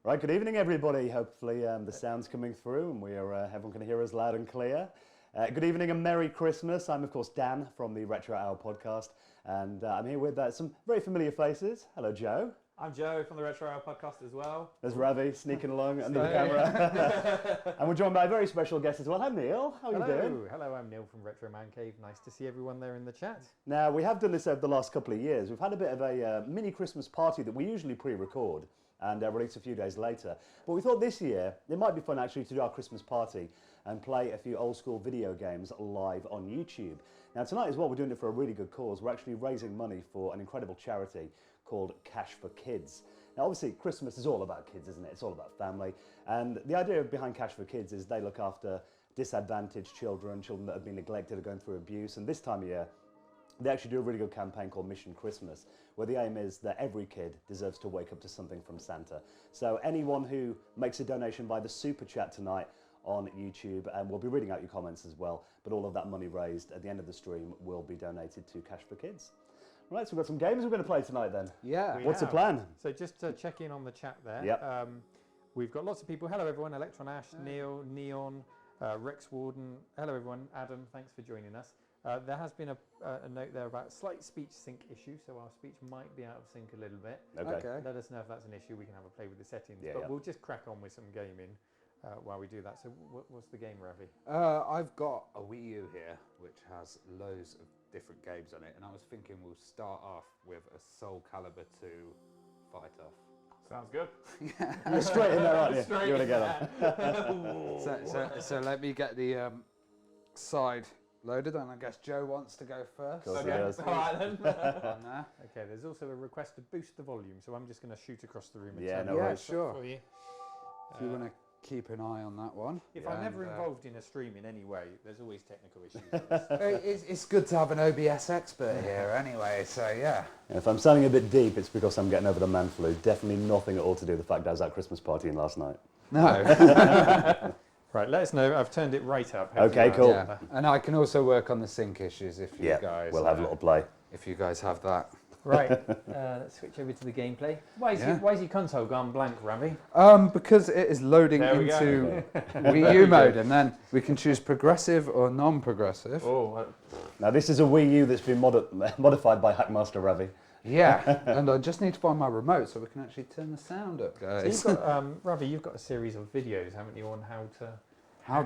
Right, good evening everybody. Hopefully the sound's coming through and everyone can hear us loud and clear. Good evening and Merry Christmas. I'm of course Dan from the Retro Hour podcast and I'm here with some very familiar faces. Hello Joe. I'm Joe from the Retro Hour podcast as well. There's Ravi sneaking along under the camera. And we're joined by a very special guest as well. Hi Neil, how are you doing? Hello, I'm Neil from Retro Man Cave. Nice to see everyone there in the chat. Now we have done this over the last couple of years. We've had a bit of a mini Christmas party that we usually pre-record and release a few days later. But we thought this year it might be fun actually to do our Christmas party and play a few old school video games live on YouTube. Now tonight as well we're doing it for a really good cause. We're actually raising money for an incredible charity called Cash for Kids. Now obviously Christmas is all about kids, isn't it? It's all about family. And the idea behind Cash for Kids is they look after disadvantaged children that have been neglected or going through abuse. And this time of year they actually do a really good campaign called Mission Christmas, where the aim is that every kid deserves to wake up to something from Santa. So anyone who makes a donation by the super chat tonight on YouTube, and we'll be reading out your comments as well, but all of that money raised at the end of the stream will be donated to Cash for Kids. Right, so we've got some games we're going to play tonight then. Yeah. What's the plan? So just to check in on the chat there. Yep. We've got lots of people. Hello everyone, Electron Ash, Neil, Neon, Rex Warden. Hello everyone, Adam, thanks for joining us. There has been a note there about slight speech sync issue, so our speech might be out of sync a little bit. Okay. Let us know if that's an issue. We can have a play with the settings, but we'll just crack on with some gaming while we do that. So what's the game, Ravi? I've got a Wii U here, which has loads of different games on it, and I was thinking we'll start off with a Soul Calibur 2 fight-off. Sounds good. You're straight in there, aren't you? Straight You're going to get So let me get the side loaded, and I guess Joe wants to go first. Cool. Okay, Yes. all right then. On there. Okay, there's also a request to boost the volume, so I'm just going to shoot across the room. And Yeah, turn no it worries. up Sure. For you. If you want to keep an eye on that one. If Yeah. I'm never And, involved in a stream in any way, there's always technical issues. It's good to have an OBS expert here anyway, so yeah. And if I'm sounding a bit deep, it's because I'm getting over the man flu. Definitely nothing at all to do with the fact I was at Christmas partying last night. No. Right, let us know. I've turned it right up. Okay, cool. Yeah. And I can also work on the sync issues if you Yeah, guys we'll have a little play. if you guys have that. Right, let's switch over to the gameplay. Why is your console gone blank, Ravi? Because it is loading There we into Wii U mode, and then we can choose progressive or non-progressive. Oh, Now this is a Wii U that's been modified by Hackmaster Ravi. Yeah, and I just need to find my remote so we can actually turn the sound up, so guys. you've got, Ravi, you've got a series of videos, haven't you, on how to... How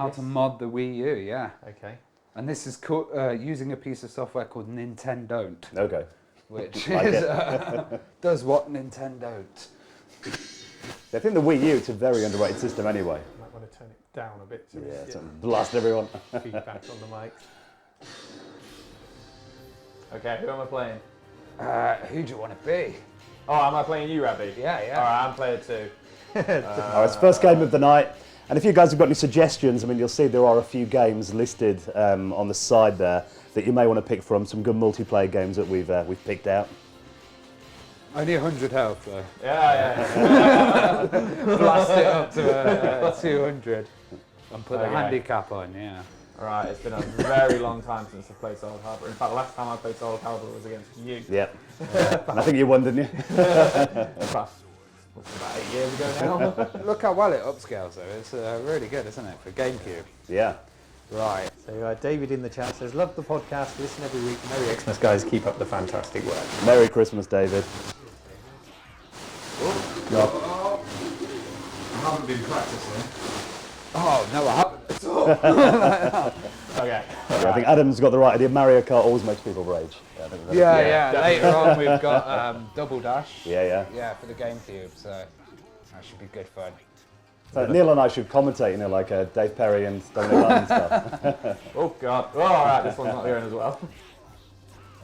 to mod the Wii U, yeah. Okay. And this is called, using a piece of software called Nintendo, Okay. which Like is, does what Nintendo. I think the Wii U is a very underrated system anyway. You might want to turn it down a bit so we Yeah, get to blast everyone. feedback on the mic. Okay, who am I playing? Who do you want to be? Oh, am I playing you, Ravi? Yeah, yeah. All right, I'm player 2. All right, it's first game of the night. And if you guys have got any suggestions, I mean, you'll see there are a few games listed on the side there that you may want to pick from. Some good multiplayer games that we've picked out. Only 100 health, though. Yeah. Blast it up to 200 and put the Okay. handicap on, yeah. All right, it's been a very long time since I've played Soul Calibur. In fact, the last time I played Soul Calibur was against you. Yep. And I think you won, didn't you? In fact, what's about 8 years ago now. Look how well it upscales, though. It's really good, isn't it, for GameCube? Yeah. Right. So David in the chat says, love the podcast, listen every week. Merry Xmas, guys, keep up the fantastic work. Merry Christmas, David. No. I haven't been practicing. Oh, no, I haven't at all. Okay. Yeah, I think Adam's got the right idea. Mario Kart always makes people rage. Yeah, I think we've got it. Yeah. Later on, we've got Double Dash. Yeah. Yeah, for the GameCube, so that should be good fun. So Neil and I should commentate, like Dave Perry and Dominic Lund and stuff. Oh, God. Oh, all right, this one's not here as well.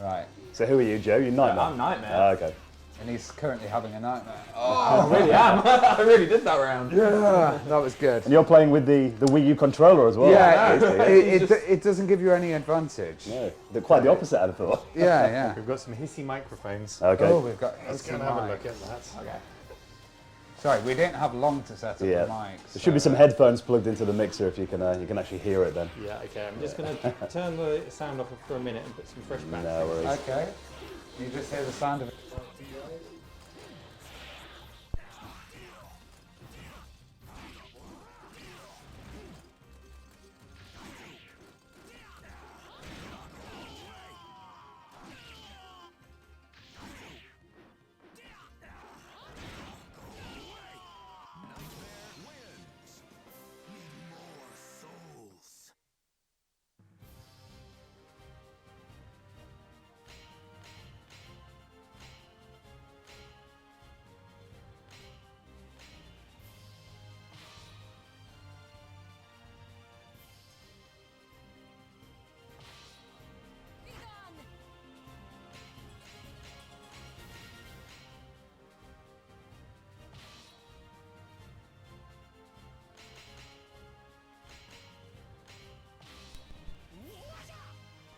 Right. So who are you, Joe? You're Nightmare? I'm Nightmare. Ah, okay. And he's currently having a nightmare. I really am. I really did that round. Yeah, that was good. And you're playing with the Wii U controller as well. Yeah, Tasty, yeah. it doesn't give you any advantage. No, quite the opposite, I'd have thought. Yeah. We've got some hissy microphones. Okay. Oh, we've got Let's go and hissy have a mics. look at that. Okay. Sorry, we didn't have long to set up Yeah. the mics. There should be some headphones plugged into the mixer if you can actually hear it then. Yeah, okay. I'm just going to turn the sound off for a minute and put some fresh bass. No worries. Okay. You just hear the sound of it.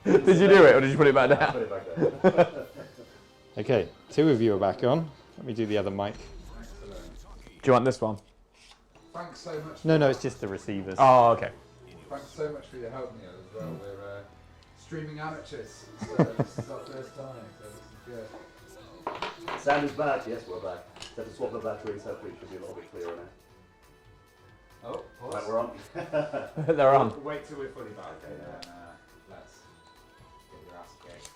Did you do it or did you put it back down? Put it back down. Okay, 2 of you are back on. Let me do the other mic. Do you want this one? Thanks so much. No, it's just the receivers. Oh, okay. Thanks so much for your help, Neil, as well. We're streaming amateurs, so this is our first time, so this is good. Sound is back. Yes, we're back. Had to swap the batteries. Hopefully, it should be a little bit clearer now. Oh, pause. Right, we're on. They're on. Wait till we're fully back, and then let's get your ass kicked.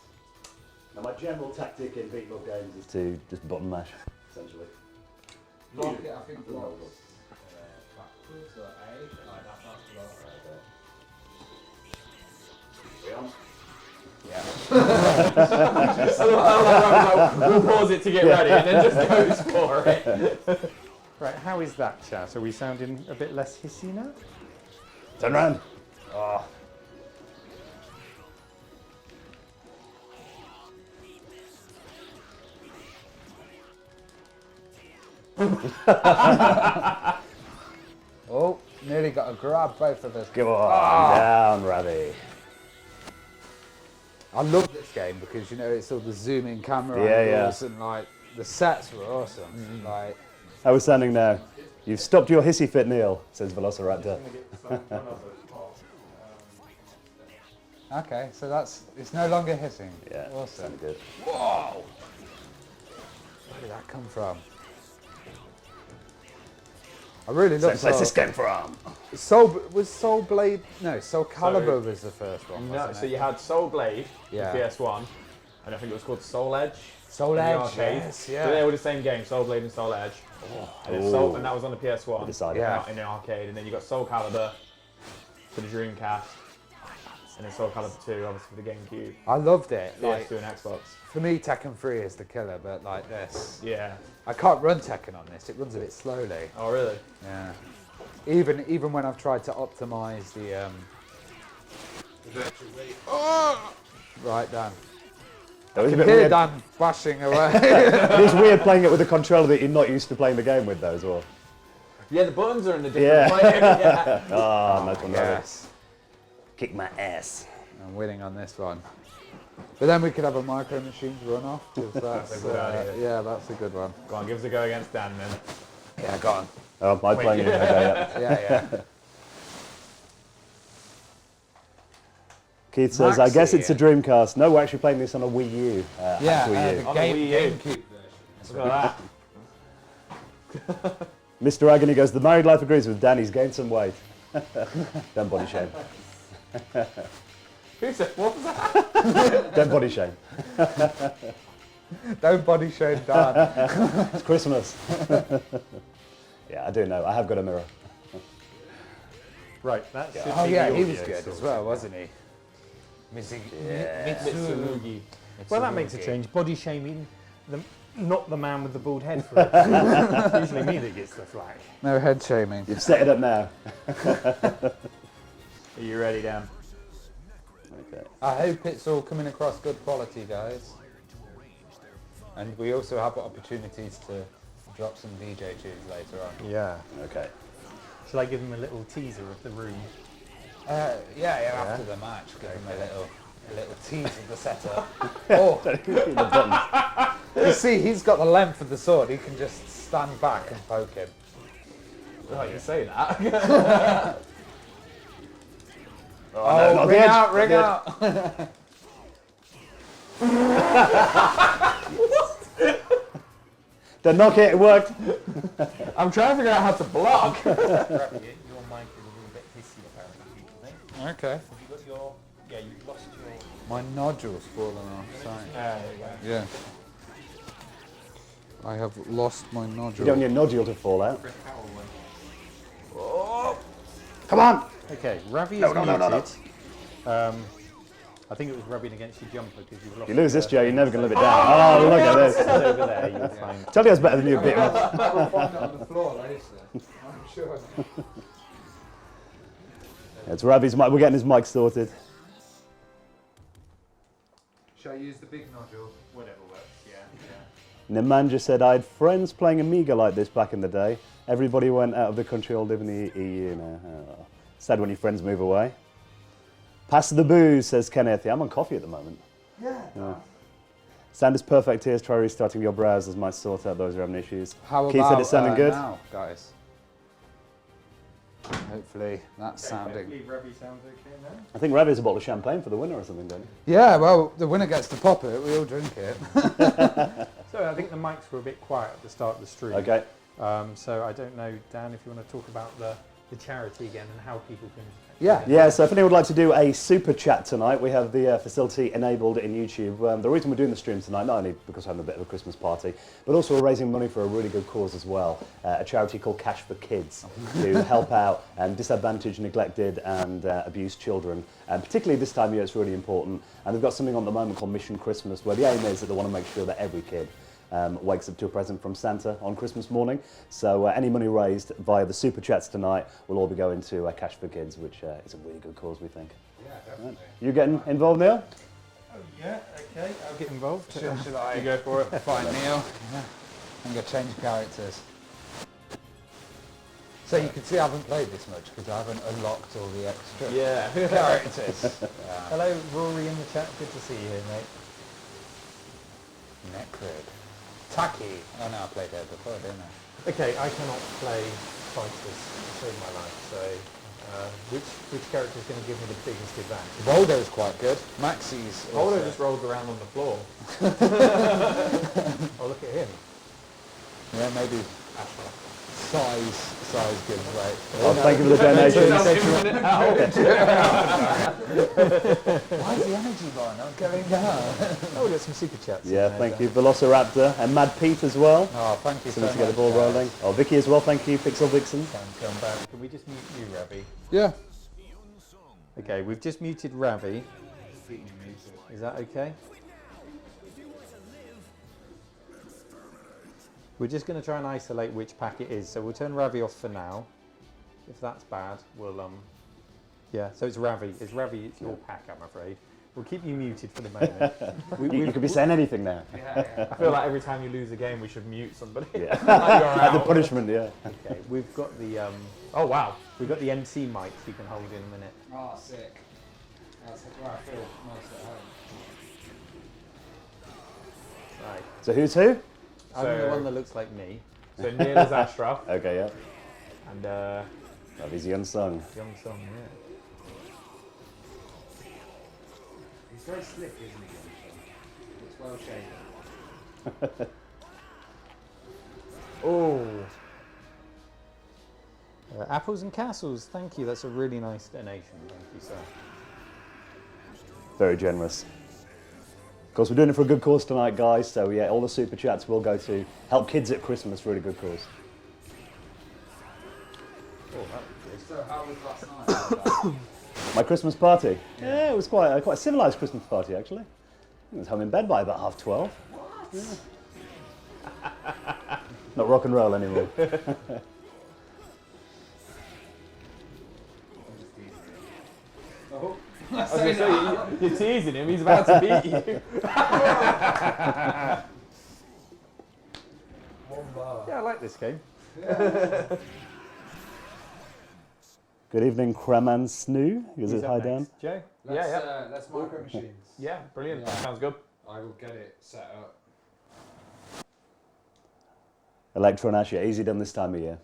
Now, my general tactic in beat up games is to just button mash, essentially. Block it, I think blocks backwards or A, like that, that's block right there. We on? We'll pause it to get ready and then just goes for it. Right, how is that, chat? Are we sounding a bit less hissy now? Turn around. Oh. Oh, nearly got a grab, both of us. Come on, down, Ravi. I love this game because, you know, it's all the zoom-in camera angles and, like, the sets were awesome. Like, How are we standing now? You've stopped your hissy fit, Neil, says Velociraptor. okay, so it's no longer hissing. Yeah, Awesome. sounded good. Whoa! Where did that come from? I really love Where's this game from? Soul Blade? No, Soul Calibur was the first one. No, wasn't so it? you had Soul Blade, Yeah. the PS1, and I think it was called Soul Edge. Soul in the Edge, arcade. yes, So yeah. they were the same game, Soul Blade and Soul Edge. And, then Soul, and that was on the PS1 Decided. Yeah. in the arcade. And then you got Soul Calibur for the Dreamcast. And then Soul Calibur 2, obviously for the GameCube. I loved it. Like, PS2 and Xbox. for me, Tekken 3 is the killer, but like this, Yeah. I can't run Tekken on this. It runs a bit slowly. Oh, really? Yeah. Even when I've tried to optimize the virtual weight. Oh! Right, Dan. That was a You bit hear weird. Dan bashing away. It is weird playing it with a controller that you're not used to playing the game with, though, as well. Yeah, the buttons are in a different Yeah. way. Yeah. Oh, nice one, Ravi. Yes. Kick my ass. I'm winning on this one. But then we could have a micro machines run off. 'Cause that's a good idea. Yeah, that's a good one. Go on, give us a go against Dan then. Yeah, go on. Oh, I'm playing it okay, yeah. Yeah. Keith says, I guess Maxi, it's a Dreamcast. No, we're actually playing this on a Wii U. Yeah, Wii U. the On the Wii U. GameCube version. Look at that. Mr. Agony goes, the married life agrees with Danny's gained some weight. Don't body shame. Who said, what was that? Don't body shame. Don't body shame Dan. It's Christmas. Yeah, I do know. I have got a mirror. Right, that should Oh be yeah, the he was audio good as source. well, wasn't he? Mitsurugi. Well, that makes a change. Body shaming, not the man with the bald head for it. It's usually me that gets the flag. No head shaming. You've set it up now. Are you ready, Dan? Okay. I hope it's all coming across good quality, guys. And we also have opportunities to drop some DJ tunes later on. Yeah. Okay. Shall I give him a little teaser of the room? Yeah, after the match, give him a little tease of the setup. Oh, The buttons. you see, he's got the length of the sword. He can just stand back and poke him. Oh, you say that. Oh, no, not the ring edge. out, ring Not the edge. out. Don't knock it, it worked. I'm trying to figure out how to block. Your mic is a little bit hissy, apparently, people think. Okay. Have you got your... Yeah, you've lost your... My nodule's fallen off. Sorry. there you go. Yeah. I have lost my You nodule. don't need a nodule to fall out. Brick power one. Oh. Come on. Okay, Ravi is No. muted. I think it was rubbing against your jumper because you've lost. If you lose this, Joe, you're never going to live it down. Oh, look at this. It's over there, you'll find. Tell you I was better than you a bit. We'll find it on the floor later. I'm sure. It's Ravi's mic. We're getting his mic sorted. Shall I use the big nodule? Whatever works, yeah. Nemanja said, I had friends playing Amiga like this back in the day. Everybody went out of the country or live in the EU now. Oh. Sad when your friends move away. Pass the booze, says Kenneth. Yeah, I'm on coffee at the moment. Yeah. Sound is perfect here. Try restarting your browsers. Might sort out those who are having issues. How Keith said it's sounding good. now, guys? Hopefully that's sounding. Hopefully Ravi sounds okay now. I think Ravi's a bottle of champagne for the winner or something, don't you? Yeah, well, the winner gets to pop it. We all drink it. So I think the mics were a bit quiet at the start of the stream. Okay. So I don't know, Dan, if you want to talk about the charity again and how people can... Yeah, so if anyone would like to do a super chat tonight, we have the facility enabled in YouTube. The reason we're doing the stream tonight, not only because we're having a bit of a Christmas party, but also we're raising money for a really good cause as well, a charity called Cash for Kids to help out disadvantaged, neglected and abused children. And particularly this time of year, it's really important. And they've got something on at the moment called Mission Christmas, where the aim is that they want to make sure that every kid wakes up to a present from Santa on Christmas morning. So any money raised via the super chats tonight will all be going to Cash for Kids, which is a really good cause, we think. Yeah, definitely. You getting involved, Neil? Oh, yeah, okay, I'll get involved. Should I You go for it. find Neil? Yeah. I'm going to change characters. So you can see I haven't played this much because I haven't unlocked all the extra characters. Hello, Rory in the chat. Good to see you here, mate. Necrid. Taki. Oh no, I played her before, didn't I? Okay, I cannot play fighters to save my life, so which character is going to give me the biggest advantage? Voldo's quite good. Maxi's Voldo also- just rolled around on the floor. Oh, look at him. Yeah, maybe size gives away. Oh, thank you for the donation. Why is the energy bar not going down? Oh, we got some super chats. Yeah, thank you. Velociraptor and Mad Pete as well. Oh, thank you so Something much. to get the ball guys. rolling. Oh, Vicky as well, thank you. Pixel Vixen. Come back. Can we just mute you, Ravi? Yeah. Okay, we've just muted Ravi. Is that okay? We're just going to try and isolate which pack it is. So we'll turn Ravi off for now. If that's bad, we'll yeah. So it's Ravi. It's Ravi. It's your pack, I'm afraid. We'll keep you muted for the moment. You could be saying anything now. I feel like every time you lose a game, we should mute somebody. Yeah. Like you're The out. punishment, yeah. Okay, we've got the oh wow, we've got the MC mics you can hold in a minute. Oh, sick. That's where I feel most at home. Right. So who's who? I'm the So- one that looks like me. So Neil is Ashraf Okay, yeah. and Ravi's the unsung. Young Song. Yeah. He's very slick, isn't he? It's well shaven. Oh. Apples and Castles, thank you. That's a really nice donation. Thank you, sir. Very generous. Of course, we're doing it for a good cause tonight, guys. So yeah, all the super chats will go to help kids at Christmas. Really good cause. Oh, that was So how was last night? My Christmas party. Yeah, it was quite a civilized Christmas party actually. I was home in bed by about 12:30. What? Yeah. Not rock and roll anymore. Oh. I was going to say, you're teasing him. He's about to beat you. Yeah, I like this game. Good evening, Kraman Snoo. Is Who's it up high next? down? Joe? Let's, yeah. let's micro machines. Yeah, brilliant. Yeah. Sounds good. I will get it set up. Electron Ash, yeah, easy done this time of year.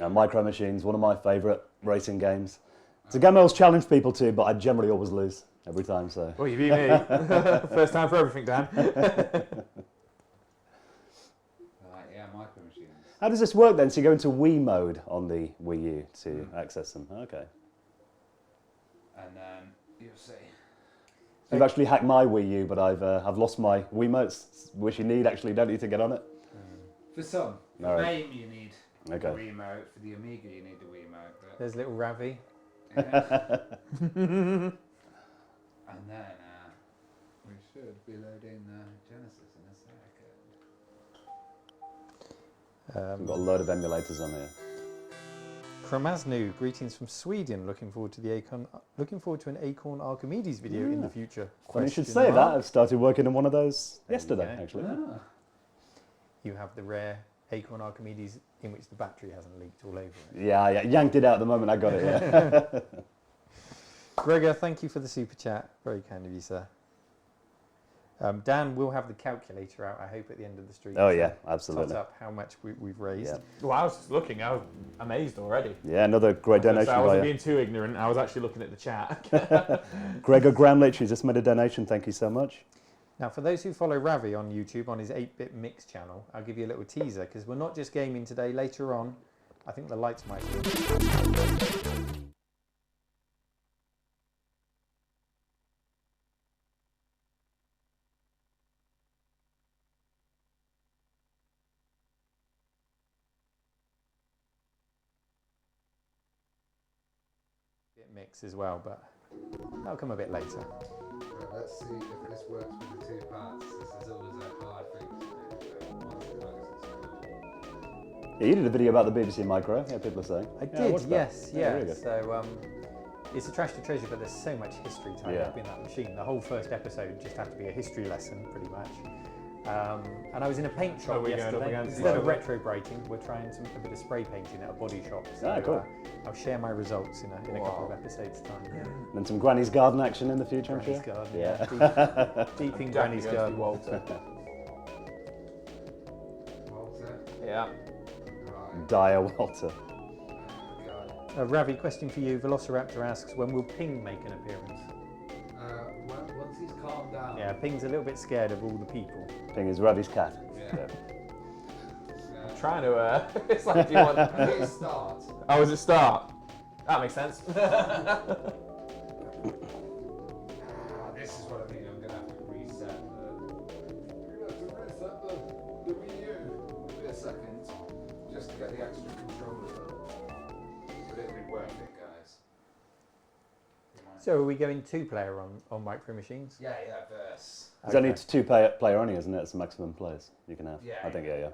Micro Machines, one of my favourite racing games. It's a game I always challenge people to, but I generally always lose every time. So. Well, you beat me. First time for everything, Dan. Yeah, micro machines. How does this work then? So you go into Wii mode on the Wii U to access them. Okay. And then you'll see. You've actually hacked my Wii U, but I've lost my Wiimotes, which you need actually. Don't need to get on it. For some. For All right. MAME you need Okay. the Wiimote. For the Amiga you need the Wiimote. But, There's little Ravi. yeah. And then we should be loading Genesis in a second. We've got a load of emulators on here. Kramasnu, greetings from Sweden. Looking forward to an Acorn Archimedes video in the future. Funny you should Question say mark. that. I've started working on one of those There you yesterday, go. actually. Ah. You have the rare Acorn Archimedes in which the battery hasn't leaked all over it. Yeah, yanked it out the moment I got it, yeah. Gregor, thank you for the super chat. Very kind of you, sir. Dan will have the calculator out, I hope, at the end of the stream. Oh, to yeah, absolutely. tot up how much we've raised. Yeah. Well, I was just looking. I was amazed already. Yeah, another great donation I by wasn't being too ignorant. I was actually looking at the chat. Gregor Gramlich, who's just made a donation. Thank you so much. Now, for those who follow Ravi on YouTube on his 8-Bit Mix channel, I'll give you a little teaser because we're not just gaming today. Later on, I think the lights might be. Mix as well, but that'll come a bit later. Right, let's see if this works with the 2 parts. This is always a hard thing to do. Yeah, you did a video about the BBC Micro, yeah, people are saying. I Yeah, did, watched that. yes, Yeah, yeah. really good. So it's a trash to treasure, but there's so much history tied Yeah. up in that machine. The whole first episode just had to be a history lesson, pretty much. And I was in a paint shop Are we going up yesterday. against Instead each of other? retro breaking, we're trying a bit of spray painting at a body shop. So Ah, cool. I'll share my results in a couple of episodes' time. Yeah. And some Granny's Garden action in the future, I'm Granny's sure. garden, Yeah. yeah. Deep in Granny's Definitely garden. Walter. Walter. Yeah. Right. Dire Walter. God. Ravi, question for you. Velociraptor asks, when will Ping make an appearance? Once he's calmed down. Yeah, Ping's a little bit scared of all the people. Thing is Ravi's cat. Yeah. I'm trying to. It's like, do you want? Okay, start. Oh, is it start? That makes sense. This is what I mean. I'm gonna have to reset the Wii U. Give it a second, just to get the extra controllers up. But it'll be worth it, guys. So are we going 2-player on Micro Machines? Yeah, verse. It's only 2-player only, isn't it? It's the maximum players you can have. Yeah, I think, yeah.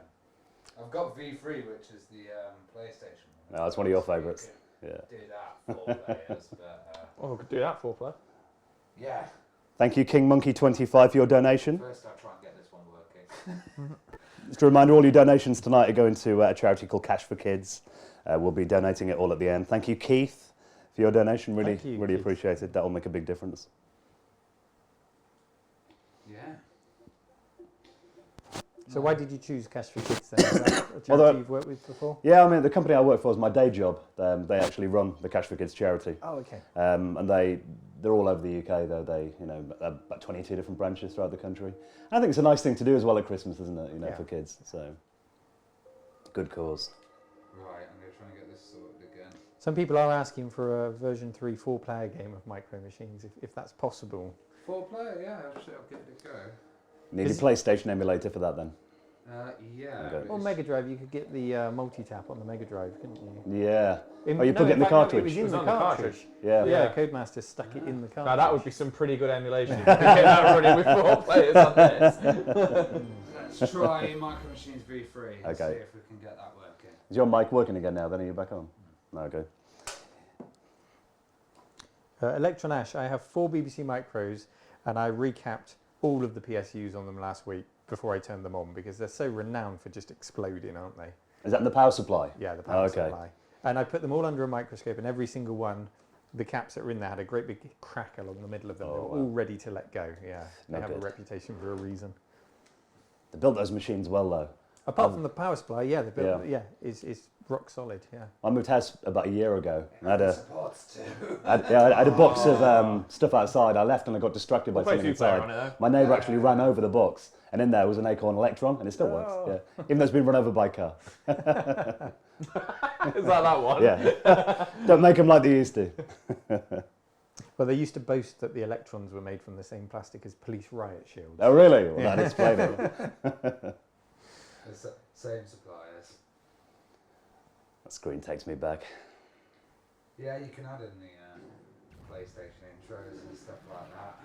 I've got V3, which is the PlayStation one. No, that's one of your So you favourites. could Yeah. Do that 4 players, but Oh, we could do that 4-player. yeah. Thank you, King Monkey 25 for your donation. First, I'll try and get this one working. Just a reminder, all your donations tonight are going to a charity called Cash for Kids. We'll be donating it all at the end. Thank you, Keith, for your donation. Really, Thank you, really Keith. appreciate it. That will make a big difference. Yeah. So why did you choose Cash for Kids then? Is that a charity Although- you've worked with before? Yeah, I mean, the company I work for is my day job. They actually run the Cash for Kids charity. Oh, okay. And they're all over the UK, though. They, about 22 different branches throughout the country. And I think it's a nice thing to do as well at Christmas, isn't it? Yeah. For kids. So, good cause. Right, I'm going to try and get this sorted again. Some people are asking for a version 3 4-player game of Micro Machines, if that's possible. 4 player, yeah, I'll give it a go. Need a Is- PlayStation emulator for that, then. Yeah. Okay. but Or it's- Mega Drive, you could get the multi-tap on the Mega Drive, couldn't you? Yeah. Oh, you plug it in the fact, no, cartridge? It was It in was the on the cartridge. Yeah. Yeah, Yeah. Codemaster stuck it in the cartridge. Now that would be some pretty good emulation. If we could get that running with 4 players on this. Let's try Micro Machines V3 and see Okay. if we can get that working. Is your mic working again now? Then are you back on? No, okay. Electron Ash, I have 4 BBC Micros and I recapped all of the PSUs on them last week before I turned them on because they're so renowned for just exploding, aren't they? Is that in the power supply? Yeah, the power Okay. supply. And I put them all under a microscope and every single one, the caps that were in there had a great big crack along the middle of them. Oh, they were wow. all ready to let go, yeah. They No have good. a reputation for a reason. They built those machines well, though. Apart from the power supply, yeah, the build, Yeah. is rock solid, yeah. I moved house about a year ago. I had Supports too. I had a box of stuff outside. I left and I got distracted by We'll play something 2-player inside. on it, though. My neighbour actually ran over the box, and in there was an Acorn Electron, and it still works. Oh. Yeah. Even though it's been run over by a car. Is that one? Yeah. Don't make them like they used to. Well, they used to boast that the electrons were made from the same plastic as police riot shields. Oh, really? Well, that explains it. Same suppliers. That screen takes me back. Yeah, you can add in the PlayStation intros and stuff like that.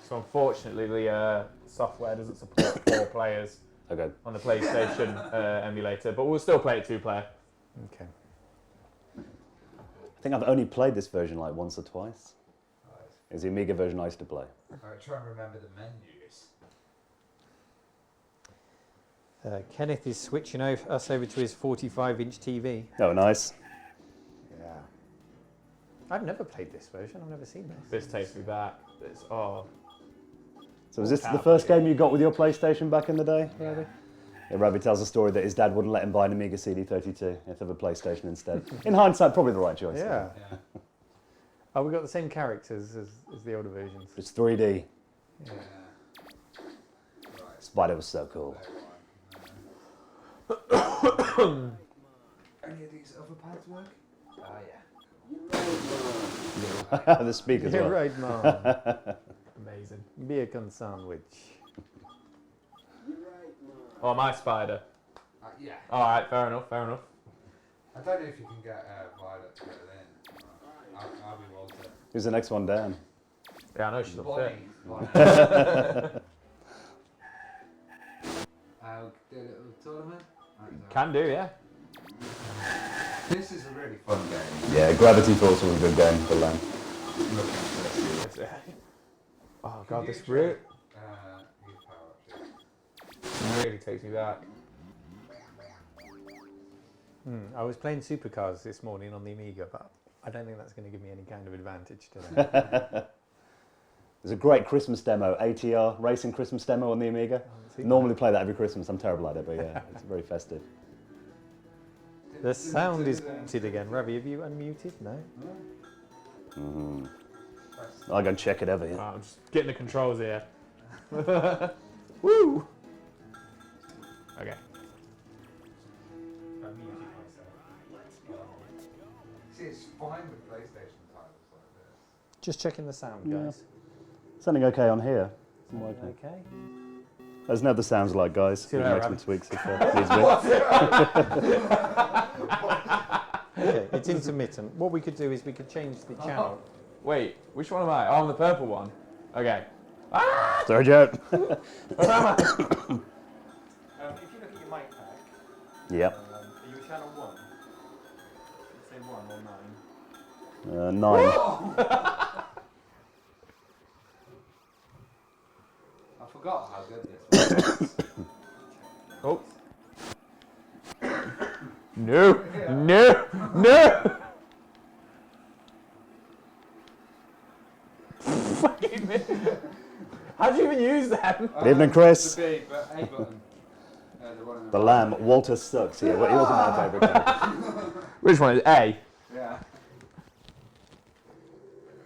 So unfortunately, the software doesn't support 4 players Okay. on the PlayStation emulator, but we'll still play it 2-player. Okay. I think I've only played this version like once or twice. It's the Amiga version I used to play. Alright, try and remember the menus. Kenneth is switching us over to his 45-inch TV. Oh, nice. Yeah. I've never played this version. I've never seen this. This takes me back. It's, oh. So was this the first game you got with your PlayStation back in the day, Ravi? Yeah, Ravi tells a story that his dad wouldn't let him buy an Amiga CD32. He had to have a PlayStation instead. In hindsight, probably the right choice. Yeah. Oh, we got the same characters as the older versions. It's 3D. Yeah. Spider was so cool. Any of these other pads work? Oh, yeah. The speakers You're were. right, Mom. Amazing. Bacon sandwich. Oh, my spider. Yeah. Alright, fair enough, fair enough. I don't know if you can get Violet to get it in. I'll be Walter. Who's the next one down? Yeah, I know she's upset. Bonnie. I'll do a little tournament. Can do, yeah. This is a really fun game. Yeah, Gravity Force was a good game for LAN. Oh god, this really Use power up. really takes me back. I was playing Supercars this morning on the Amiga, but I don't think that's going to give me any kind of advantage today. There's a great Christmas demo, ATR racing Christmas demo on the Amiga. Normally play that every Christmas. I'm terrible at it, but yeah, it's very festive. The sound is muted again. Ravi, have you unmuted? No? I'll go and check it over here. I'm just getting the controls here. Woo! Okay. See, it's fine with PlayStation titles like this. Just checking the sound, guys. Something okay on here? Some working. Okay. There's no other sounds like, guys. See We you can later, make some tweaks if needs be. Okay, it's intermittent. What we could do is we could change the channel. Wait, which one am I? Oh, I'm the purple one. Okay. Sorry, Joe. Where am I? If you look at your mic pack, Yep. are you a channel 1? Say 1 or 9. 9. I forgot how good this was. Oh. No, no, no! Fucking how do you even use them? Good evening, Chris. The B, but A button. The one in The lamb, Walter Sucks here. He wasn't my favourite character. Which one is A? Yeah.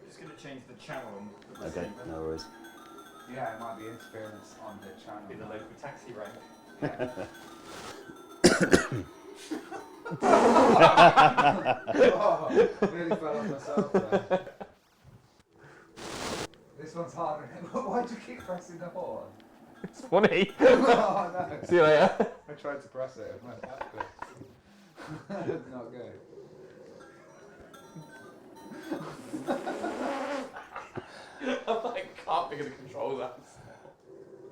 Just going to change the channel on the Okay, receiver. no worries. Yeah, it might be interference on the channel. In the local taxi rank. Oh, nearly fell off myself there. This one's harder. Why'd you keep pressing the horn? It's funny. Oh no. See you later. I tried to press it. It went backwards. That's not good. I can't figure the controls out.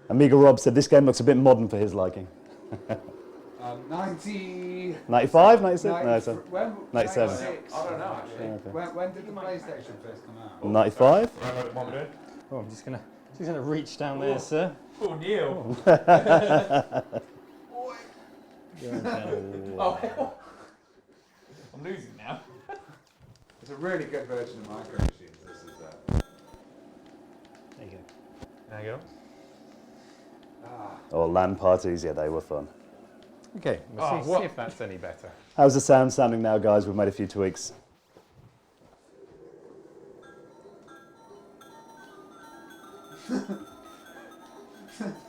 Amiga Rob said this game looks a bit modern for his liking. 90. 95, 96? No, 90, it's a when, 97. 96. I don't know actually. Okay. When did the PlayStation first come out? 95? What am I doing? Oh, I'm just gonna reach down there, sir. Oh, Neil. Oh, hell. I'm losing now. It's a really good version of Micro Machines. This is There you go. There you go. Oh, LAN parties, yeah, they were fun. Okay, we'll Oh, see what? if that's any better. How's the sound sounding now, guys? We've made a few tweaks.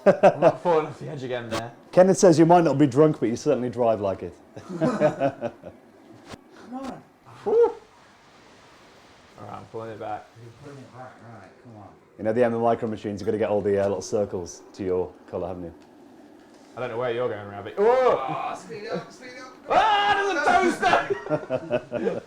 I'm not falling off the edge again there. Kenneth says you might not be drunk, but you certainly drive like it. Come on. Alright, I'm pulling it back. You're putting it back, right? Come on. You know the M Micro Machines, you've got to get all the little circles to your colour, haven't you? I don't know where you're going, Rabbit. Oh! Oh, speed up, speed up. Ah, there's a toaster!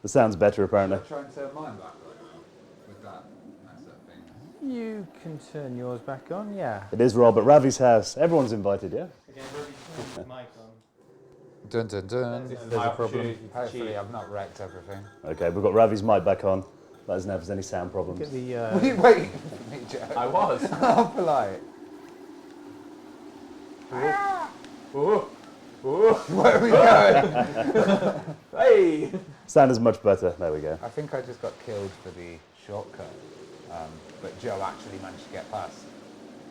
The sound's better, apparently. Try and turn mine back right now with that mess up thing. You can turn yours back on, yeah. It is Rob at Ravi's house. Everyone's invited, yeah? Again, Ravi, turn the mic on. Dun dun dun. This is There's my a problem. opportunity to Hopefully cheat. I've not wrecked everything. Okay, we've got Ravi's mic back on. Let us know if there's any sound problems. Get the, What are you waiting for me, Joe? I was. How polite. Ooh. Ooh. Where are we going? Hey! Sound is much better. There we go. I think I just got killed for the shortcut, but Joe actually managed to get past.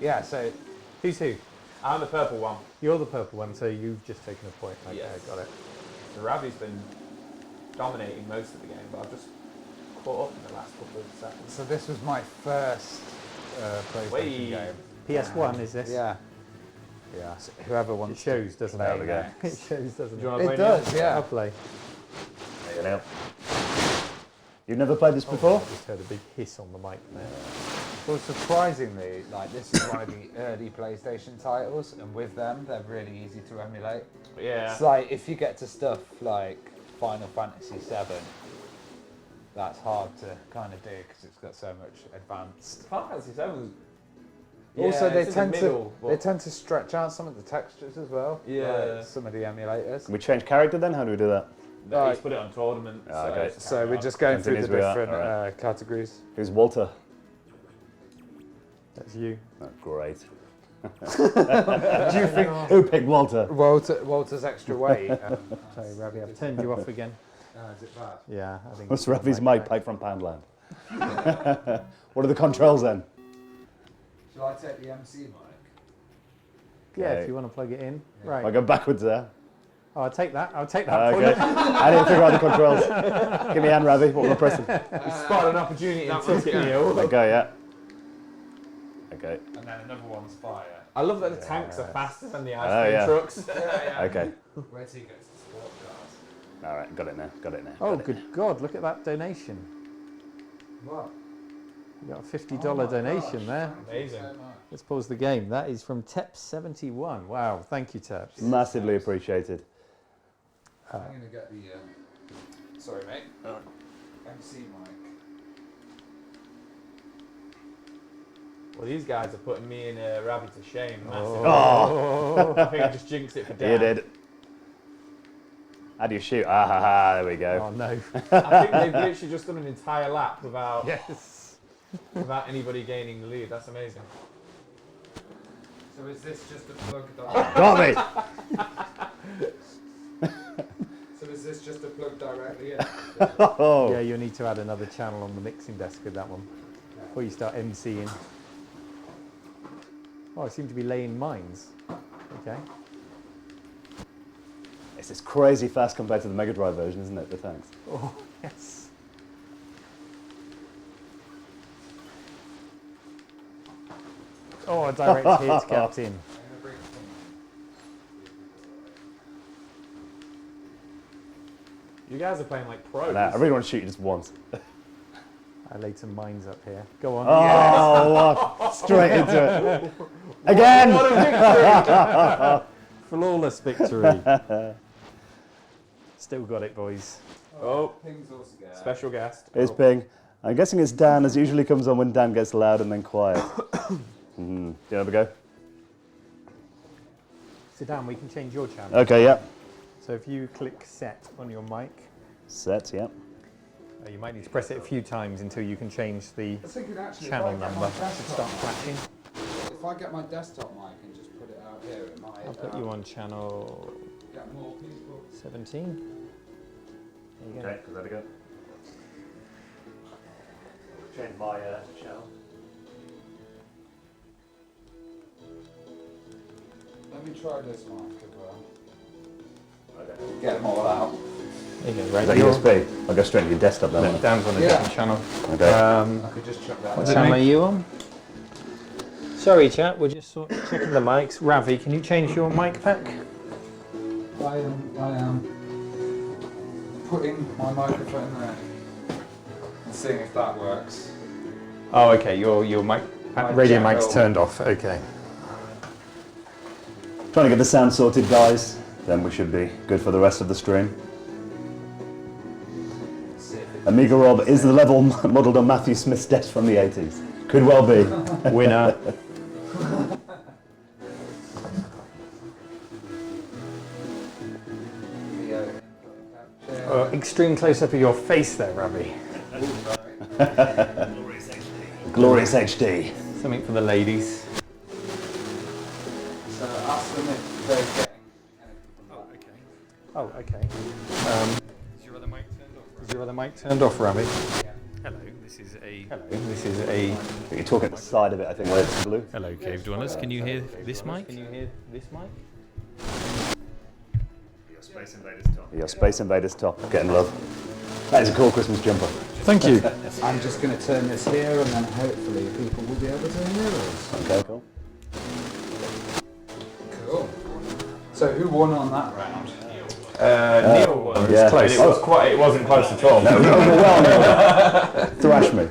Yeah, so Who's who? I'm the purple one. You're the purple one, so you've just taken a point. Okay, Yes. got it. So Ravi's been dominating most of the game, but I've just caught up in the last couple of seconds. so this was my first PlayStation Wait. game. PS1 is this? Yeah. Yeah. So whoever It wants shows, doesn't There it? we go. It shows, doesn't Do you it? want to It play now? does, yeah. I'll play. There you go. You've never played this before? I just heard a big hiss on the mic there. Well, surprisingly, like this is one of the early PlayStation titles, and with them, they're really easy to emulate. Yeah. It's like if you get to stuff like Final Fantasy VII, that's hard to kind of do because it's got so much advanced. Final Fantasy 7. Also, they it's in the middle, they tend to stretch out some of the textures as well. Yeah. like some of the emulators. Can we change character then? How do we do that? He's put it on tournament. Ah, okay. So we're just going through the Continue as we are, different alright. categories. Who's Walter? That's you. Oh, great. Do you think Who picked Walter? Walter's extra weight? Sorry, Ravi, I've turned you off again. Is it bad? Yeah, I think. What's it's the Ravi's mic pipe from Poundland? What are the controls then? Shall I take the MC mic? Yeah, Okay. if you want to plug it in. Yeah. Right. I go backwards there. Oh, I'll take that. I'll take that for Okay. you. I didn't figure out the controls. Give me a hand, Ravi. What am I pressing? You spotted an opportunity and took it. Okay, yeah. Okay. And then another one's fire. I love that the tanks are faster than the ice Oh, cream yeah. trucks. Okay. Where do you get to sport cars? All right. Got it now. Got it now. Oh, got it good God, look at that donation. What? You got a $50 donation there. Amazing. Let's pause the game. That is from Teps71. Wow, thank you, Teps. now. Massively appreciated. I'm going to get the. Sorry, mate. MC mic. Well, these guys are putting me and Ravi to shame massively. Oh, I think I just jinxed it for Dan. you did. How do you shoot? Ah, ha, ha. There we go. Oh, no. I think they've literally just done an entire lap without Yes. without anybody gaining the lead. That's amazing. So is this just a plug Got me. So is this just a plug directly in? Oh. Yeah, you'll need to add another channel on the mixing desk with that one before you start MCing. Oh, I seem to be laying mines. Okay. This is crazy fast compared to the Mega Drive version, isn't it? The tanks. Oh, yes. Oh, a direct hit, Captain. You guys are playing like pros. I really want to shoot you just once. I laid some mines up here. Go on. Oh, what? Straight into it. Again! What a victory! Flawless victory. Still got it, boys. Oh, Ping's also good. special guest. Here's Ping. I'm guessing it's Dan, as usually comes on when Dan gets loud and then quiet. Do you have a go? Sit down, we can change your channel. Okay, yeah. So if you click set on your mic, Set, yeah. you might need to press it a few times until you can change the I was thinking actually, channel if I get number. my It should desktop start mic- flashing. If I get my desktop mic and just put it out here, it might I'll put you on channel get more people. 17. There you go. Okay, is that a go? Change my channel. Let me try this mic as well. Okay. Get them all out. There you go, Is right? that USB? I'll go straight to your desktop then. won't Dan's on a Yeah. different channel. I? Okay. I could just chuck that. What in. channel are you on? Sorry, chat, we're just checking the mics. Ravi, can you change your mic pack? I am putting my microphone there and seeing if that works. Oh, okay, your mic, My radio channel. mic's turned off. Okay. Trying to get the sound sorted, guys. Then we should be good for the rest of the stream. Amiga Rob is the level modelled on Matthew Smith's desk from the 80s. Could well be. Winner. Extreme close-up of your face there, Ravi. Glorious HD. Something for the ladies. So ask them if they're getting anything from that. Oh, okay. Is your other mic turned off? Is your other mic turned off, Ravi? Yeah. Hello, this is a... You're talking at the side of it, I think, where it's blue. Hello, Cave Dwellers. Can you hear this mic? Can you hear this mic? Your Space Invaders top. Getting love. That is a cool Christmas jumper. Thank you. I'm just going to turn this here and then hopefully people will be able to hear us. Okay, cool. Cool. So who won on that round? Neil won. Yeah. Close. It wasn't close at all. Overwhelming. Thrash me.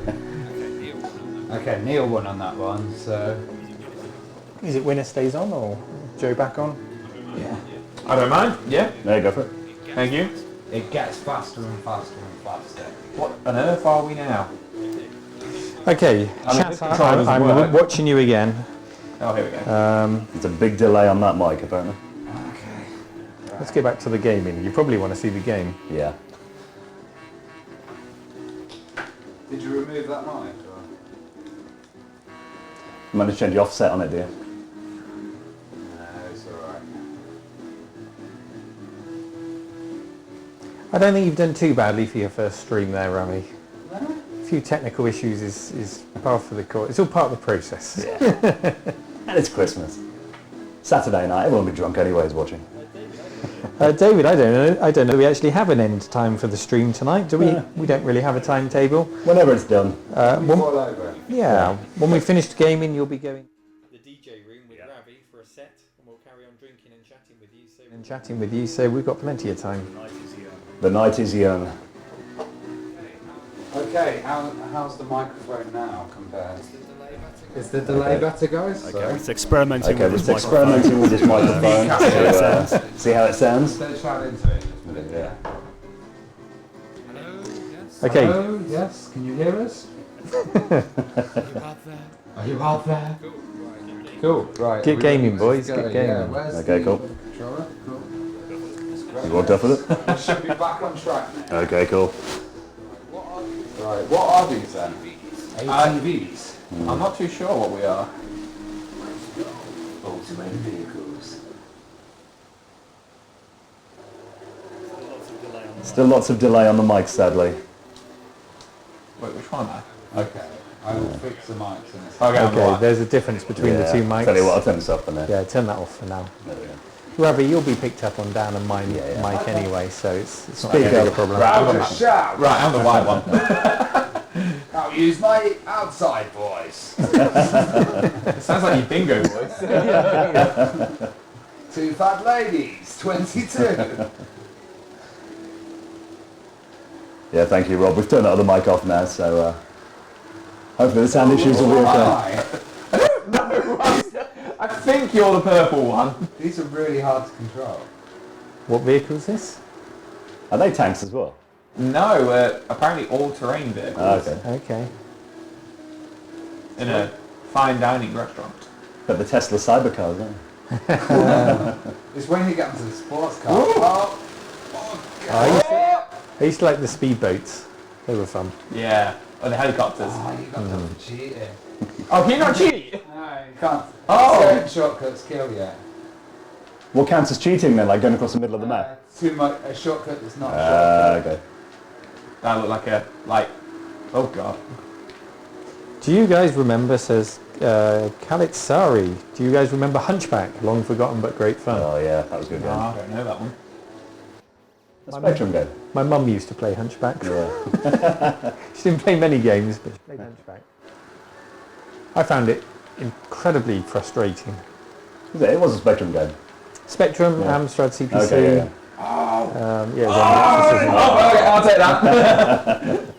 Okay, Neil won on that one, so... Is it winner stays on or Joe back on? Yeah. I don't mind. Yeah. There you go for it. Thank you. It gets faster and faster and faster. What on earth are we now? Okay, I mean, chat, this control doesn't I'm work. watching you again. Oh, here we go. There's a big delay on that mic, apparently. Okay. Let's get back to the gaming. You probably want to see the game. Yeah. Did you remove that mic? Or? You managed to change the offset on it, dear. No, it's alright. I don't think you've done too badly for your first stream there, Rami. No? A few technical issues is par for the course. It's all part of the process. Yeah. And it's Christmas. Saturday night, everyone will be drunk anyways watching. David, I don't know. Do we actually have an end time for the stream tonight? Do we? Yeah. We don't really have a timetable. Whenever it's done. When, All over. yeah. When we finished gaming, you'll be going the DJ room with Ravi for a set, and we'll carry on drinking and chatting with you. So and chatting with you. So we've got plenty of time. The night is young. Okay, how's the microphone now compared? Is the delay better, guys? Okay, it's experimenting Okay, with just this experimenting with this microphone. to, see how it sounds. Don't shout into it, just put it there. Okay. Hello, yes, can you hear us? Are you out there? Cool, right. Get gaming, boys, let's go. get gaming. Yeah, where's Okay, the cool. controller? Cool. That's You great. all done with it? We should be back on track now. Okay, cool. Right, what are these then? ATVs? I'm not too sure what we are. Ultimate vehicles. Still lots of delay on the mic, sadly. Wait, which one am I? Okay, I will fix the mics in a Okay, second. I'm Okay. right. There's a difference between the two mics. Tell you what, I'll turn this off for now. Yeah, turn that off for now. There we go. Ravi, you'll be picked up on Dan and my Yeah. mic anyway, so it's not Speak that big a up. problem. Right, shout! Right, I'm the white one. I'll use my outside voice. It sounds like your bingo voice. Two fat ladies, 22. Yeah, thank you, Rob. We've turned the other mic off now, so hopefully the sound issues will be okay. Hi. I think you're the purple one. These are really hard to control. What vehicle is this? Are they tanks as well? No, apparently all-terrain vehicles Okay. Okay. in a fine dining restaurant. But the Tesla Cybercars, aren't It's when you get into the sports car. Oh, I used to like the speedboats. They were fun. Yeah, or the helicopters. oh, you got them for cheating. Oh, can you not cheat? No, you can't. Oh. Certain shortcuts kill you. What counts as cheating then, like going across the middle of the map? Too much. A shortcut that's not a shortcut. Okay. That looked like a, oh god. Do you guys remember, says Kalitsari, do you guys remember Hunchback? Long forgotten but great fun. Oh yeah, that was a good No, game. I don't know that one. A Spectrum game. My mum used to play Hunchback. Yeah. She didn't play many games, but she played Hunchback. I found it incredibly frustrating. It was a Spectrum game. Spectrum, Yeah. Amstrad CPC. Okay, yeah. Yeah, it was on Nexus, isn't it? Oh, okay, I'll take that.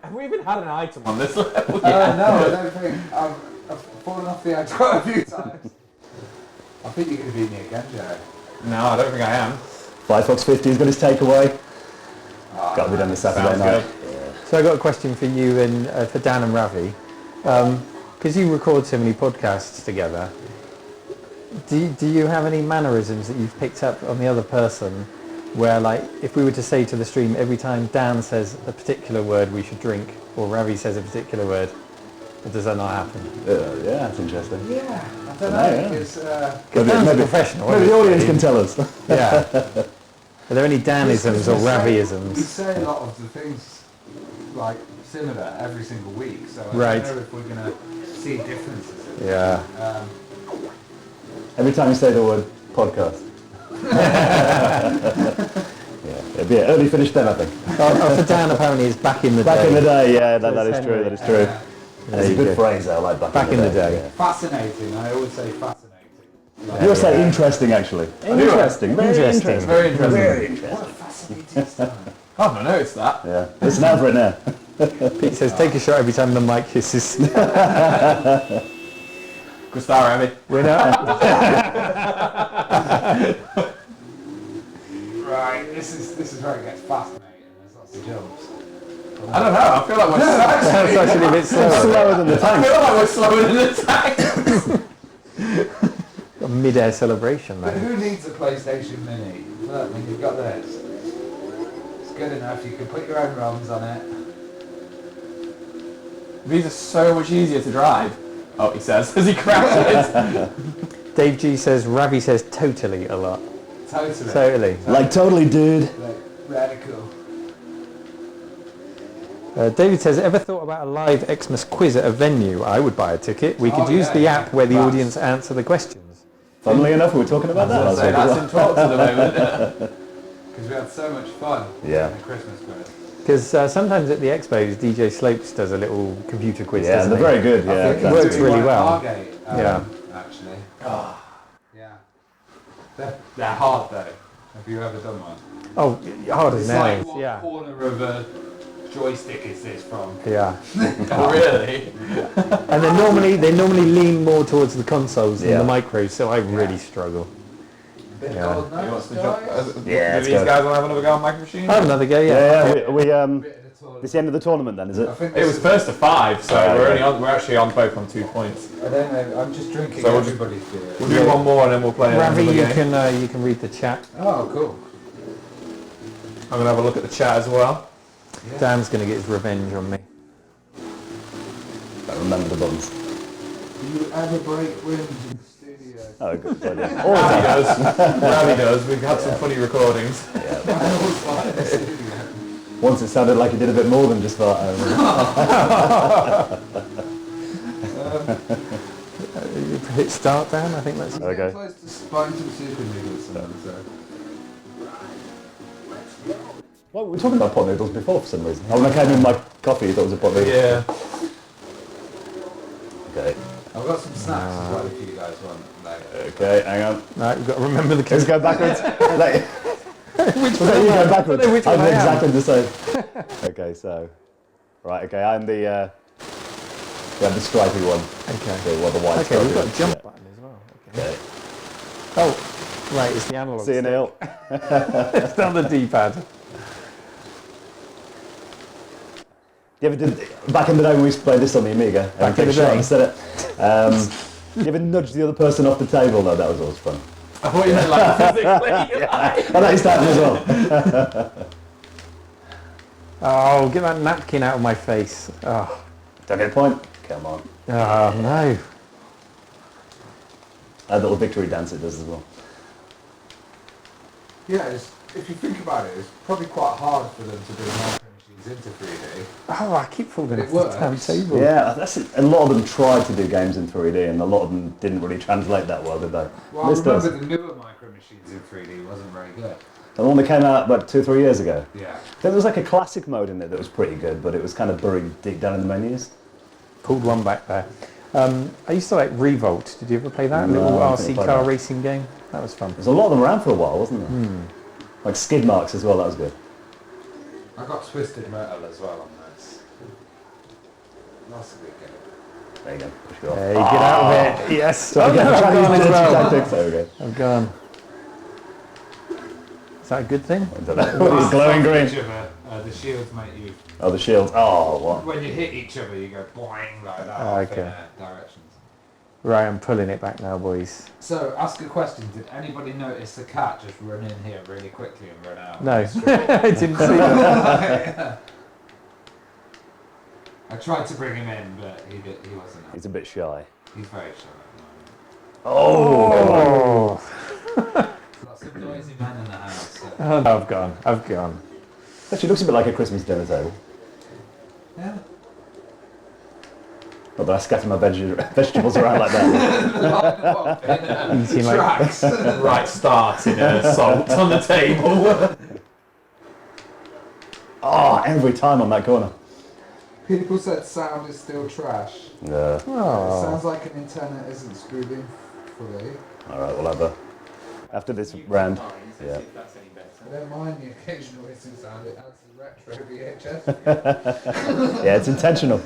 Have we even had an item on this level No, yet? I don't think. I've fallen off the edge quite a few times. I think you're going to beat me again, Joe. No, I don't think I am. Firefox 50 has got his takeaway. Oh, Got to be done this Saturday Sounds night. So I got a question for you and for Dan and Ravi. Because you record so many podcasts together, do you have any mannerisms that you've picked up on the other person where, like, if we were to say to the stream every time Dan says a particular word we should drink, or Ravi says a particular word, Does that not happen? Yeah, that's interesting. Yeah, I don't know. Yeah. Because Maybe professional. Maybe the audience obviously. can tell us. Yeah. Are there any Danisms or we Raviisms? say a lot of the things like similar every single week, so I Right. don't know if we're going to see differences. Yeah. Every time you say the word podcast. Yeah, it'd be an early finish then, I think. For Dan, apparently, it's back in the day. Back in the day, yeah, So that it's is true, Henry. that is true. That's a you good go. phrase, I like Back in the day. yeah. Fascinating. I always say fascinating. Like, You always say interesting, actually. Interesting, very Interesting. interesting. Very interesting. Very interesting. what a fascinating stuff. I haven't noticed that. Yeah, listen out for it now. Pete says, take a shot every time the mic hisses. Good start, Remy. We're not. Right, this is where it gets fascinating. There's lots of jumps. I don't know. I feel like we're That's actually a bit slower. Slower than the I tank. feel like we're slower than the tank. A mid-air celebration, But man. who needs a PlayStation Mini? Look, when you've got this. It's good enough. You can put your own ROMs on it. These are so much easier to drive. Oh, he says as he crashes. Dave G says, Ravi says totally a lot. Totally. Totally. Like, totally, dude. Like, radical. David says, ever thought about a live Xmas quiz at a venue? I would buy a ticket. We could Oh, use yeah, the yeah. app where the That's- audience answer the questions. Funnily enough, we were talking about that last So week. that's in talks at the moment. Because we had so much fun Yeah. in the Christmas quiz. Because sometimes at the expos, DJ Slopes does a little computer quiz, Yeah, doesn't they're he? very good, I yeah. think it he's works doing really one at well. Margate, Yeah. Actually. Yeah. They're hard though. Have you ever done one? Oh, hard as It's nails, like what yeah. corner of a joystick is this from? Yeah. Oh, really? And they normally lean more towards the consoles than Yeah. the micros, so I really struggle. Bit Yeah. cold He notes, wants to guys? jump. Yeah, Do it's these good. guys want to have another go on Micro Machine? I have another go, yeah. Yeah, we Bit of the tournament. it's the end of the tournament then, is it? I think It was this is- first to 5, so Yeah, we're yeah. only on. We're actually on both on 2 points. I don't know. I'm just drinking So we'll just- everybody's beer. We'll do one more and then we'll play Ravi, another you game. can read the chat. Oh, cool. I'm gonna have a look at the chat as well. Yeah. Dan's going to get his revenge on me. I remember the buttons. Do you ever break wind in the studio? Oh, good. Brilliant. Ravi does. Ravi does. We've had some funny recordings. Yeah. I always find the studio. Once it sounded like you did a bit more than just that. Hit start, Dan, I think that's... We're Okay. getting close to spine to super noodles, so. Well, we were talking about pot noodles before for some reason. Oh, when I came in with my coffee, you thought it was a pot noodle. Yeah. Okay. I've got some snacks as well if you guys want. Like, Okay, hang on. Right, we've got to remember the Let's case. go backwards. Like, Which was that you going backwards? I don't know which one I'm I am. exactly the same. Okay, so. Right, okay, I'm the stripy one. Okay. Well, the white Okay, we've stripy got one. a jump button as well. Okay. Okay. Oh, right, it's the analog. See you, stick. Neil. It's on the D-pad. You ever did, back in the day when we used to play this on the Amiga, Back take in a the shot day. and set it. You ever nudge the other person off the table? No, that was always fun. I thought you meant like physically. Oh, that used to happen as well. Oh, get that napkin out of my face. Oh, Don't get a point. Come on. oh no. A little victory dance it does as well. yeah, if you think about it, it's probably quite hard for them to do micro machines into 3D. Oh, I keep falling It off the damn works. table. Yeah, that's it. A lot of them tried to do games in 3D, and a lot of them didn't really translate that well, did they? Well, I This remember does. the newer micro machines in 3D wasn't very good. The one that came out about 2 or 3 years ago. Yeah. There was like a classic mode in it that was pretty good, but it was kind of buried deep down in the menus. Pulled one back there. I used to like Revolt. Did you ever play that? No, Little I didn't RC play car that. racing game? That was fun. There's a lot of them around for a while, wasn't there? Like skid marks as well, that was good. I got Twisted Metal as well on this. That's a good game. There you go. Push it off. Hey, get out of it. Yes. So Oh, again, no, I've Chinese gone as dirty well. tactics. There we go. I've gone. Is that a good thing? I don't know. What is glowing green? Each other, the shields make you. Oh, the shields. Oh, what? When you hit each other, you go boing like that. Oh, off okay. in directions. Right, I'm pulling it back now, boys. So, ask a question. Did anybody notice the cat just run in here really quickly and run out? No, on the street? I didn't see that. I tried to bring him in, but he wasn't. He's a bit shy. He's very shy at Oh! the moment. Lots of noisy men in the house. So. Oh, no, I've gone. Actually, looks a bit like a Christmas dinner table. Yeah. Not that I scatter my vegetables around like that. Eating like Tracks. Right start in salt on the table. Oh, every time on that corner. People said sound is still trash. Yeah. It sounds like an antenna isn't screwed in fully. Alright, we'll have a... After this round. Yeah. See if that's any better. I don't mind the occasional hissing sound, it adds the retro VHS. Yeah, it's intentional.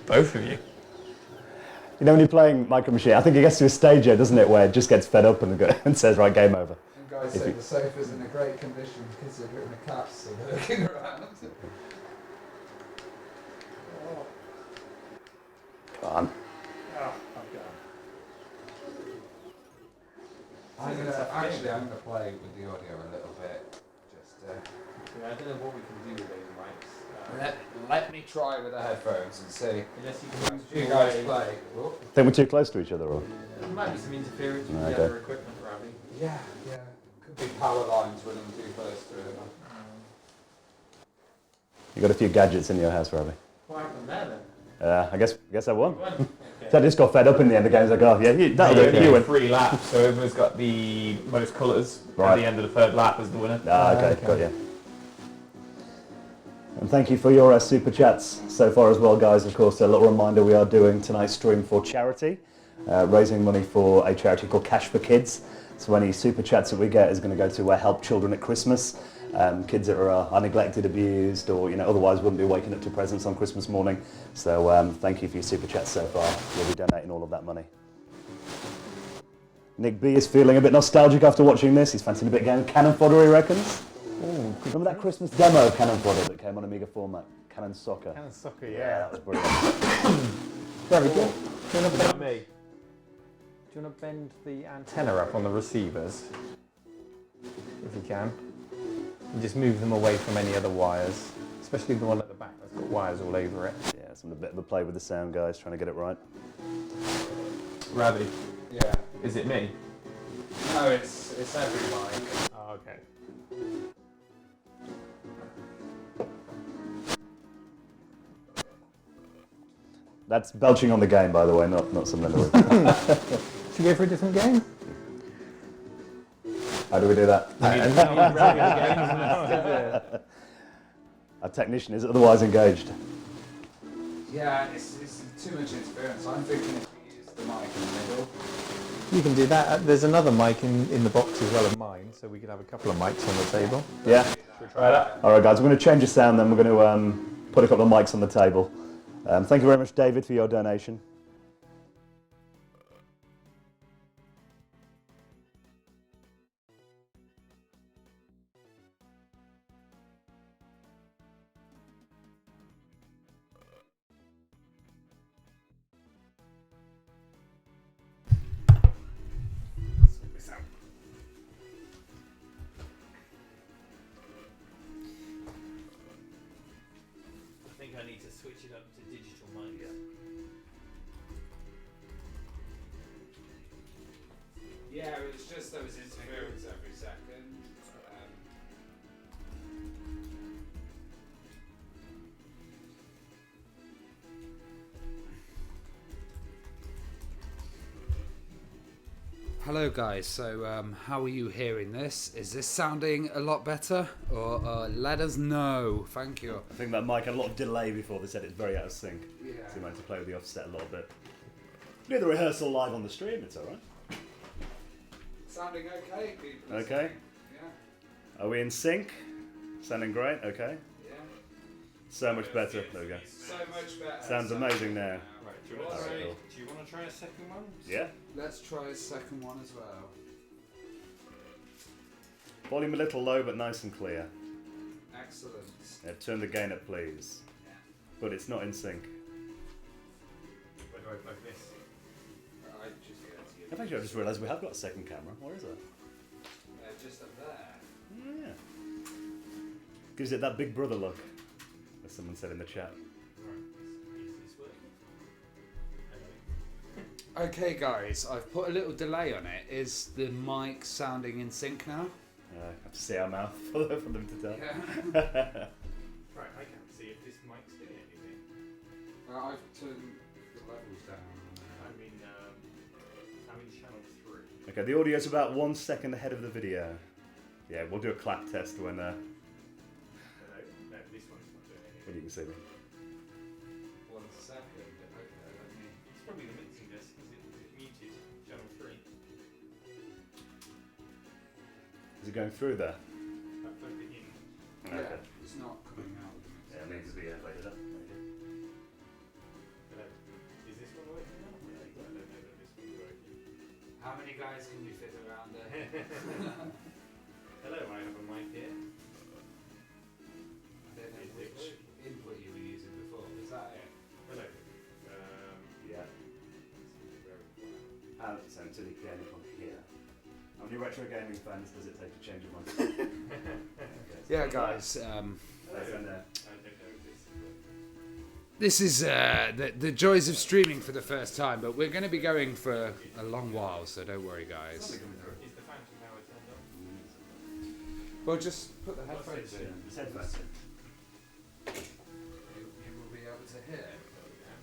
both of you. You know when you're playing Micro Machine, I think it gets to a stage here, doesn't it, where it just gets fed up and says, right, game over. And guys say the sofa's in a great condition considering the cats still lurking around. Come on. I'm gonna play with the audio a little bit. Just Yeah, I don't know what we can do with those mics. let me try with the headphones and see. Unless you can You guys play. Oh. Think we're too close to each other, or? There might be some interference with Okay. the other equipment, Ravi. Yeah. Could be power lines running too close to it. You got a few gadgets in your house, Ravi. What happened there then? I guess I won. Okay. So I just got fed up in the end. The game's like, oh yeah, that'll do. You win. 3 laps, so whoever's got the most colours Right. at the end of the 3rd lap is the winner. Okay, got you. And thank you for your super chats so far as well, guys. Of course, a little reminder, we are doing tonight's stream for charity, raising money for a charity called Cash for Kids. So any super chats that we get is going to go to help children at Christmas. Kids that are neglected, abused, or otherwise wouldn't be waking up to presents on Christmas morning. So thank you for your super chats so far. We'll be donating all of that money. Nick B is feeling a bit nostalgic after watching this. He's fancying a bit of game of Cannon Fodder, he reckons. Remember that Christmas demo of Cannon Fodder that came on Amiga format? Cannon Soccer. Cannon Soccer, Yeah, that was brilliant. Very good. Do you want to Me. bend the antenna up on the receivers? If you can. And just move them away from any other wires, especially the one at the back that's got wires all over it. Yeah, it's a bit of a play with the sound, guys, trying to get it right. Ravi, Yeah. is it me? No, it's every mic. Oh, okay. That's belching on the game, by the way, not some memory. Should we go for a different game? How do we do that? Yeah. Our technician is otherwise engaged. Yeah, it's too much interference. I'm thinking if we use the mic in the middle. You can do that. There's another mic in the box as well as mine, so we could have a couple of mics on the table. Yeah? Try that. All right, guys, we're going to change the sound then. We're going to put a couple of mics on the table. Thank you very much, David, for your donation. I think I need to switch it up to digital mic. Yeah, it's just those interference every second. Hello guys, so how are you hearing this? Is this sounding a lot better? Or let us know, thank you. I think that mic had a lot of delay before they said it's very out of sync. Yeah. So you might have to play with the offset a little bit. We do the rehearsal live on the stream, it's alright. Sounding okay, people? Okay. Yeah. Are we in sync? Sounding great, okay. Yeah. So much better, there we go. So much better. Sounds amazing now. Right, do you want to try? Do you want to try a second one? Yeah? Let's try a second one as well. Volume a little low, but nice and clear. Excellent. Yeah, turn the gain up, please. But it's not in sync. Where do I plug this? I just get to you. I've actually just realised we have got a second camera. Where is it? Just up there. Yeah. Gives it that big brother look. Let's Someone said in the chat. Is this working? Okay, guys, I've put a little delay on it. Is the mic sounding in sync now? I have to see our mouth for them to tell. Yeah. Right, I can't see if this mic's doing anything. I've turned the levels down. I'm in channel 3. Okay, the audio's about 1 second ahead of the video. Yeah, we'll do a clap test when Hello? No, this one's not doing anything. you can see me. 1 second. Okay, let me. It's probably the mixing desk because it muted channel 3. Is it going through there? I plugged it in. Yeah, it's not coming out. Yeah, it needs to be elevated up. Hello? Is this one working now? I don't know that this one's working. How many guys can we fit around there? Hello, I have a mic here. I don't know which input you were using before. Is that it? Hello. Yeah. Very So until you get it from here. How many retro gaming fans does it take to change a microphone? Yeah, guys. Hello, there. I don't know if this is working. This is the joys of streaming for the first time, but we're going to be going for a long while, so don't worry, guys. Is the phantom power turned on? Well, just put the headphones in. It's headphones. You will be able to hear.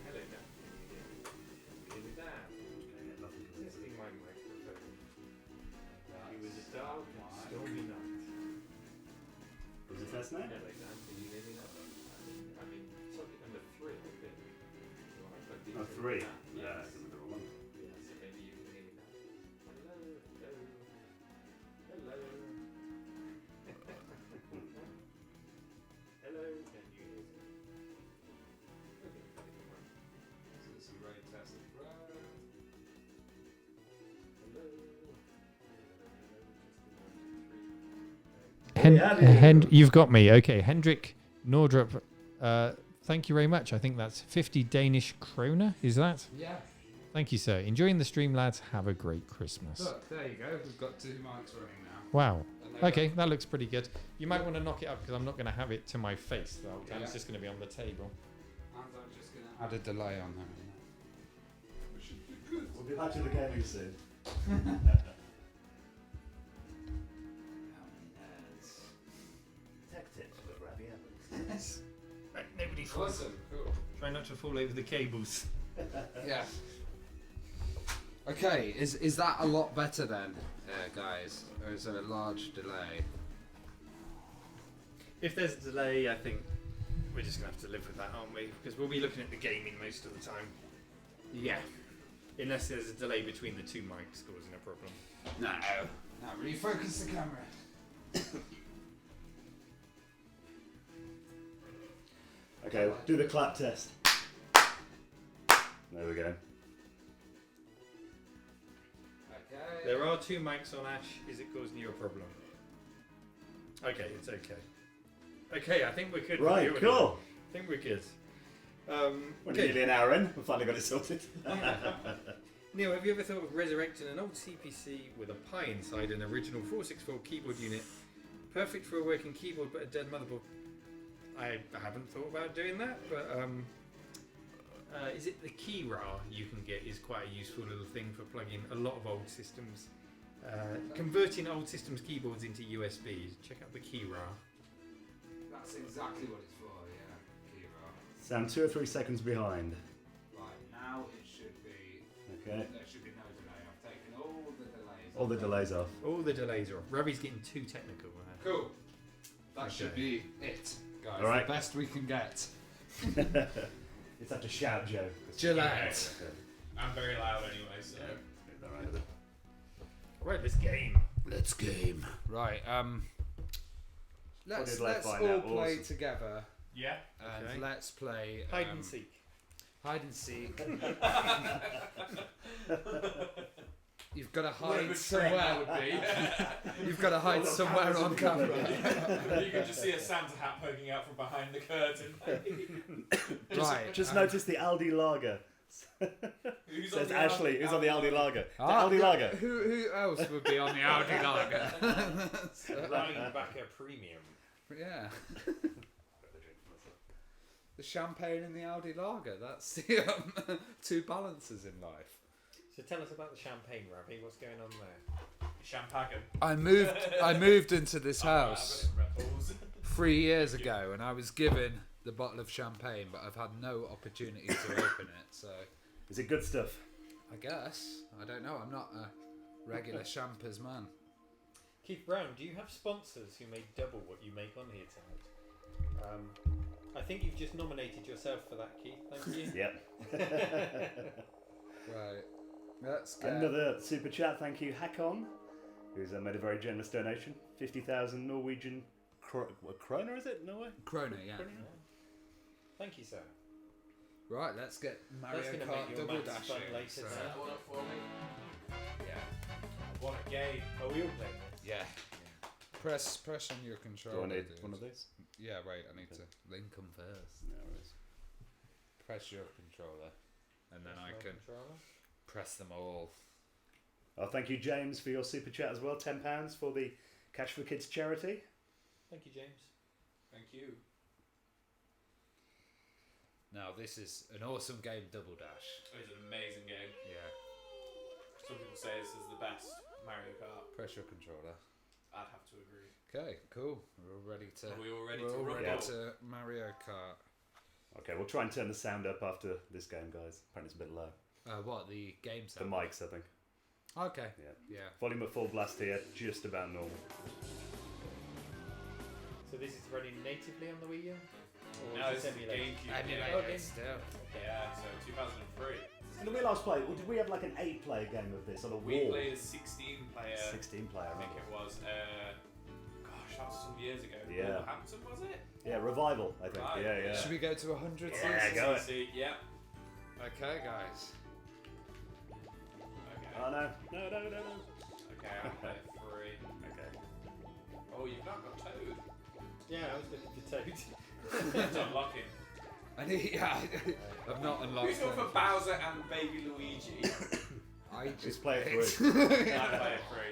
Hello, Dan. Can you hear me? Testing my microphone. It was a dark and stormy night. Was it test now? Hello, Dan. Can you hear me now? I'm in socket number 3, I think. So I plugged Oh, into 3. that. Yeah, Yes. that's the one. Yeah, so maybe you can hear me now. Hello, hello, hello. Hello, can you hear me? Okay, So it's a road test of road. You've got me. Okay, Hendrik Nordrup. Thank you very much. I think that's 50 Danish kroner. Is that? Yeah. Thank you, sir. Enjoying the stream, lads. Have a great Christmas. Look, there you go. We've got 2 mics running now. Wow. And they've Okay, that looks pretty good. You might want to knock it up because I'm not going to have it to my face the whole time. Yeah. It's just going to be on the table. And I'm just going to add a delay on there. Which should be good. We'll be back to the gaming soon. Tech tips with Ravi Evans. Right, nobody Awesome. Cool. Try not to fall over the cables. Yeah. Okay, is that a lot better then, guys? Or is there a large delay? If there's a delay, I think we're just going to have to live with that, aren't we? Because we'll be looking at the gaming most of the time. Yeah. Unless there's a delay between the 2 mics causing a problem. No. Now refocus the camera. Okay, do the clap test. There we go. Okay. There are 2 mics on Ash. Is it causing you a problem? Okay, it's okay. Okay, I think we're good. Right, cool. I think we're good. We're Okay. nearly an hour in. We finally got it sorted. Neil, have you ever thought of resurrecting an old CPC with a Pi inside an original 464 keyboard unit? Perfect for a working keyboard but a dead motherboard. I haven't thought about doing that, but is it the key-ra you can get is quite a useful little thing for plugging a lot of old systems. Converting old systems keyboards into USBs. Check out the key-ra. That's exactly what it's for, yeah. Kira. Sound 2 or 3 seconds behind. Right, now it should be. Okay. There should be no delay. I've taken all the delays. All the delays off. All the delays are off. Ravi's getting too technical. Cool. That Okay. should be it, guys. All right. The best we can get. It's have to shout, Joe. Gillette. Okay. I'm very loud anyway, so. Yeah. All right. Right, let's game. Let's game. Right. Let's did I find all out? play Awesome. together Yeah. and Okay. let's play Hide and seek. Hide and seek. You've got to hide somewhere. You've got to hide somewhere on camera. You can just see a Santa hat poking out from behind the curtain. Right. Just notice the Aldi lager. Who's Says on the Ashley, who's on the Aldi lager? The Ah, Aldi lager. Who else would be on the Audi lager? Linebacker Premium. Yeah. the champagne and the Audi lager. That's the two balances in life. So tell us about the champagne, Ravi. What's going on there? Champagne. I moved into this house Red Bulls. 3 years ago, and I was given the bottle of champagne, but I've had no opportunity to open it. So Is it good stuff? I guess I don't know. I'm not a regular champers man. Keith Brown, do you have sponsors who make double what you make on here tonight? I think you've just nominated yourself for that, Keith. Thank you. Yep. Right. Let's get Another super chat. Thank you, Hakon, who's made a very generous donation. 50,000 Norwegian kroner, is it? Norway? Krona, yeah. Thank you, sir. Right, let's get Mario That's gonna Kart make your double maths dash fun in. later So- tonight. Hold up for me. Yeah. What a game. Are we all playing this? Yeah. Press on your Do controller. I need dude. one of these? Yeah, wait. I need to link them first. No worries. Press your controller, and then I My can controller. press them all. Oh, thank you, James, for your super chat as well. £10 for the Cash for Kids charity. Thank you, James. Thank you. Now this is an awesome game, Double Dash. It's an amazing game. Yeah. Some people say this is the best Mario Kart. Press your controller. I'd have to agree. Okay, cool. We're all ready to. Are we all ready we're to all rumble? ready to Mario Kart. Okay, we'll try and turn the sound up after this game, guys. Apparently it's a bit low. What the game The sound? mics, I think. Okay. Yeah. Yeah. Volume at full blast here, just about normal. So this is running natively on the Wii U? Or No, is this this is emulated? GameCube. Emulated Oh, game. still. Yeah, so 2003. And we last played, did we have like an 8-player game of this on a We wall? played a 16 player. 16-player, I think it was. Gosh, that was some years ago. Yeah. Wolverhampton, was it? Yeah, Revival, I think. Right, Yeah, yeah. yeah. Should we go to 100 Yeah, seats? go it. CC, yeah. Okay, guys. Okay. Oh, no. No. Okay, I'll play 3. Okay. Oh, you've not got Toad. Yeah, I was looking for Toad. It's unlocking. I need. Yeah, I've not unlocked. Who's going for anything. Bowser and Baby Luigi? I Just just play it played. through. I play 3.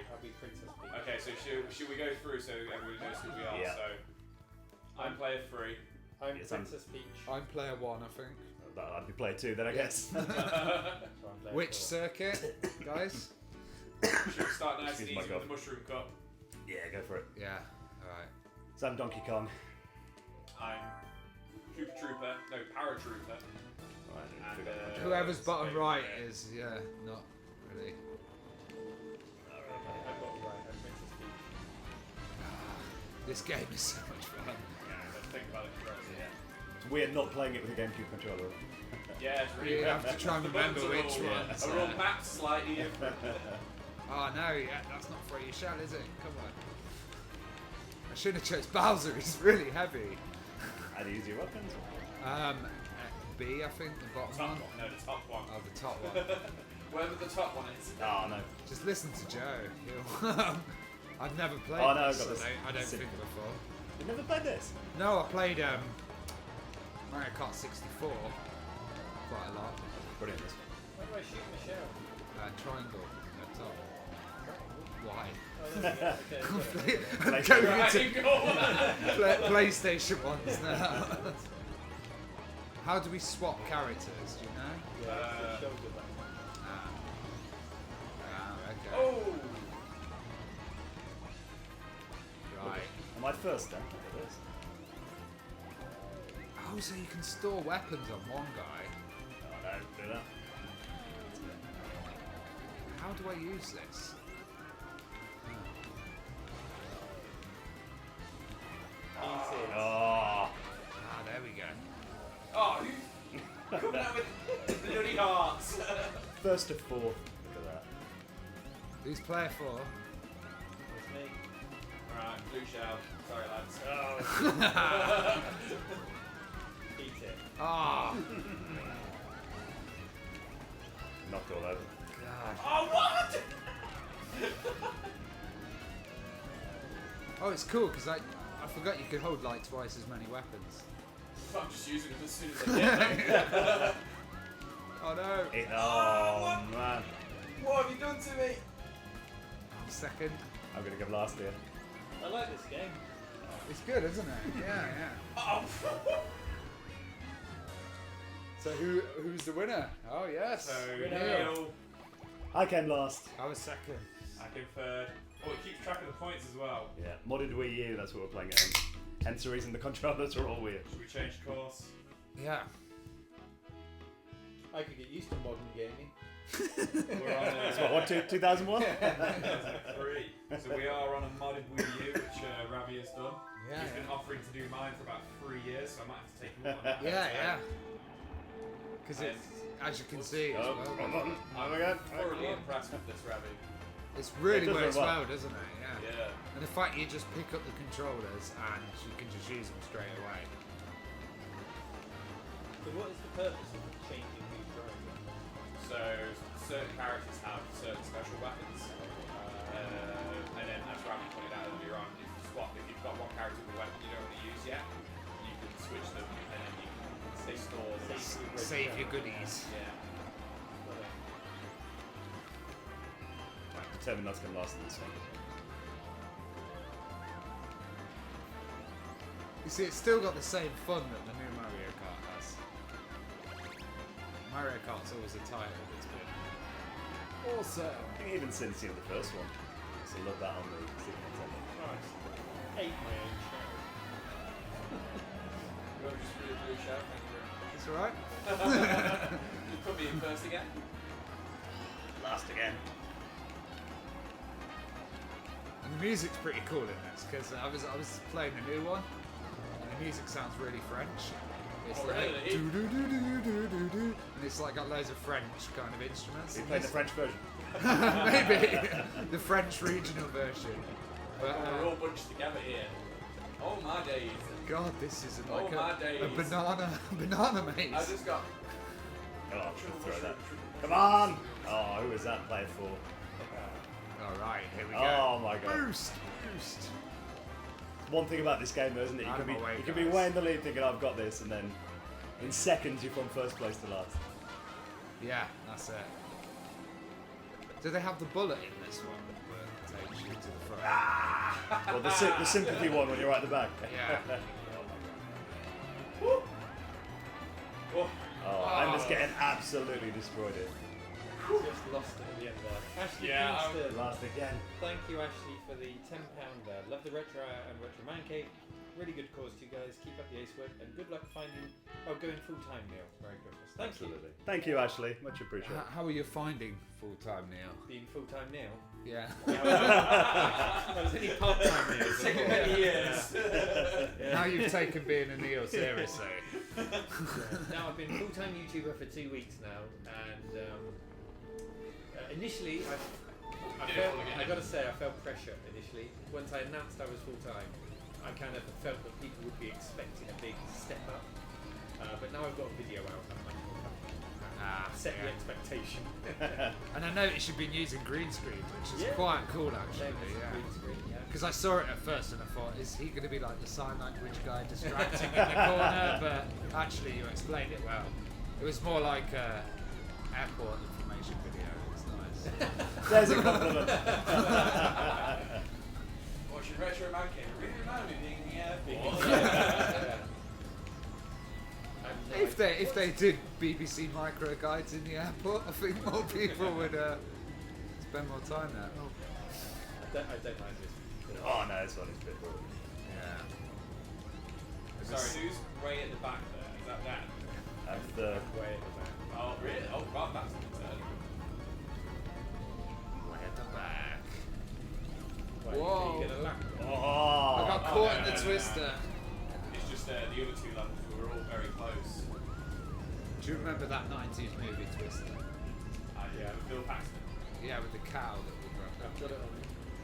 I'll be Princess Peach. Okay, so should we go through so everybody knows who we are? Yeah. So, I'm player 3. I'm Yes, I'm- Princess Peach. I'm player 1, I think. I'd be player 2 then, I guess. So I'm player Which 4. circuit, guys? Should we start nice and Excuse my easy with God. the Mushroom Cup? Yeah, go for it. Yeah. All right. So I'm Donkey Kong. I'm Super Trooper, no, Paratrooper. Right, I And, forgot my joke. Whoever's bottom Space right Marine. is not really. I got you right. I'm Princess Peach. This game is so much fun. Yeah, let's think about it first. It's weird not playing it with a GameCube controller. Yeah, it's really You have to try and The remember buttons are which all- ones. Are all mapped slightly different. Oh no, yeah, that's not for you, shall is it? Come on. I shouldn't have chose Bowser. He's really heavy. How to use your weapons? B, I think the bottom Top one. one, no, the top one. Oh, the top one. Wherever the top one is. Oh, no. Just listen to Joe. I've never played Oh, no, this. I've got this. I don't think before. You've never played this? No, I played Mario Kart 64 quite a lot. Brilliant. This. Where do I shoot Michelle? Triangle at top. Why? Oh, there we go. Okay, got it. I'm going Right, into go. PlayStation ones now. How do we swap characters? Do you know? Yeah, it's the shoulder button. Okay. Oh! Right. Am I first then? Look at this. Oh, so you can store weapons on one guy. Oh, no, do that. How do I use this? Easy. Oh. There we go. Oh, who's coming out with bloody hearts? First to fourth. Look at that. Who's player 4? That's me. Alright, blue shell. Sorry, lads. Oh. Eat it. Ah. Knocked all over. God. Oh, what? Oh, it's cool because I forgot you could hold like twice as many weapons. I'm just using them as soon as I get them. Oh no! Oh, man. What have you done to me? I'm second. I'm going to go last here. I like this game. It's good, isn't it? Yeah, yeah. Oh, So who's the winner? Oh yes. So Neil. Neil, I came last. I was second. I came third. Oh, it keeps track of the points as well. Yeah, modded Wii U, that's what we're playing it on. Hence the reason the controllers are all weird. Should we change course? Yeah. I could get used to modern gaming. We're on That's what 2001? 2003. So we are on a modded Wii U, which Ravi has done. Yeah. He's been offering to do mine for about 3 years, so I might have to take him up on that. Yeah. Because it's, as you can see, as Oh, well, wrong button. Oh my god. Thoroughly impressed with this Ravi. it's really It does works very well, well. doesn't it? Yeah. Yeah. And the fact you just pick up the controllers and you can just use them straight away. So what is the purpose of changing these drones? So certain characters have certain special weapons, and then as Ravi pointed out earlier on, if you swap, if you've got one character with a weapon you don't want to use yet, you can switch them, and then you can store them. Save your goodies. Yeah. Right, determined not to come last in this one. You see, it's still got the same fun that the new Mario Kart has. Mario Kart's always a title that's been awesome. I think even since the first one. I used to love that on the Super Nintendo. Nice. Ate my own show. You want to just do a blue show? Thank you very much. It's alright. You put me in first again. Last again. And the music's pretty cool in this because I was playing the new one and the music sounds really French. It's Oh, like really? do do do do do do do, and it's like got loads of French kind of instruments. You in played the this. French version. Maybe the French regional version. But We're all bunched together here. Oh my days. God, this is Oh like my a days. banana maze. I just got. Oh, I should throw that. Come on! Oh, who was that playing for? All right, here we go. Oh my god. Boost. One thing about this game though, isn't it? You Out can of be, my way, you can be guys. way in the lead thinking I've got this, and then in seconds you're from first place to last. Yeah, that's it. Do they have the bullet in this one that takes you to the front? Well, the sympathy one when you're right at the back. Yeah. Oh, Oh, I'm just getting absolutely destroyed here. Just lost it at the end there. Ashley Yeah, Kingston. Last again. Thank you, Ashley, for the £10 there. Love the Retro and Retro Man Cave. Really good cause to you guys. Keep up the ace work and good luck finding. Oh, going full time, Neil. Merry Christmas. Thank Absolutely. Thank you, Ashley. Much appreciated. How are you finding full time now? you. Being full time Neil. Yeah. I was only part time Neil. so- taking many years. Now you've taken being a Neo seriously. Now I've been full-time YouTuber for 2 weeks now, and initially I got to say I felt pressure initially. Once I announced I was full-time, I kind of felt that people would be expecting a big step up. But now I've got a video out, I'm much more comfortable. Set the expectation. And I noticed you've been using green screen, which is Yeah. quite cool actually. Green Yeah. screen, yeah. Because I saw it at first and I thought, is he going to be like the sign language guy distracting in the corner? But actually, you explained it well. It was more like a airport information video. It was nice. There's a compliment. Watching Retro Man Cave really reminded me of being in the airport. If they did BBC micro guides in the airport, I think more people would spend more time there. Oh. I don't mind this. Oh no, this one is a bit boring. Yeah. Sorry, who's way at the back there? Is that Dan? And the Way at the back. Oh, really? Oh, God, that's a concern. Way at the back. Why, Whoa. you get a lap? oh, I got oh, caught no, in the no, no, twister. It's just the other two levels were all very close. Do you remember that 90s movie Twister? Yeah, with Bill Paxton. Yeah, with the cow that would run. I've got it on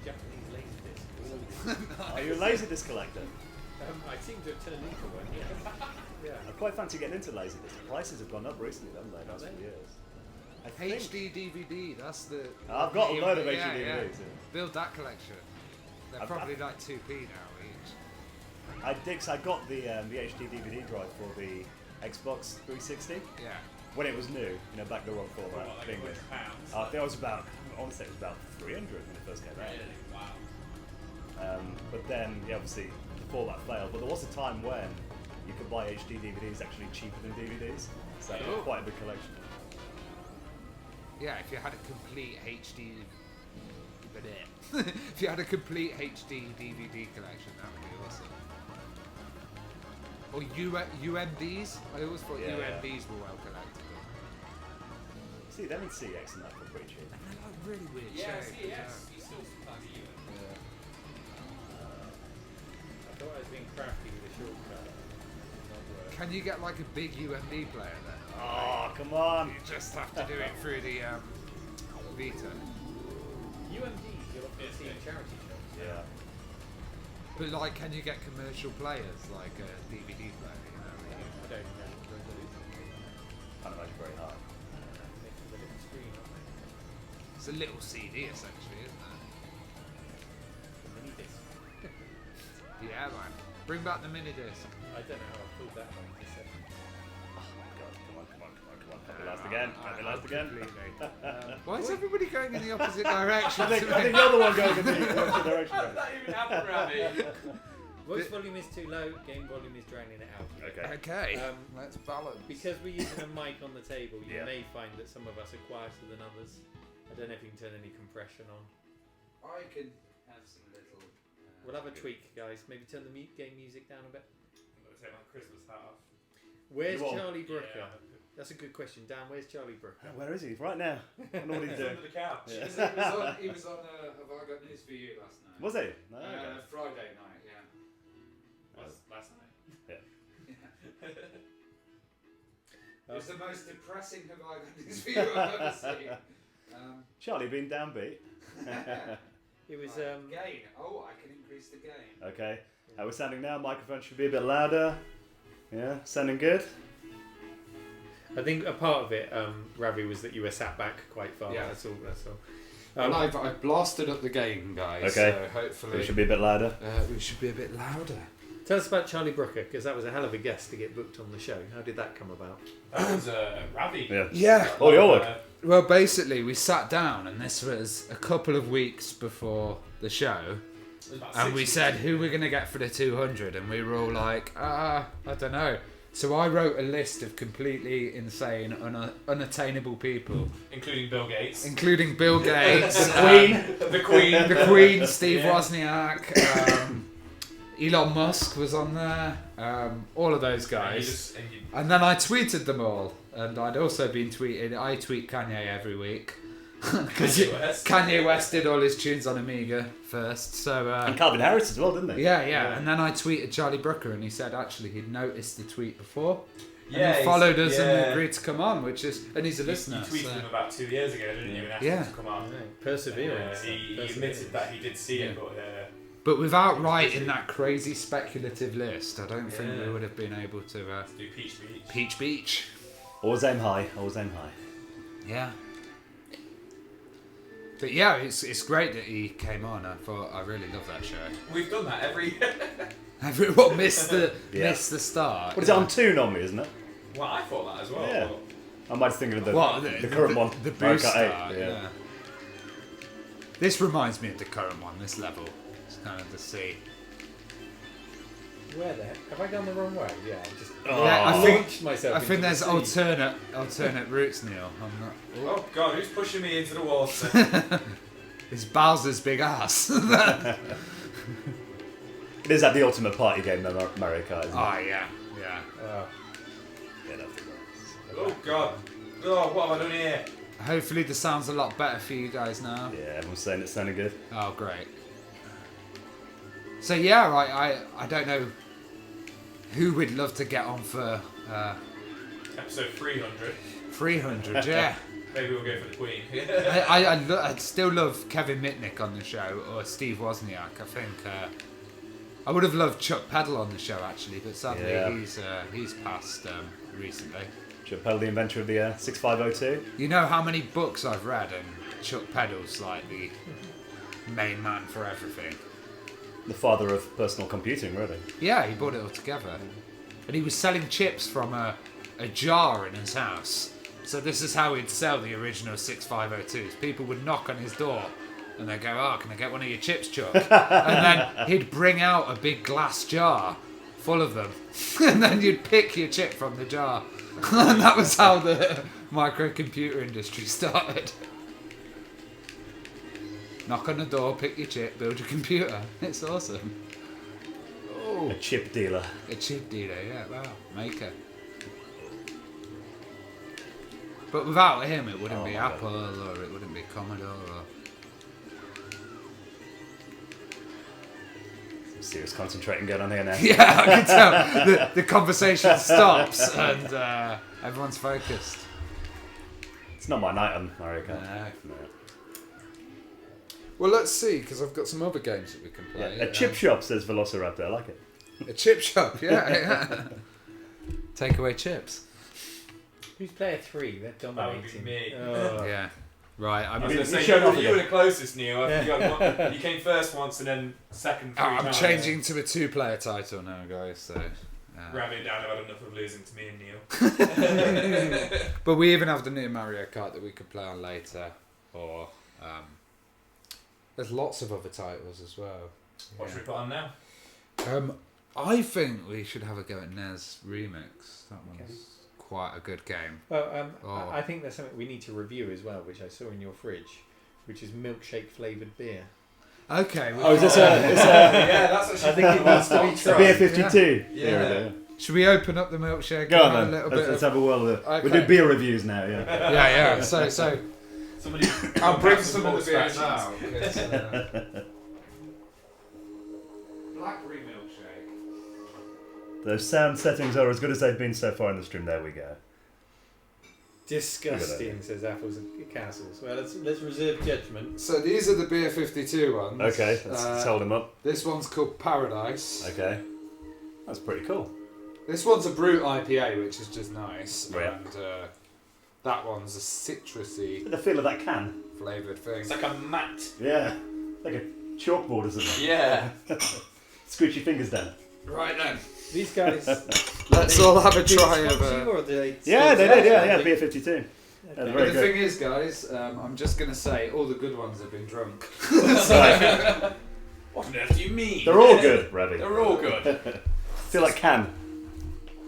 Japanese laserdisc. are you a laserdisc collector? I seem to have turned into one, yeah. I quite fancy getting into laserdisc. The prices have gone up recently, haven't they? Last few years. I think HD DVD, that's the... I've got a load of HD yeah, yeah. DVDs. Yeah. Build that collection. They're I've- probably like 2p now each. I got the HD DVD drive for the Xbox 360 Yeah. when it was new. You know, back the wrong format. What, like being with. £100? I think it was about. I want to say it was about 300 when it first came out. Really? Wow. But then, yeah, obviously, the format failed. But there was a time when you could buy HD DVDs actually cheaper than DVDs. So Oh. quite a big collection. Yeah, if you had a complete HD, if you had a complete HD DVD collection, that would be awesome. Or UMDs. I always thought Yeah, UMDs were well collectible. See, them in CX and that for pretty cheap. And they're like really weird Yeah, shapes. see, yes, you still sometimes use it. I thought I was being crafty with a shortcut. Not work. Can you get like a big UMD player then? Oh, come on. You just have to do it through the Vita. UMDs, you'll often see in charity shops. Yeah. But like, can you get commercial players like a DVD player? You know? I don't know. Can't imagine very hard. Next to the little screen, aren't they? It's a little CD essentially, isn't it? The mini disc. Yeah, man. Bring back the mini disc. I don't know how I pulled that one. Just said. Oh my god, come on. Can't be last again. Can't be last again. Why is everybody going in the opposite direction? I think you're the one going in the opposite direction. How does that even happen, Ravi? Voice volume is too low, game volume is drowning it out. Okay. Okay, Um, let's balance. Because we're using a mic on the table, you Yeah. may find that some of us are quieter than others. I don't know if you can turn any compression on. I can have some little. We'll have a tweak, guys. Maybe turn the game music down a bit. I'm going to take my Christmas hat off. Where's You want- Charlie Brooker? Yeah. That's a good question. Dan, where's Charlie Brooker? Where is he? Right now. I know what he's He's doing. under the couch. Yeah. He was on Have I Got News For You last night? Was he? No, okay. Friday night, yeah. Last night. It was the most depressing Have I Got News For You I've ever seen. Charlie being downbeat. It was Gain. Oh, I can increase the gain. Okay. How we're sounding now? Microphone should be a bit louder. Yeah, sounding good. I think a part of it, Ravi, was that you were sat back quite far. Yeah. That's all. Well, I've blasted up the gain, guys. Okay. So hopefully It should be a bit louder. we should be a bit louder. Tell us about Charlie Brooker, because that was a hell of a guest to get booked on the show. How did that come about? That was Ravi. Yeah. Yeah. Oh, your work. Well, basically, we sat down, and this was a couple of weeks before the show, and we said who we're going to get for the 200, and we were all like, I don't know. So I wrote a list of completely insane, unattainable people, Including Bill Gates. including Bill Gates, The Queen. the Queen, Steve Yeah. Wozniak, Elon Musk was on there, all of those guys. And then I tweeted them all, and I'd also been tweeting. I tweet Kanye every week because Kanye West. Kanye West did all his tunes on Amiga first. So And Calvin Harris as well, didn't he? yeah. And then I tweeted Charlie Brooker, and he said actually he'd noticed the tweet before, and Yeah, he followed us and yeah. agreed to come on, and he's a You listener. tweeted so- him about 2 years ago, didn't you? And asked Yeah. him to come on. Perseverance. He admitted that he did see it, but But without writing that crazy speculative list, I don't think Yeah. we would have been able to do Peach Beach. Peach Beach. Always aim high. Always aim high. Yeah. But yeah, it's great that he came on. I really love that show. We've done that every. Everyone missed the Yeah. missed the start. What is it on 2 normally, isn't it? Well, I thought that as well. Yeah. but- I might be thinking of the What current one. The Mario boost Kart 8, start, yeah. yeah. This reminds me of the current one. This level, it's kind of the sea. Where the heck? Have I gone the wrong way? Yeah, I just Yeah, I launched myself. I into think the there's sea. alternate routes, Neil. I'm not. Oh God, who's pushing me into the water? It's Bowser's big ass. It is like the ultimate party game, though, Mario Kart, isn't it? Oh yeah. Yeah, that's it. Oh God. Oh, what have I done here? Hopefully the sound's a lot better for you guys now. Yeah, everyone's saying it's sounding good. Oh great. So yeah, I don't know who we'd love to get on for Episode 300. 300. Yeah. Maybe we'll go for the Queen. I'd still love Kevin Mitnick on the show or Steve Wozniak. I think I would have loved Chuck Peddle on the show actually, but sadly Yeah. he's passed recently. Chuck Peddle, the inventor of the 6502. You know how many books I've read, and Chuck Peddle's like the main man for everything. The father of personal computing, really. Yeah, he brought it all together, and he was selling chips from a jar in his house. So this is how he'd sell the original 6502s. People would knock on his door and they'd go, "Oh, can I get one of your chips, Chuck?" And then he'd bring out a big glass jar full of them. And then you'd pick your chip from the jar. And that was how the microcomputer industry started. Knock on the door, pick your chip, build your computer. It's awesome. Oh, A chip dealer. a chip dealer, yeah, wow, maker. But without him, it wouldn't Oh be my God. Apple, or it wouldn't be Commodore, or... Some serious concentrating going on here now. Yeah, I can tell. The conversation stops and everyone's focused. It's not my night on Mario Kart. No. No. Well, let's see, because I've got some other games that we can play. A chip shop, says Velociraptor. I like it. A chip shop, yeah. Take away chips. Who's player 3? They're That would dominating. be me. Oh. Yeah. Right, I was I'm, going to You say, showed off you again. were the closest, Neil. I forgot what, you came first once and then second 3 I'm times. changing to a 2-player title now, guys, so... Ravi and Joe have had enough of losing to me and Neil. But we even have the new Mario Kart that we could play on later, or... there's lots of other titles as well. What should we put on now? I think we should have a go at NES Remix. That one's Okay. quite a good game. Well, Oh. I think there's something we need to review as well, which I saw in your fridge, which is milkshake flavoured beer. Okay. Oh, is this a Yeah, that's actually I think it needs to be a tried. beer 52? Yeah. There we go. Should we open up the milkshake? Go and have on a then. little Let's, bit let's of... have a whirl of it. Okay. We'll do beer reviews now, yeah. Yeah. So Somebody I'll bring some some of more the beers scratches. out. 'Cause, blackberry milkshake. Those sound settings are as good as they've been so far in the stream. There we go. Disgusting, says Apples and Castles. Well, let's reserve judgment. So these are the beer 52 ones. Okay, let's hold them up. This one's called Paradise. Okay. That's pretty cool. This one's a brute IPA, which is just nice. Yeah. And that one's a citrusy The feel of that can. flavoured thing. It's like a mat. Yeah. Like a chalkboard or something. Yeah. Scooch your fingers down. Right then. These guys. Let's all have a did they try of sponsor you, or did they Yeah, they sponsor did, us? yeah, They- beer 52. Okay. Very But the good. thing is, guys, I'm just going to say all the good ones have been drunk. Right. What on earth do you mean? They're all good, Ravi. They're all good. Feel like can.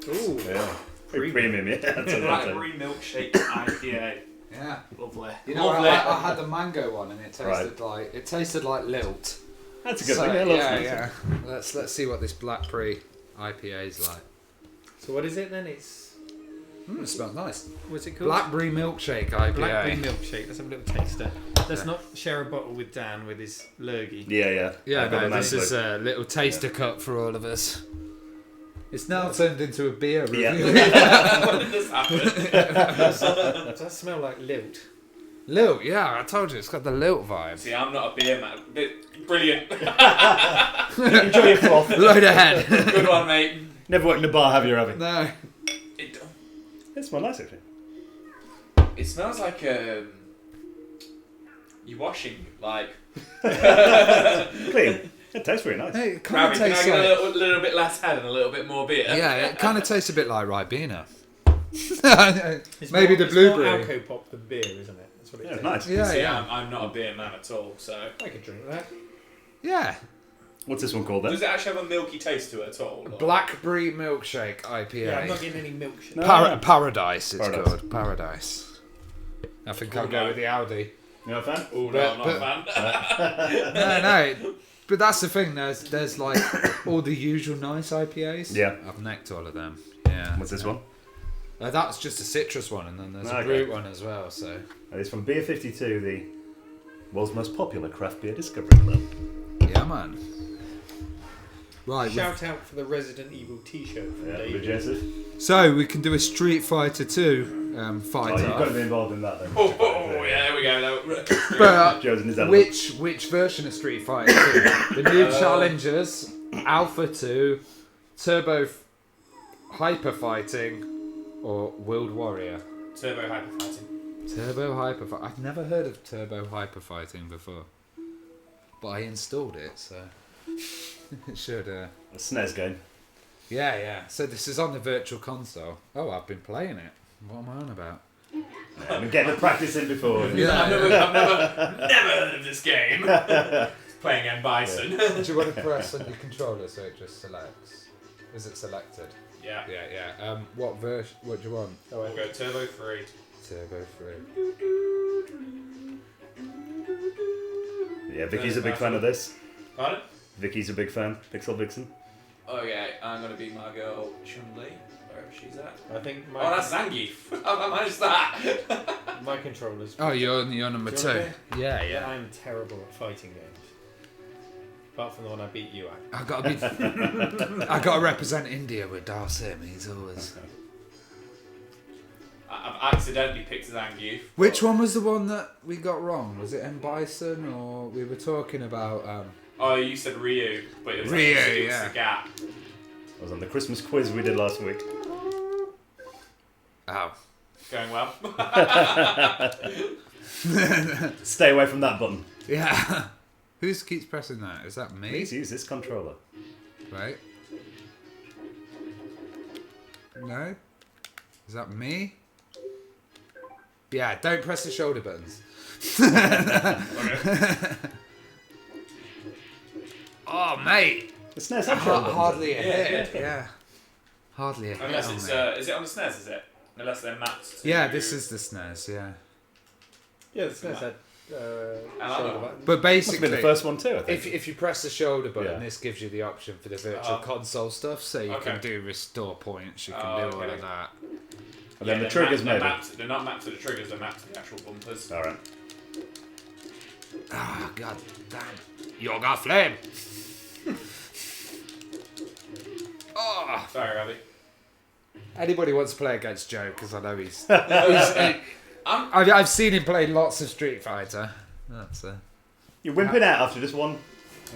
Ooh. Yeah. Pretty premium, yeah. That's what I'd say. Blackberry milkshake IPA. Yeah. Lovely. You know, Lovely. I had the mango one, and it tasted Right. like lilt. That's a good So, thing. yeah, Lots yeah. Let's see what this blackberry IPA is like. So what is it then? It's It smells nice. what's it called? Blackberry milkshake IPA. Blackberry milkshake. Let's have a little taster. Let's not share a bottle with Dan with his lurgy. Yeah, yeah. Yeah, I've got no, a nice this is look. a little taster cup for all of us. It's now turned into a beer review. Yeah. When did this happen? Does that smell like lilt? Lilt, yeah, I told you, it's got the lilt vibe. See, I'm not a beer man. Brilliant. Enjoy your froth. Load ahead. Good one, mate. Never worked in a bar, have you, Ravi? No. It, It smells nice, actually. it smells like you're washing, like. Clean. It tastes really nice. Hey, it kind Ravi, of can I tastes get like... a little bit less head and a little bit more beer? Yeah, it kind of tastes a bit like Ribena. It's Maybe the it's blueberry. more alco pop than beer, isn't it? That's what it Yeah, it's tastes nice. Yeah, See, yeah. I'm not a beer man at all, so. I could drink that. Yeah. What's this one called then? Does it actually have a milky taste to it at all? or- Blackberry milkshake IPA. Yeah, I'm not getting any milkshake. No. Paradise, it's Paradise. called. Paradise. I think I'll Oh, go no. with the Audi. You not a fan? Oh, no, But- I'm not a fan. No. But that's the thing. There's like all the usual nice IPAs. Yeah. I've necked all of them. Yeah. What's this one? That's just a citrus one, and then there's a Okay. brute one as well. So And it's from Beer 52, the world's most popular craft beer discovery club. yeah, man. Right. Shout out for the Resident Evil T-shirt from Yeah, David. Joseph. So we can do a Street Fighter 2 fight Oh, you've got to off. be involved in that then. Oh, yeah, there we go. But Joe's in his element. which version of Street Fighter 2? The new Challengers, Alpha 2, Turbo Hyper Fighting, or World Warrior? Turbo hyper fighting. Turbo Hyper Fighting. I've never heard of Turbo Hyper Fighting before, but I installed it, so it should. A SNES game. Yeah. So this is on the Virtual Console. Oh, I've been playing it. What am I on about? Yeah, I've been getting the practice in before. Yeah. I've never heard of this game. Playing M. Bison. Do you want to press on your controller so it just selects? Is it selected? Yeah. Yeah. What version? What do you want? We'll go Turbo 3. Turbo 3. Yeah, Vicky's a big fan of this. Pardon? Vicky's a big fan. Pixel Vixen. Okay, I'm going to be my girl Chun-Li, wherever she's at. I think Oh, that's Zangief. How have I managed that? my controller's. Oh, you're number Do you 2. wanna Yeah, Yeah, I'm terrible at fighting games. Apart from the one I beat you at. I gotta be. I gotta represent India with Darsim. He's always. I've accidentally picked Zangief. Which one was the one that we got wrong? Was it M Bison or we were talking about? Oh, you said Ryu, but it was Ryu, it was yeah. the Gap. I was on the Christmas quiz we did last week. Oh. Going well. Stay away from that button. Yeah. Who keeps pressing that? Is that me? Please use this controller. Right. No. Is that me? Yeah. Don't press the shoulder buttons. Oh, mate. The SNES have shoulder buttons. Hardly a Yeah, hit. Yeah. Hardly a hit. Unless on it's me. is it on the SNES? Is it? Unless they're mapped to. Yeah, this is the SNES. Yeah. Yeah, the SNES had I like shoulder that. buttons. But Must have been basically, the first one too, I think. if you press the shoulder button, Yeah. this gives you the option for the virtual console stuff, so you can Okay. do restore points, you can Oh, do all okay. of that. And then the they're triggers mapped, maybe. they're not mapped to the triggers, they're mapped to the actual bumpers. Alright. Ah, god damn. Yoga flame! Oh! Sorry, Ravi. Anybody wants to play against Joe, because I know I've seen him play lots of Street Fighter. That's You're wimping out after just one.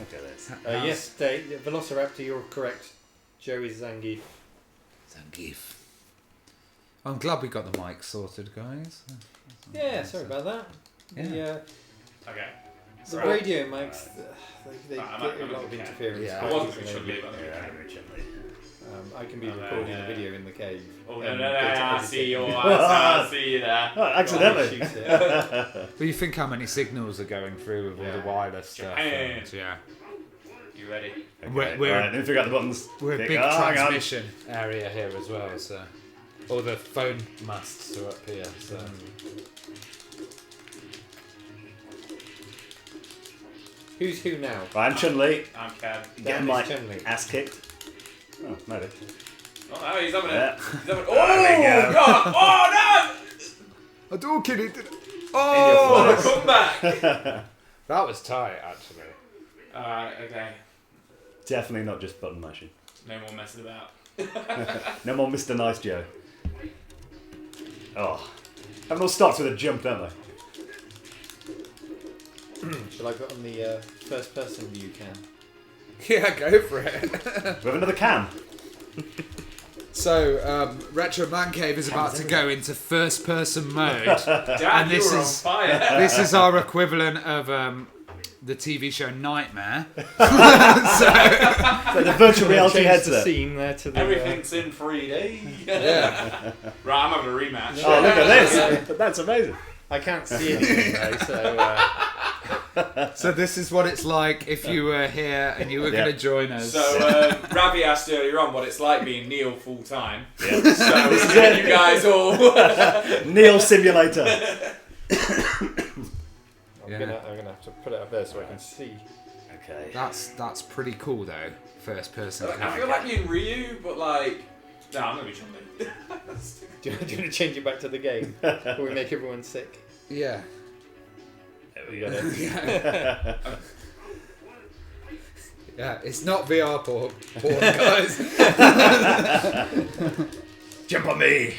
Okay, there's. Yes, Dave, Velociraptor, you're correct. Joey's Zangief. Zangief. I'm glad we got the mic sorted, guys. Yeah, sorry about that. Yeah. Okay. The Right. radio mics, they I'm get a not lot of okay. interference. Yeah. I wasn't going to Occasionally. Chun-Li, but Yeah, okay. very gently. I can be Oh, no, recording no. a video in the cave. Oh, and no, go to I edit see it. you. I see you there. Oh, accidentally. Shoots it. But you think how many signals are going through with all the wireless stuff? Japan. And, yeah. You ready? Okay. We're- Alright, don't forget the buttons. We're a Pick- big hang on. transmission area here as well, so all the phone masts are up here. So Who's who now? Right, I'm Chun-Li. I'm Kev. Getting Dan my is Chun-Li. ass kicked. Oh, maybe. Oh, no, he's having Yeah. it. He's having it. There we go. Oh, God. Oh, I don't kill it. In no! your What a comeback. That was tight, actually. Alright, okay. Definitely not just button mashing. No more messing about. No more Mr. Nice Joe. Oh. Everyone all starts with a jump, don't they? Shall I put on the first person view cam? Yeah, go for it. We have another cam. So, Retro Man Cave is about to go into first-person mode. Dad, And you this were on is- fire. This is our equivalent of the TV show Nightmare. So the virtual reality Change the headset. scene there to the. Everything's in 3D. Yeah. Right, I'm having a rematch. Oh, look at this. Yeah. That's amazing. I can't see anything though, so. So this is what it's like if you were here and you were Yeah. going to join us. So, Ravi asked earlier on what it's like being Neil full time. Yeah. So, you guys all. Neil Simulator. I'm gonna have to put it up there so I can see. Okay. That's pretty cool though. First person. I feel like being Ryu, but like. No, I'm gonna be Chun-Li. Do you want to change it back to the game? Or we make everyone sick? Yeah. There we go. Yeah, it's not VR porn, guys. Jump on me.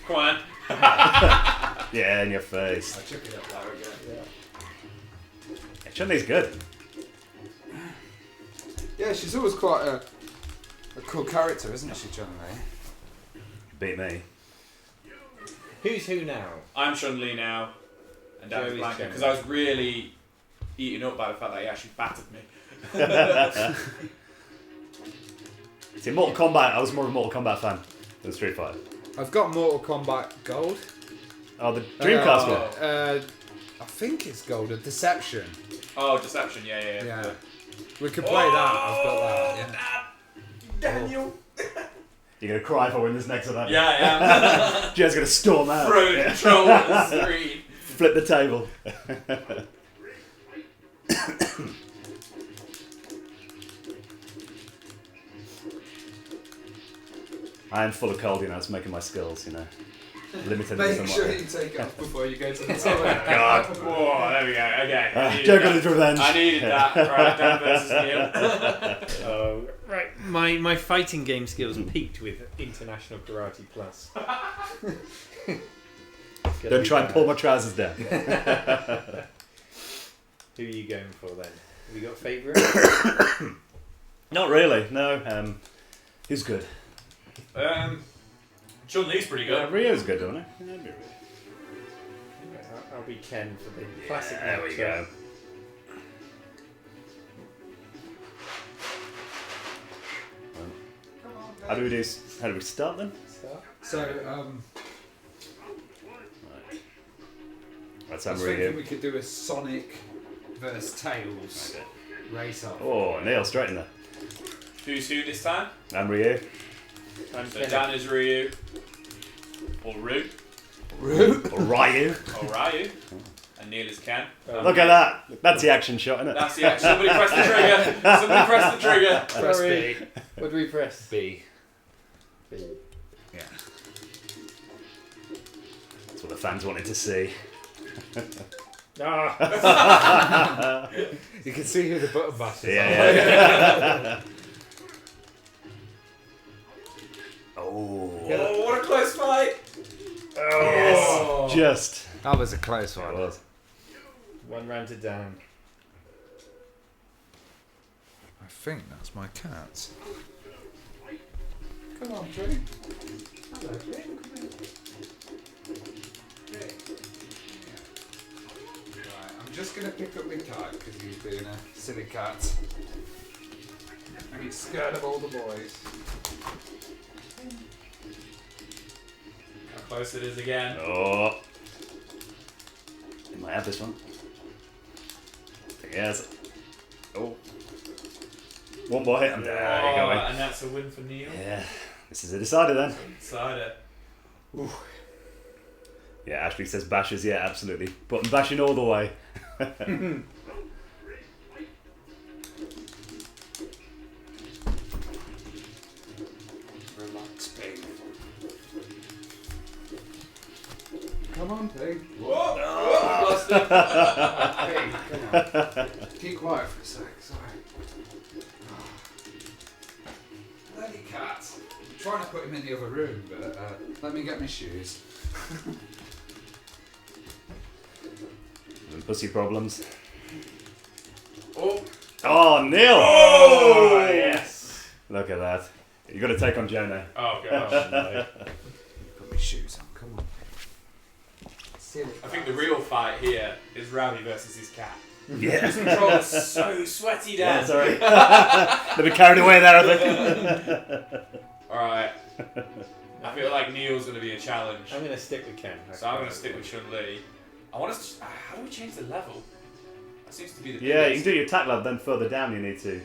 Come on. Yeah, in your face. I'll chuck it up there again. Yeah, Chun-Li's good. Yeah, she's always quite a cool character, isn't she, Chun-Li? Beat me. Who's who now? I'm Chun-Li now, and Dad's Joey's Blanca, Chun-Li. because I was really eaten up by the fact that he actually battered me. See, Mortal Kombat, I was more of a Mortal Kombat fan than Street Fighter. I've got Mortal Kombat Gold. Oh, the Dreamcast one. I think it's Gold. Deception. Oh, Deception, yeah. Yeah. We could play that. I've got that. Yeah. Daniel. You're going to cry if I win this next one, aren't you? Yeah, I am. Joe's going to storm out. Throw the control at the screen. Flip the table. I am full of cold, you know, it's making my skills, you know, limited. Make sure you take off before you go to the Oh, toilet. God. Whoa, there we go. Okay. Joe got his revenge. I needed that. Right, Dan versus Neil. Oh, right. My fighting game skills peaked with International Karate Plus. Don't try and pull my trousers down. Who are you going for then? Have you got a favourite? Not really, no. Who's good? Chun-Li's pretty good. Rio's good, don't he? Yeah, I'll be Ken for the classic there we matchup. go. How do we do? How do we start then? Start. So, Right. That's I was Rio. thinking we could do a Sonic versus Tails race off. Oh, Neil, straight in there. Who's who this time? I'm Rio. I'm So Ken. Dan is Ryu. Or Rue. Or Ryu. Or Ryu. And Neil is Ken. Look at that. That's the action shot, isn't it? That's the action. Somebody press the trigger. Somebody press the trigger. Press Sorry. B. What do we press? B. B. Yeah. That's what the fans wanted to see. Ah! You can see who the button mashers are. Yeah. Oh. Oh, what a close fight. Yes. Just. That was a close It one. was. One round to Dan. I think that's my cat. Come on, Drew. Right, I'm just going to pick up my cat because he's being a silly cat. And he's scared of all the boys. How close it is again. Oh. He might have this one. Yes. Oh. One more hit and there you go. And that's a win for Neil. Yeah. This is a decider then. Cider. Yeah, Ashley says bashes. Yeah, absolutely. Button bashing all the way. Relax, pig. Come on, pig. Whoa! Whoa! Lost him. Pig, come on. Keep quiet for a sec, sorry. Bloody cat. I'm trying to put him in the other room, but let me get my shoes. And pussy problems. Oh! Oh, Neil! Oh! Yes. Look at that. You got to take on Joe now. Oh, God. Put my shoes on, come on. Silly I think the real fight here is Ravi versus his cat. Yeah. His controller's so sweaty, Dan. Yeah, sorry. They've been carried away there, I think. Alright. I feel like Neil's going to be a challenge. I'm going to stick with Ken. So I'm going to stick with Chun-Li. I want us to... How do we change the level? That seems to be the Yeah, you biggest. can do your attack level, then further down you need to. Yeah,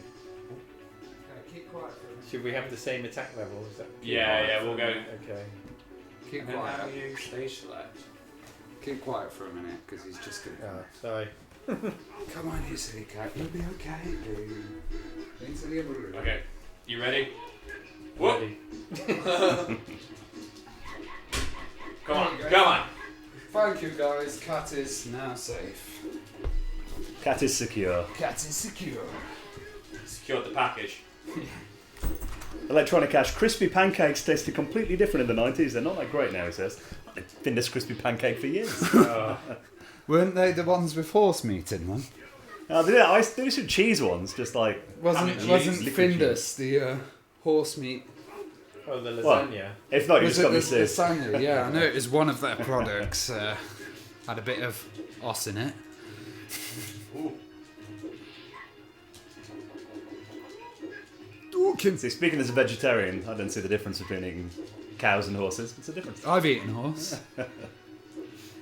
keep quiet for a minute. Should we have the same attack level? Is that Yeah, we'll go. Okay. Keep And then quiet. how do you stage select? Keep quiet for a minute, because he's just going to... Oh, sorry. Come on, you silly cat. You'll be okay, dude. Into the other room. Okay, you ready? Whoop! Ready. Come on, There you go. come on! Thank you, guys. Cat is now safe. Cat is secure. Cat is secure. Secured the package. Electronic Ash, crispy pancakes tasted completely different in the 90s. They're not that great now, he says. I've been this crispy pancake for years. Weren't they the ones with horse meat in them? I used to do some cheese ones, just like... Wasn't liquid Findus the horse meat? Oh, the lasagna. What? If not, you Was just it got me the Sid. lasagna? Yeah, I know it was one of their products. Had a bit of os in it. Ooh. See, speaking as a vegetarian, I don't see the difference between eating cows and horses. What's the difference? I've eaten horse.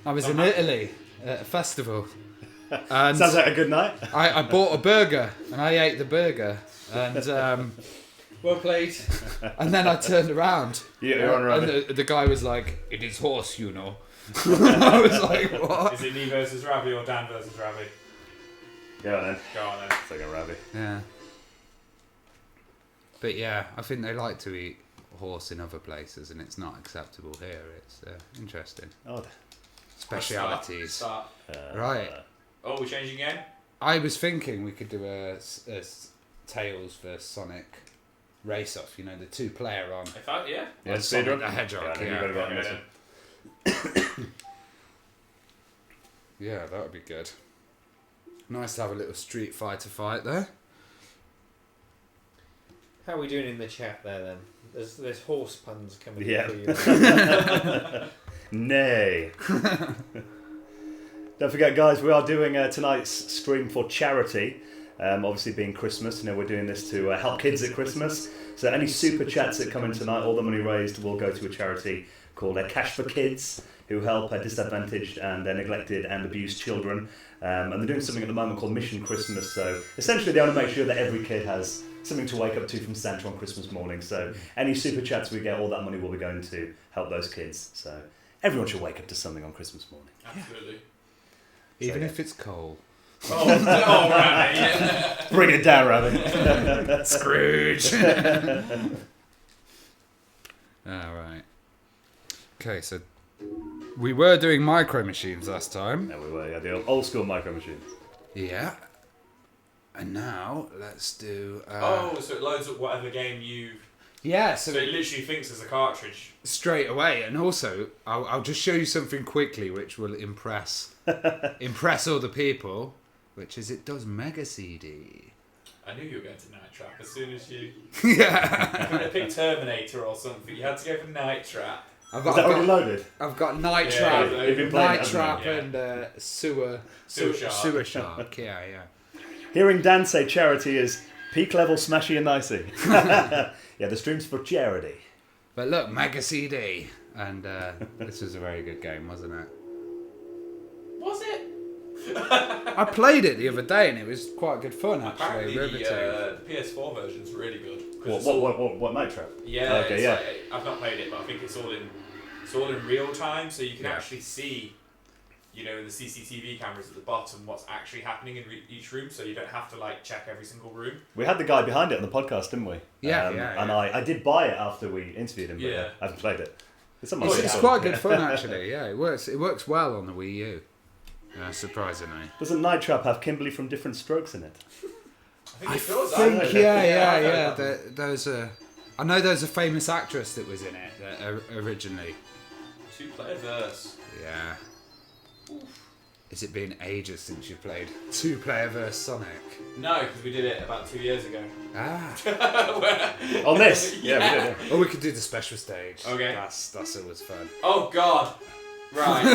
I was in Italy at a festival. And Sounds like a good night. I bought a burger and I ate the burger. And Well played. And then I turned around. You're on and Ravi. the guy was like, "It is horse, you know." I was like, "What?" Is it me versus Ravi or Dan versus Ravi? Go on then. Go on then. It's like a Ravi. Yeah. But yeah, I think they like to eat horse in other places, and it's not acceptable here. It's interesting. Odd. Specialities. Start. Right. Oh, we're changing again? I was thinking we could do a Tails versus Sonic race off. You know, the 2-player on. If I, yeah. Yeah, Sonic speedrun? the Hedgehog. Yeah, I think Yeah, you've got to get on this one. yeah, that would be good. Nice to have a little Street Fighter fight there. How are we doing in the chat there then? There's horse puns coming Yeah. for you. Nay. Don't forget, guys, we are doing tonight's stream for charity. Obviously, being Christmas, you know, we're doing this to help kids at Christmas. So any super chats that come in tonight, all the money raised will go to a charity called Cash for Kids, who help disadvantaged and neglected and abused children. And they're doing something at the moment called Mission Christmas. So essentially, they want to make sure that every kid has something to wake up to from Santa on Christmas morning. So any super chats we get, all that money will be going to help those kids. So everyone should wake up to something on Christmas morning. Absolutely. Even yeah. if it's coal. Oh, no, Ravi. Yeah. Bring it down, Ravi. Scrooge. Alright. Okay, so we were doing micro machines last time. Yeah, we were, yeah, the old school micro machines. Yeah. And now let's do. So it loads up whatever game you. Yeah, So so it literally thinks there's a cartridge. straight away, and also I'll just show you something quickly which will impress all the people, which is it does Mega CD. I knew you were going to Night Trap as soon as you. Yeah. You could have picked Terminator or something. You had to go for Night Trap. I've Is that already loaded? I've got Night Yeah, Trap, yeah, you've been playing Night it, haven't Trap, you? Yeah. and Sewer Sewer Shark. Yeah. Hearing Dan say charity is peak level smashy and nicey. Yeah, the stream's for charity. But look, Mega CD, and this was a very good game, wasn't it? Was it? I played it the other day, and it was quite good fun actually. Apparently, Riveting. the PS4 version's really good. 'Cause it's What Night Trap? Yeah, Okay, it's yeah. like, I've not played it, but I think it's all in real time, so you can Yeah. actually see, you know, in the CCTV cameras at the bottom what's actually happening in each room, so you don't have to like check every single room. We had the guy behind it on the podcast, didn't we? Yeah, And I did buy it after we interviewed him, but Yeah. I haven't played it. It's, on my It's list. quite good fun actually. Yeah, it works well on the Wii U. Surprisingly. Doesn't Night Trap have Kimberly from Different Strokes in it? I think it does. I think I've yeah. heard that. There's a. I know there's a famous actress that was in it originally. 2-player verse. Yeah. Is it been ages since you played 2-player versus Sonic? No, because we did it about 2 years ago. Ah. On this? Yeah, we did. Yeah. Or we could do the special stage. Okay. That's always fun. Oh God. Right.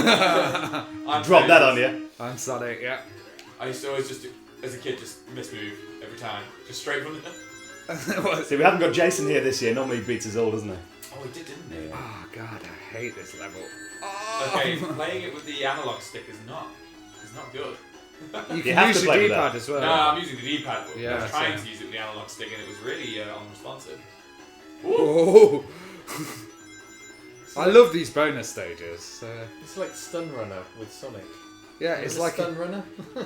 I'm Drop that Tails. on you. I'm Sonic, yeah. I used to always just, as a kid, just mismove every time, just straight from the. See, we haven't got Jason here this year. Normally he beats us all, doesn't he? Oh, he did, didn't he? Oh god, I hate this level. Okay, playing it with the analog stick is not good. You You can have use to your play with D-pad that. as well. No, I'm using the D-pad, but I Yeah, was trying same. to use it with the analog stick, and it was really unresponsive. Oh. I love these bonus stages. It's like Stun Runner with Sonic. Yeah, Remember it's like Stun Runner.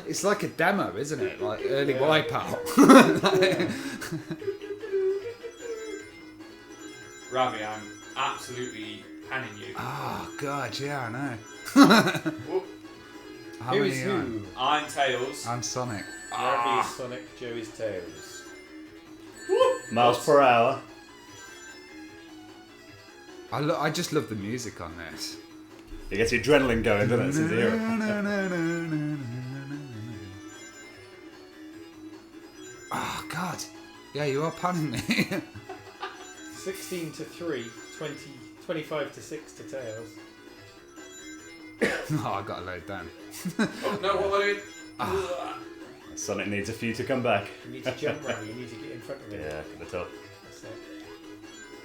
it's like a demo, isn't it? Like early Yeah. Wipeout. Ravi, I'm absolutely panning you. Oh god, yeah, I know. Whoop. How Who many is are you who? on? I'm Tails. I'm Sonic. Ravi is Sonic, Joe is Tails. Miles per hour. I just love the music on this. It gets your adrenaline going, doesn't it? Since the hero. Oh god. Yeah, you are panning me. 16 to 3, 25 to 6 to Tails. Oh, I gotta load down. Oh, no, what am I doing? Sonic needs a few to come back. You need to jump, Ravi. You need to get in front of it. Yeah, at the top. That's it.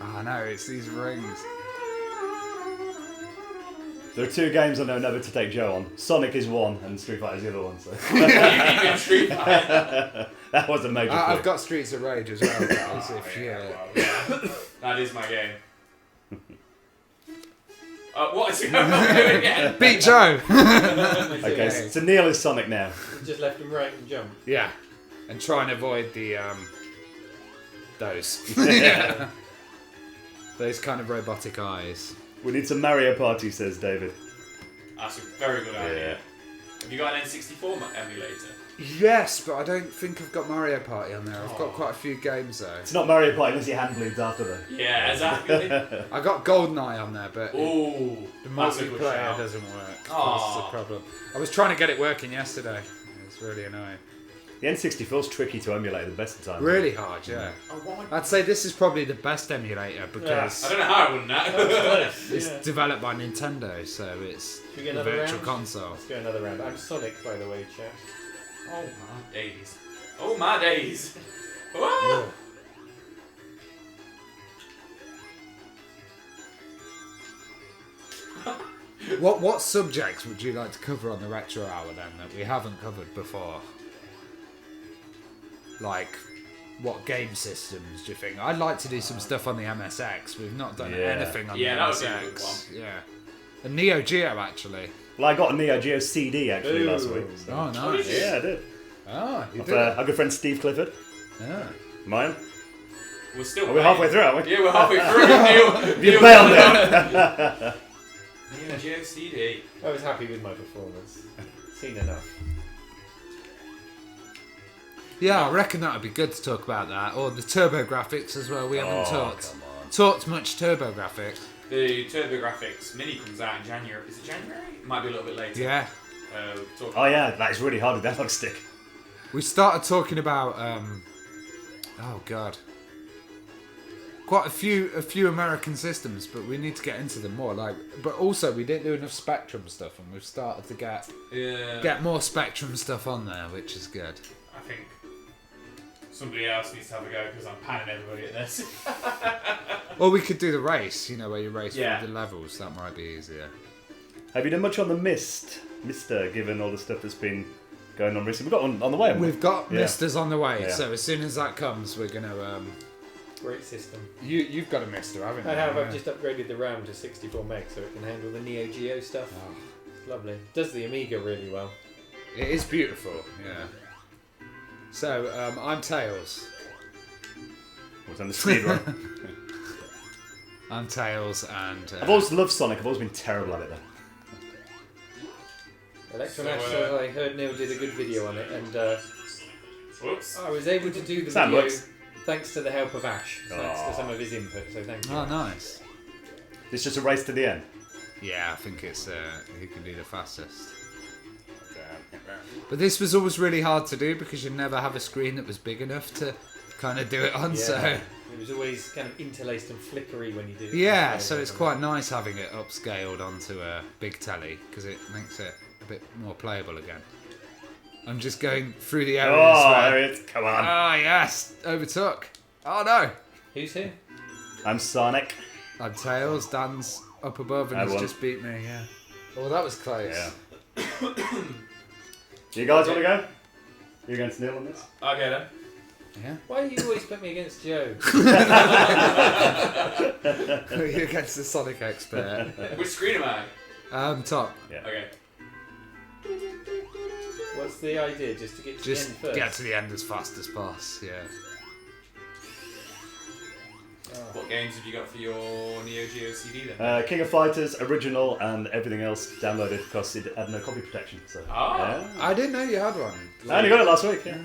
Oh no, it's these rings. There are 2 games I know never to take Joe on. Sonic is one, and Street Fighter is the other one. So You beat me in Street Fighter. that was a major. I've clue. got Streets of Rage as well, guys. Yeah. That is my game. What is going on here again? Beat Joe! Okay, so Neil is Sonic now. Just left and right and jump. Yeah. And try and avoid the, those. Those kind of robotic eyes. We need some Mario Party, says David. That's a very good idea. Yeah. Have you got an N64 emulator? Yes, but I don't think I've got Mario Party on there. I've got quite a few games though. It's not Mario Party unless your hand bleeds after though. Yeah, exactly. I got GoldenEye on there, but Ooh, the that's a good multiplayer shout. doesn't work. Aw. That's the problem. I was trying to get it working yesterday. It's really annoying. The N64 is tricky to emulate at the best of times. Really hard, yeah. I'd say this is probably the best emulator because I don't know how I wouldn't know. it's developed by Nintendo, so it's Should we get a another virtual round? console. Let's go another round. I'm Sonic, by the way, chat. Oh my days. Oh my days. Whoa. What subjects would you like to cover on the Retro Hour then that we haven't covered before? Like, what game systems do you think? I'd like to do some stuff on the MSX. We've not done anything on Yeah, the that would be a MSX. good one. Yeah. A Neo Geo actually. Well, I got a Neo Geo CD actually last week. So. Oh, nice. Yeah, I did. Oh, you Of, did. our good friend Steve Clifford. Yeah. Mine. We're still Are we halfway through, aren't we? Yeah, we're halfway through. Neil, You bailed there. Neo Geo CD. I was happy with my performance. Seen enough. Yeah, I reckon that would be good to talk about that. Or the turbo graphics as well. We haven't talked much turbo graphics. The TurboGrafx Mini comes out in January. Is it January? It might be a little bit later. Yeah. Oh yeah, that is really hard with that analog stick. We started talking about oh god. Quite a few American systems, but we need to get into them more. But also we didn't do enough Spectrum stuff, and we've started to get more Spectrum stuff on there, which is good. I think somebody else needs to have a go because I'm panning everybody at this. Or we could do the race, where you race Yeah. through the levels. That might be easier. Have you done much on the Mister, given all the stuff that's been going on recently? We've got on the way. haven't we? We've got Yeah. Misters on the way, Yeah. so as soon as that comes, we're gonna. Great system. You've got a Mister, haven't you? I have. Yeah. I've just upgraded the RAM to 64 meg so it can handle the Neo Geo stuff. It's lovely. Does the Amiga really well. It is beautiful, yeah. So, I'm Tails. What's on the speed run? I'm Tails, and I've always loved Sonic. I've always been terrible at it though. Electronash So, says I heard Neil did a good video on it, and Whoops. I was able to do the Sam video works. thanks to the help of Ash, thanks Aw. to some of his input. So thank you. oh, nice. It's just a race to the end. Yeah, I think it's who can do the fastest. But this was always really hard to do because you never have a screen that was big enough to kind of do it on. So It was always kind of interlaced and flickery when you did it. yeah, so it's quite nice having it upscaled onto a big telly because it makes it a bit more playable again. I'm just going through the areas Oh, where... there it is. Come on. Ah, yes, overtook. Oh no, Who's here? I'm Sonic. I'm Tails. Dan's up above and I has won. just beat me. Yeah. Oh, that was close. Yeah. You guys want to go? You're against Neil on this? Okay then. Yeah. Why do you always put me against Joe? You're against the Sonic expert. Which screen am I? Top. Yeah. Okay. What's the idea? Just to get to Just the end first? get to the end as fast as possible. Yeah. What games have you got for your Neo Geo CD then? King of Fighters, original, and everything else downloaded because it had no copy protection. So. Ah. Yeah. I didn't know you had one. I only got it last week. Yeah.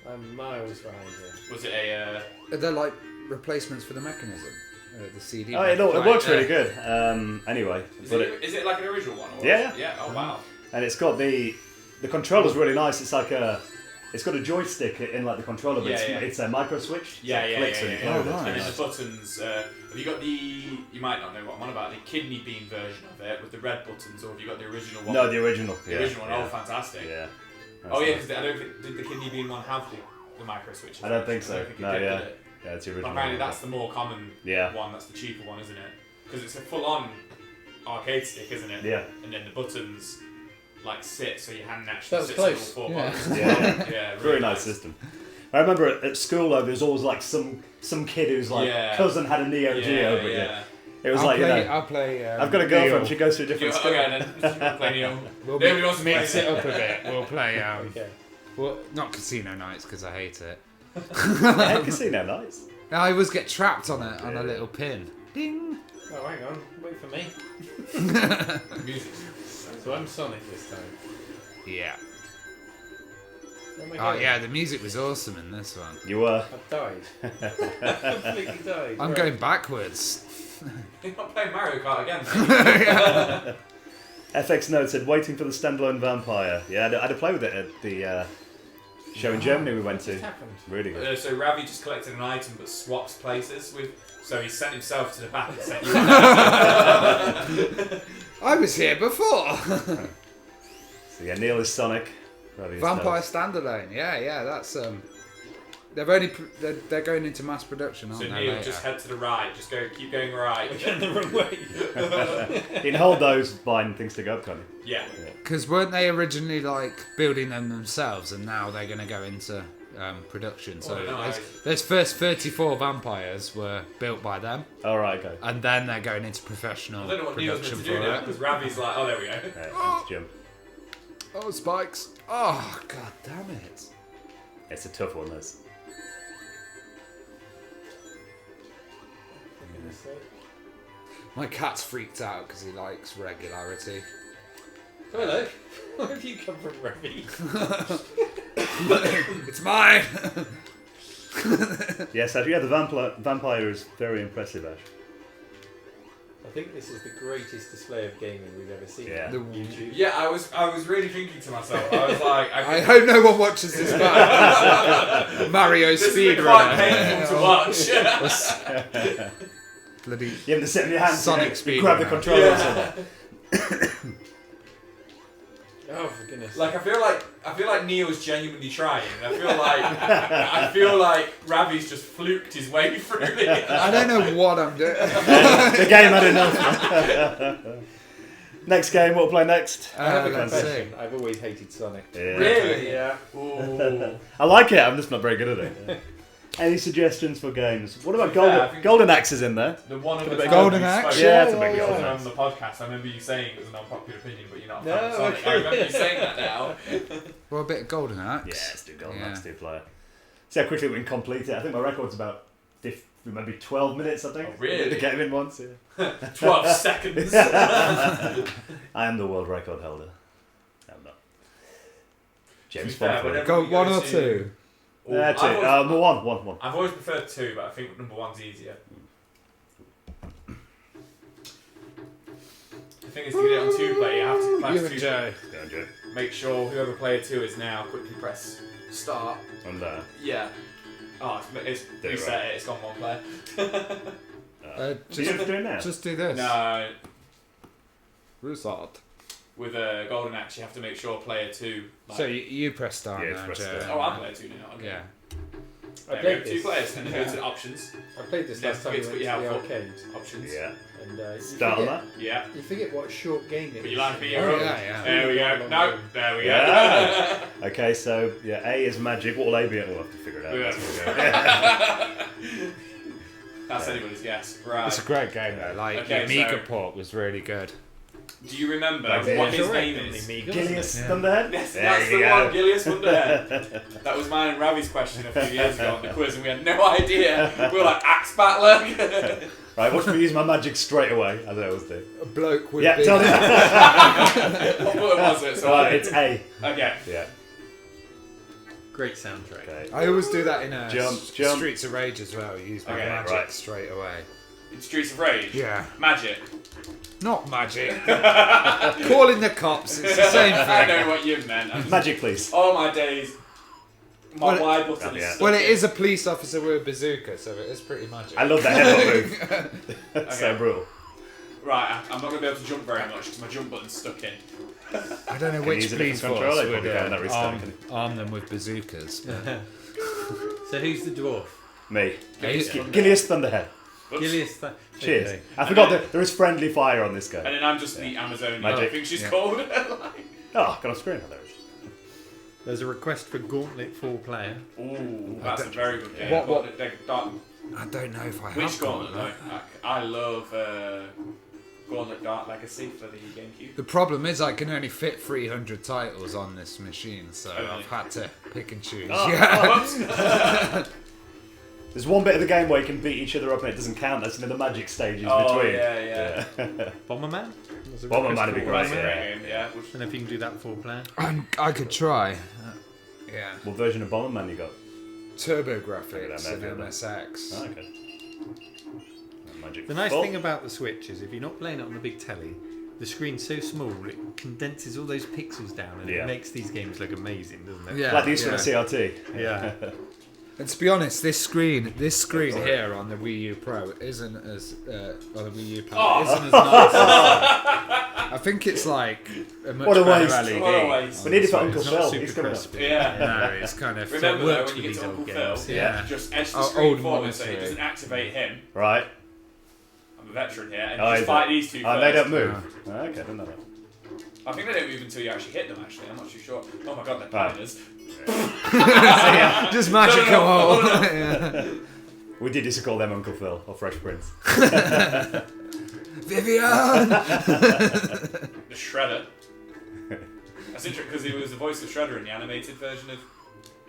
I'm miles behind you. Was it a? They're like replacements for the mechanism, the CD. Oh, it works really good. Anyway, Is but it like an original one? Or Yeah. Yeah. Oh wow. and it's got the controller's really nice. It's like it's got a joystick in like the controller, but Yeah, yeah. it's a micro switch. So Yeah, it yeah, clicks yeah, and yeah, you yeah. play with it. Oh, And then nice. the buttons. Have you got the? You might not know what I'm on about. The kidney bean version of it with the red buttons, or have you got the original one? No, the original. The yeah, original one. Yeah. Oh, fantastic. Yeah. Oh That's yeah, nice. because I don't think did the kidney bean one have the micro switches? I don't think I so. don't think it No, did, yeah. did it? Yeah, it's the But original. apparently one. that's the more common Yeah. one. That's the cheaper one, isn't it? Because it's a full-on arcade stick, isn't it? Yeah. And then the buttons like sit, so your hand naturally That was sits on all close. 4 Yeah. buttons. Yeah. Yeah, Very nice system. I remember at school though, there's always like some kid who's like Yeah. cousin had a Neo Geo, but yeah. it was I'll like play, you know. I'll play. I've got a girlfriend. Neil. She goes to a Okay, different school. then you wanna play Neil. We'll Nobody wants to play mix it up a bit. We'll play. Okay. Well, not casino nights because I hate it. Yeah, casino nights. I always get trapped on a little pin. Ding. Oh, hang on. Wait for me. Music. So I'm Sonic this time. Yeah. Where am I Oh going? yeah, the music was awesome in this one. You were. I've died. I've completely died. I'm Right. going backwards. You're not playing Mario Kart again, mate. FX Note said waiting for the standalone vampire. Yeah, I had to play with it at the show in Germany we went to. What happened? Really good. So Ravi just collected an item but swaps places with. So he sent himself to the back and sent you. I was here before. So yeah, Neil is Sonic. Ravi is Vampire Tails. standalone. Yeah, that's They've only they're going into mass production, So aren't they? Neil, later? just head to the right. Just keep going right. We're going the wrong way. You can hold those buying things to go up, can't you? Yeah. Because weren't they originally like building them themselves, and now they're going to go into production? So Oh, no, those first 34 vampires were built by them, All right, okay. and then they're going into professional I don't know what Neil's production meant to do for now it. because Ravi's like, oh, there we go. Thanks, Jim. Oh, spikes! Oh, god damn it! It's a tough one, this. My cat's freaked out because he likes regularity. Hello. Where have you come from, Ravi? It's mine. Yes, Ash. Yeah, the vampire is very impressive, Ash. I think this is the greatest display of gaming we've ever seen Yeah. on YouTube. Yeah, I was really thinking to myself. I was like, I hope no one watches this back. Mario this has been quite speedrunner. painful to watch. Bloody You have to sit in your hands. Sonic you speed grab the runner. controller. Yeah. Oh, for goodness. Like I feel like Neil's genuinely trying. I feel like Ravi's just fluked his way through it. I don't know what I'm doing. The game had enough. Next game, what we'll play next? I have a let's confession. see. I've always hated Sonic. Yeah. Really? Yeah. Ooh. I like it, I'm just not very good at it. Any suggestions for games? What about To be fair, I Golden, think- Golden Axe is in there? The one of Could the have times been Golden you Axe? spoke Yeah, it's a big about Golden it Axe. on the podcast. I remember you saying it was an unpopular opinion, but you're not a No, fan of Sonic. okay. I remember you saying that now. Well, a bit of Golden Axe. Yeah, let's do Golden Yeah. Axe, do player. See how quickly we can complete it. I think my record's about maybe 12 minutes, I think. Oh, really? To get him in once, yeah. 12 seconds. I am the world record holder. I'm not. James To be fair, Bond. whenever Go we go one or to- two. Yeah, two. I've always- One. I've always preferred 2, but I think number 1's easier. The thing is, to get it on 2 player, you have to press You and 2. Joe. Go on, Joe. Make sure whoever player 2 is now quickly press start. And Yeah. Oh, it's Do it reset right. it. It's gone 1 player. do you have to do it now? Just do this. No, Result. with a golden axe, you have to make sure player 2. Like, So you press start Yeah, now, press Joe. start. oh, I'm player 2 now. Okay. Yeah. I There we go, played 2 this. players, and then go to the options. I played this last time we Don't went to forget the to put your arcade. Options. Yeah. And you Start on forget, that. Yeah. you forget what short game it Put is. your line for Oh, your yeah, yeah. There we go. No, there we Yeah. go. Okay, so yeah, A is magic. What will A be? We'll have to figure it out. Yeah. That's what we go. That's anybody's guess. Right. It's a great game though. Like Okay, the Amiga so- port was really good. Do you remember Like the what his intro, name is? Gilius Yeah. Thunderhead? Yes, There that's you the go. one, Gilius Thunderhead. That was mine and Ravi's question a few years ago on the quiz, and we had no idea. We were like, Axe Battler. Right, watch me use my magic straight away, as I always do. A bloke with Yeah, big... tell me. What button was it? So Right, it's A. okay. Yeah. Great soundtrack. Okay. I always do that in Jump. Streets of Rage as well. Use my Okay, magic right. straight away. In Streets of Rage. Yeah. Magic. Not magic. Calling the cops. It's the same I thing. know what you meant. I'm just- Magic, please. All my days, my Well, Y button is yeah. stuck Well, it in. is a police officer with a bazooka, so it is pretty magic. I love that headbutt move. That's so Okay. brutal. Right, I'm not going to be able to jump very much because my jump button's stuck in. I don't know Can which use a police different force controller, would probably can't that restart, arm them with bazookas. But So who's the dwarf? Me. Hey, Gilius Thunderhead. Gillius, Cheers. I forgot that there is friendly fire on this game. And then I'm just the Amazonian, Magic. I think she's called. Oh, got on screen. Oh, there it is. There's a request for Gauntlet 4-player. Ooh, that's a very good game. What- Gauntlet, Dark. I don't know if I Which have Gauntlet? Gauntlet. Though? I love Gauntlet Dark Legacy for the GameCube. The problem is I can only fit 300 titles on this machine, so really? I've had to pick and choose. Oh, yeah. whoops. There's one bit of the game where you can beat each other up and it doesn't count. That's in the magic stages Oh, between. yeah. Bomberman? There's a Bomberman request would be for great, Bomberman. yeah. Game, yeah. I don't know if you can do that 4-player. I could try. Yeah. What version of Bomberman you got? Turbo Look graphics at that, and maybe. MSX. Oh, okay. Magic. The nice Ball. thing about the Switch is if you're not playing it on the big telly, the screen's so small it condenses all those pixels down and Yeah. it makes these games look amazing, doesn't it? Yeah. Like the instrument CRT. Yeah. And to be honest, this screen here on the Wii U Pro isn't as on the Wii U Pad isn't as nice. I think it's like a much What a better waste. LED. What a waste. We need it for So Uncle it's not Phil. super He's coming up. crispy. Yeah. No, it's kind of so it Remember though, works when you with get to these Uncle old Phil, games. Yeah. just edge the Oh, screen old forward so it monitor. doesn't activate him. Right. I'm a veteran here, and Oh, you is just fight it? these two Oh, first. they don't move. Oh, okay, I didn't know that. I think they don't move until you actually hit them, actually. I'm not too sure. Oh my god, they're Right. pioneers. Just magical. No. Yeah. We did used to call them Uncle Phil or Fresh Prince. Vivian. The Shredder. That's interesting because he was the voice of Shredder in the animated version of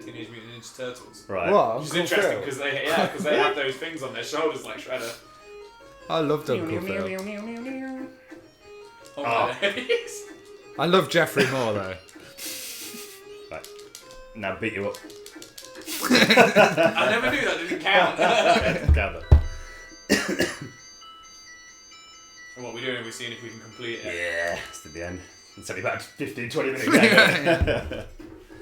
Teenage Mutant Ninja Turtles. Right. What? Which is Uncle interesting Phil? because they have those things on their shoulders like Shredder. I loved Uncle Phil. Oh my days. I love Jeffrey Moore though. Right. Now beat you up. I never knew that didn't count. Gather. And what we're doing, we're seeing if we can complete it. Yeah, it's at the end. It's only about 15, 20 minutes game.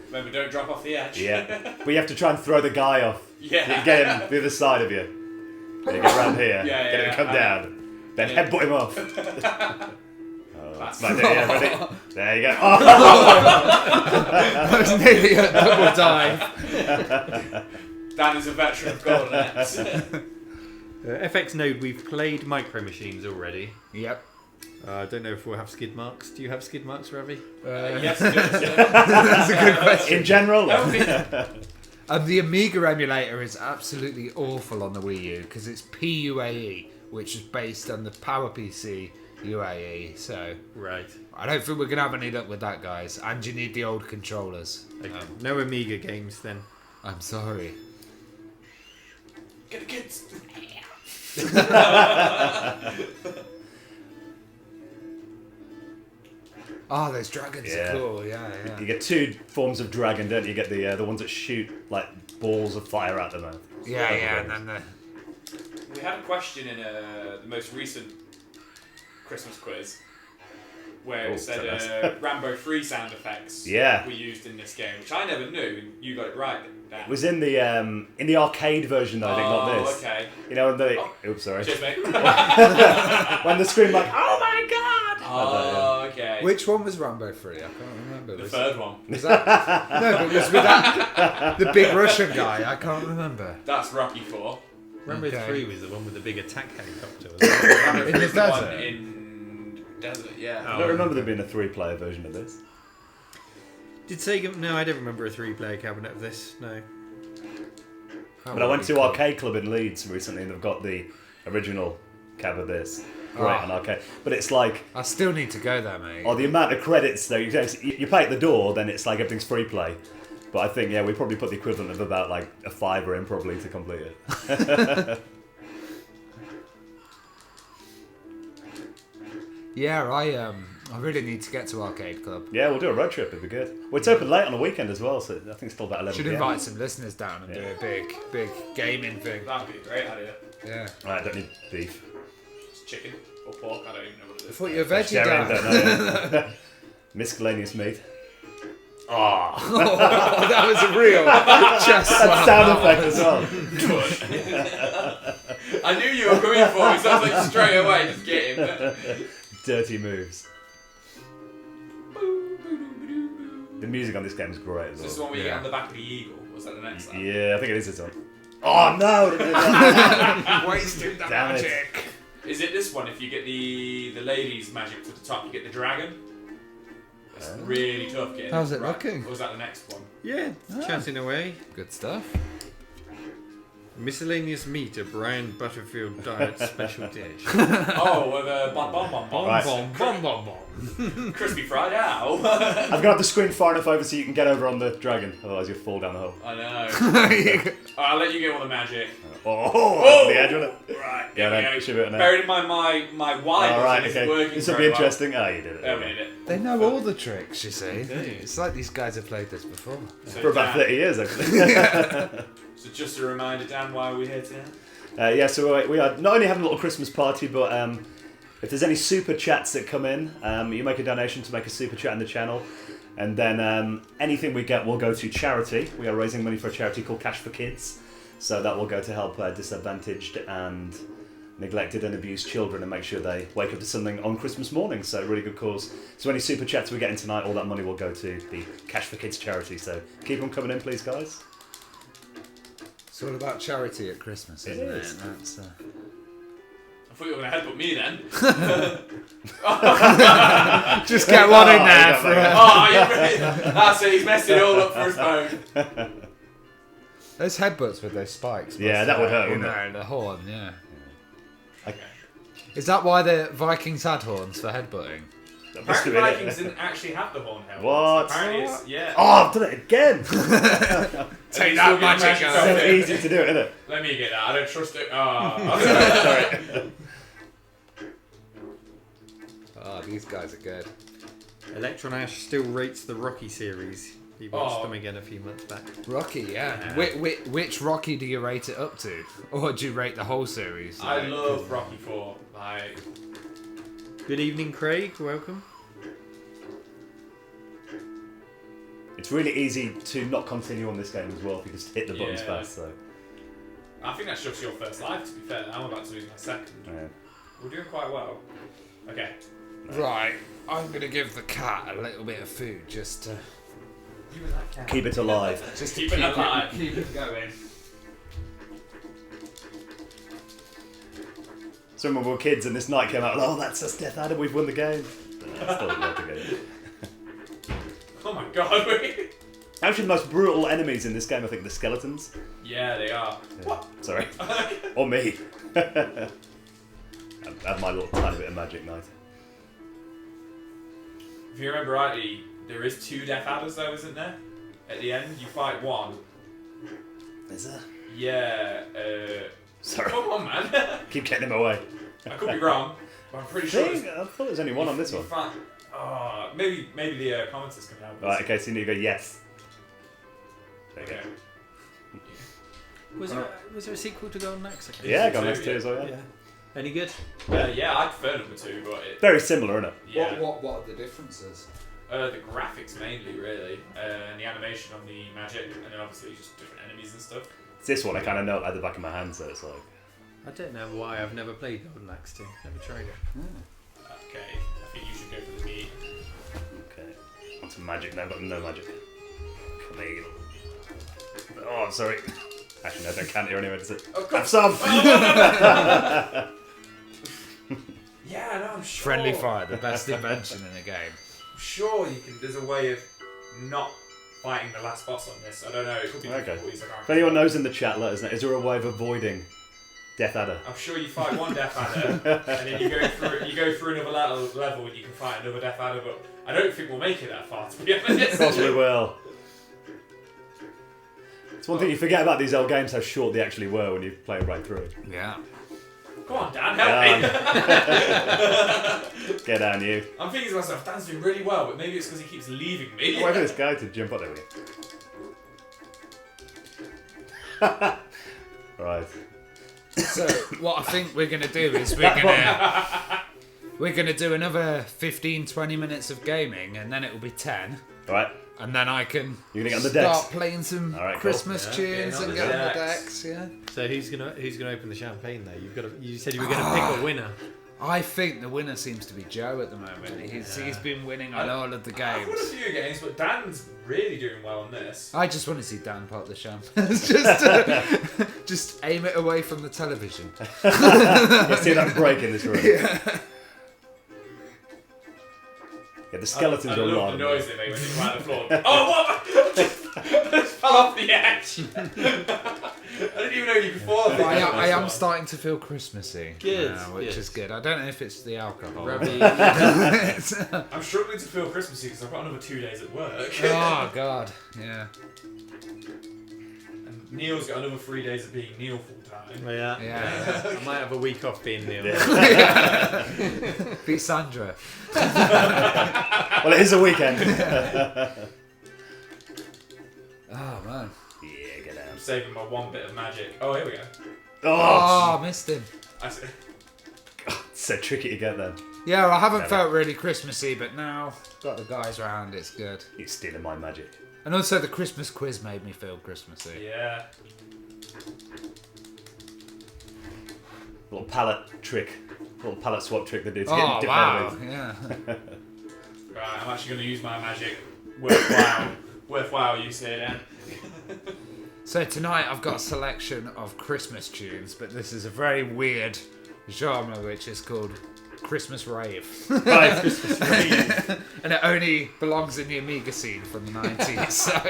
Remember, don't drop off the edge. Yeah. But you have to try and throw the guy off. Yeah. Get him the other side of you. Then you get around here. Yeah, Get him to come down. Then headbutt him off. That's Right there, yeah, ready? There you go. Oh! That was nearly a double dive. Dan is a veteran of Golden Axe. FX Node, we've played Micro Machines already. Yep. I don't know if we'll have skid marks. Do you have skid marks, Ravi? Yes, it does, yeah. That's a good question. In general? The Amiga emulator is absolutely awful on the Wii U because it's PUAE, which is based on the PowerPC UAE. So Right. I don't think we're gonna have any luck with that, guys. And you need the old controllers. Okay. No Amiga games then. I'm sorry. Get the kids. Oh, those dragons Yeah. are cool. Yeah, You yeah. get two forms of dragon, don't you? You get the ones that shoot like balls of fire out the mouth. Yeah, yeah. And then the We had a question in the most recent Christmas quiz where Oh, it said so Rambo 3 sound effects Yeah. were used in this game, which I never knew, and you got it right. Dan. It was in the arcade version though, I think, not this. Okay. You know, when the Oh. oops, sorry. Cheers, mate. When the screen like, oh my god! Oh, okay. which one was Rambo 3? I can't remember. The Was- third one. Was that? No, but it was with that the big Russian guy. I can't remember. That's Rocky 4. Rambo Okay. 3 was the one with the big attack helicopter. wasn't Rambo In 3 the is the one desert? in desert, yeah. I don't remember there being a 3-player version of this. it? Did Sega? No, I don't remember a 3-player cabinet of this. No. But I went to Arcade Club in Leeds recently and they've got the original cab of this. Great Ah. on arcade. But it's like, I still need to go there, mate. the amount of credits though, you pay at the door, then it's like everything's free play. But I think, yeah, we probably put the equivalent of about like a $5 in probably to complete it. Yeah, I really need to get to Arcade Club. Yeah, we'll do a road trip, it'd be good. Well, it's open late on the weekend as well, so I think it's still about 11 Should PM. invite some listeners down and do a big gaming thing. That'd be a great idea. Yeah. Right, I don't need beef. It's chicken or pork, I don't even know what it I is. thought you were veggie, Vegetarian, Dan. don't know. Miscellaneous meat. Oh, Oh, that was a real chest that slap. sound effect as well. I knew you were coming for me, so I was like, straight away, just get him. Dirty moves. The music on this game is great as Is this the well. one where you get Yeah. on the back of the eagle? Was that the next one? Yeah, I think it is this one. Oh no! Wasted the Damn it. magic. Is it this one? If you get the lady's magic to the top, you get the dragon. It's really tough getting. How's it right. looking? Or was that the next one? Yeah, chatting away. Good stuff. Miscellaneous meat, a Brian Butterfield diet special dish. Oh, with a bomb. Right. Bomb. Crispy fried owl. I've got to have the screen far enough over so you can get over on the dragon, otherwise you'll fall down the hole. I know. Alright, I'll let you get all the magic. Oh, the edge on it. Right. Yeah, there then we should go. be it now. Bearing in mind my wide Alright, isn't okay. working This will very be well. interesting. Oh, you did it. There we Okay. did it. They know all the tricks, you see. It's like these guys have played this before. So For about Dan, 30 years, actually. So just a reminder, Dan, why are we here today? Yeah, so we are not only having a little Christmas party, but if there's any super chats that come in, you make a donation to make a super chat in the channel, and then anything we get will go to charity. We are raising money for a charity called Cash for Kids, so that will go to help disadvantaged and neglected and abused children and make sure they wake up to something on Christmas morning. So really good cause. So any super chats we get in tonight, all that money will go to the Cash for Kids charity. So keep them coming in, please, guys. It's all about charity at Christmas, isn't it? is. That's, I thought you were going to headbutt me then. just get one in there Oh, for you got Oh, that's it. He's messed it all up for his phone. Those headbutts with those spikes. Yeah, must that would hurt, you wouldn't it? know, the horn, yeah. Okay. Is that why the Vikings had horns for headbutting? That must Apparently have been it. Vikings didn't actually have the horn held. What? Apparently it's, yeah. Oh, I've done it again! Take And that, you still get magic magic guy. So easy to do it, isn't it? Let me get that. I don't trust it. Oh. Sorry. Oh, these guys are good. Electron Ash still rates the Rocky series. He watched Oh. them again a few months back. Rocky, yeah. Which Rocky do you rate it up to? Or do you rate the whole series? I love Rocky 4. Like, Good evening, Craig. Welcome. It's really easy to not continue on this game as well if you just hit the buttons Yeah. fast. So I think that's just your first life, to be fair. I'm about to lose my second. yeah. We're doing quite well. Okay. Right, I'm going to give the cat a little bit of food just to... You and that cat. Keep it alive. Just keep it alive. Keep it going. So when we were kids and this night came out, oh, that's us, Death Adder, we've won the game. I still love the game. Oh my god. Actually, the most brutal enemies in this game, I think, the skeletons. Yeah, they are. Yeah. Sorry. Or me. I had my little tiny bit of magic night. If you remember rightly, there is 2 Death Adders though, isn't there? At the end, you fight one. Is there? Yeah. Sorry. Come on, man. Keep getting him away. I could be wrong, but I'm pretty sure. I thought there was only one on this one. Maybe the commenters can help us. Right, okay, so you need to go yes. There you Okay. Was there a sequel to Golden Axe? go. Yeah, go Two, next to yeah. as well, yeah. Any good? Yeah, I prefer number 2, but Very similar, isn't it? yeah. What are the differences? The graphics mainly, really, and the animation on the magic, and then obviously just different enemies and stuff. It's this one I kind of know at the back of my hand, so it's like... I don't know why I've never played Golden Axe 2. Never tried it. Okay, I think you should go for the meat. Okay. Want some magic now, but no magic. Come here. Oh, I'm sorry. Actually, no, I don't count here anyway, does it? Oh, Have some! Yeah, no, I'm sure. Friendly fire, the best invention in a game. I'm sure you can. There's a way of not fighting the last boss on this. I don't know. It could be Okay. difficult. I can't If anyone knows in the chat, let us know. Is there a way of avoiding Death Adder? I'm sure you fight one Death Adder, and then you go through another level, and you can fight another Death Adder. But I don't think we'll make it that far, to be honest. Of course we will. It's one thing you forget about these old games, how short they actually were when you play them right through. Yeah. Come on, Dan, help me. Get down, you. I'm thinking to myself, Dan's doing really well, but maybe it's because he keeps leaving me. Wait for this guy to jump up there we go. Right. So what I think we're gonna do is we're gonna do another 15-20 minutes of gaming, and then it will be 10, Right. and then I can You're gonna get on the start decks. playing some All right, cool. Christmas Yeah, tunes getting on and the get on the decks. decks. Yeah. So who's gonna open the champagne though? You said you were gonna pick a winner. I think the winner seems to be Joe at the moment. He's been winning on all of the I've won a games. few games, but Dan's really doing well on this. I just want to see Dan pop the champ. Just aim it away from the television. Let's see that break in this room. Yeah, the skeletons I are love alive. the noise they make when they come out of the floor. Oh, what? I just fell off the edge. I didn't even know you could fall. I am starting to feel Christmassy. Good, Now, which good. is good. I don't know if it's the alcohol. Ravi, I'm struggling to feel Christmassy because I've got another 2 days at work. Oh God, yeah. And Neil's got another 3 days of being Neil full time. yeah. Yeah. I might have a week off being Neil. Be Sandra. Well, it is a weekend. Oh man. Yeah, get I'm out. saving my one bit of magic. Oh, here we go. Oh, Oh, missed him. That's it. it's so tricky to get them. Yeah, well, I haven't Never. felt really Christmassy, but now got the guys round. It's good. You're stealing my magic. And also the Christmas quiz made me feel Christmassy. Yeah. Little palette trick. Little palette swap trick they do to get Oh different wow, enemies. yeah. Right, I'm actually going to use my magic. Worthwhile use here, Dan. So tonight I've got a selection of Christmas tunes, but this is a very weird genre which is called Christmas rave. Right, Christmas tree. And it only belongs in the Amiga scene from the 90s. So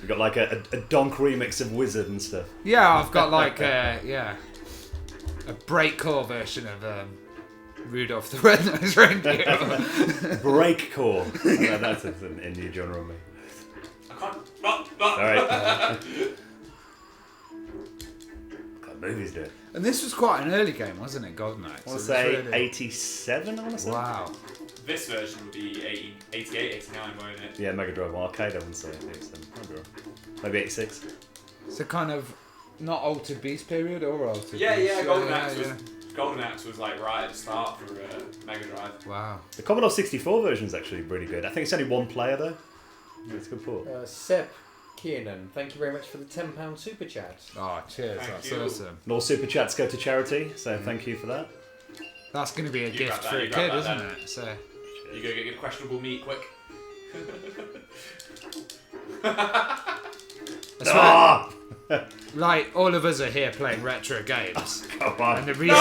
We've got like a donk remix of Wizard and stuff. yeah, I've got like a breakcore version of Rudolph the Red-Nosed Reindeer. Breakcore. Yeah, that's an indie genre on me. I can't. Alright. God, movies do it. And this was quite an early game, wasn't it, GoldenEye? I want So to it was say really- 87, I want to say. Wow. This version would be 88, 89, won't it? Yeah, Mega Drive Arcade, I wouldn't say 87. Maybe 86. So kind of not Altered Beast period or Altered Yeah, Beast? yeah. Golden Axe yeah. was Golden Axe was like right at the start for Mega Drive. Wow. The Commodore 64 version is actually really good. I think it's only one player though. Yeah, it's a good port. Seb Kiernan, thank you very much for the £10 super chat. Oh, cheers. Thank That's you. awesome. And all super chats go to charity, so thank you for that. That's going to be a You gift grab that, for a you grab kid, that isn't then. it? So You go get your questionable meat quick. that's why, Ah! like all of us are here playing retro games, Come on. and the reason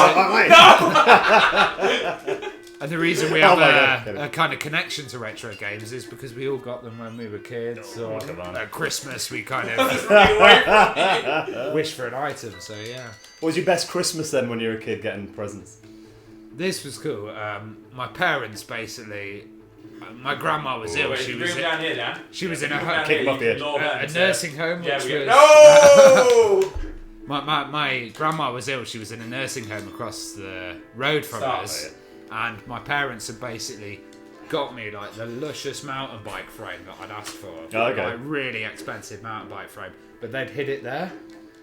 and the reason we Oh have my God, get it. a kind of connection to retro games is because we all got them when we were kids, Oh, or come on. at Christmas we kind of Running away from you. wish for an item. So yeah. What was your best Christmas then when you were a kid getting presents? This was cool. My parents basically. My grandma was ill. Wait, She bring was him down here, Dan. she was in Bring a him down Kick here, him off you the can edge. lure them a to- nursing home, Yeah, which we was go. No! my grandma was ill. She was in a nursing home across the road from Stop. us, and my parents had basically got me like the luscious mountain bike frame that I'd asked for. Oh, okay. Like really expensive mountain bike frame, but they'd hid it there.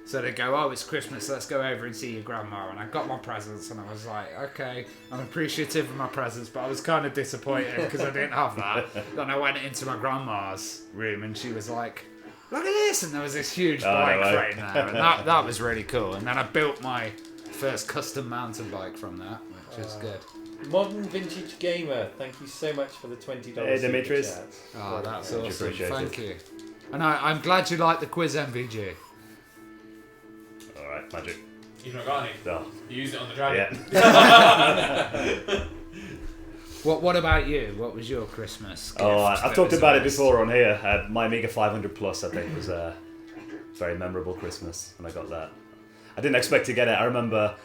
So they go, oh, it's Christmas, let's go over and see your grandma. And I got my presents, and I was like, okay, I'm appreciative of my presents, but I was kind of disappointed because I didn't have that. Then I went into my grandma's room, and she was like, look at this, and there was this huge bike no way. frame there, and that was really cool. And then I built my first custom mountain bike from that, which is good. Modern Vintage Gamer, thank you so much for the $20 Hey, super Demetrius. chat. Oh, that's Much awesome. appreciated. Thank you. And I'm glad you like the quiz MVG. Alright, magic. You've not got any. Oh, You used it on the dragon. yeah. What about you? What was your Christmas gift? Oh, that I've talked was about it best? before on here. My Amiga 500 Plus, I think, was a very memorable Christmas when I got that. I didn't expect to get it. I remember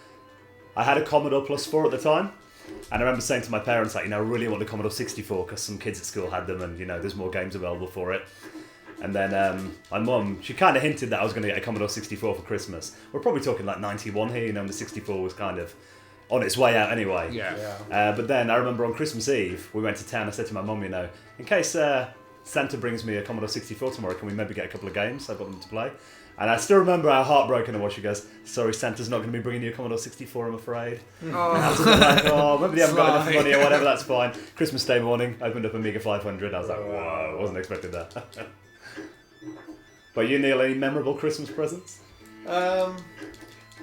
I had a Commodore Plus 4 at the time, and I remember saying to my parents, like, I really want the Commodore 64 because some kids at school had them, and there's more games available for it. And then my mum, she kind of hinted that I was going to get a Commodore 64 for Christmas. We're probably talking like 91 here, and the 64 was kind of on its way out anyway. Yeah. But then I remember on Christmas Eve, we went to town. I said to my mum, in case Santa brings me a Commodore 64 tomorrow, can we maybe get a couple of games? I've got them to play. And I still remember how heartbroken I was. She goes, sorry, Santa's not going to be bringing you a Commodore 64, I'm afraid. And I was like, oh, maybe they haven't got enough Sorry. money or whatever, that's fine. Christmas Day morning, opened up Amiga 500. I was like, whoa, I wasn't expecting that. But you, Neil, any memorable Christmas presents?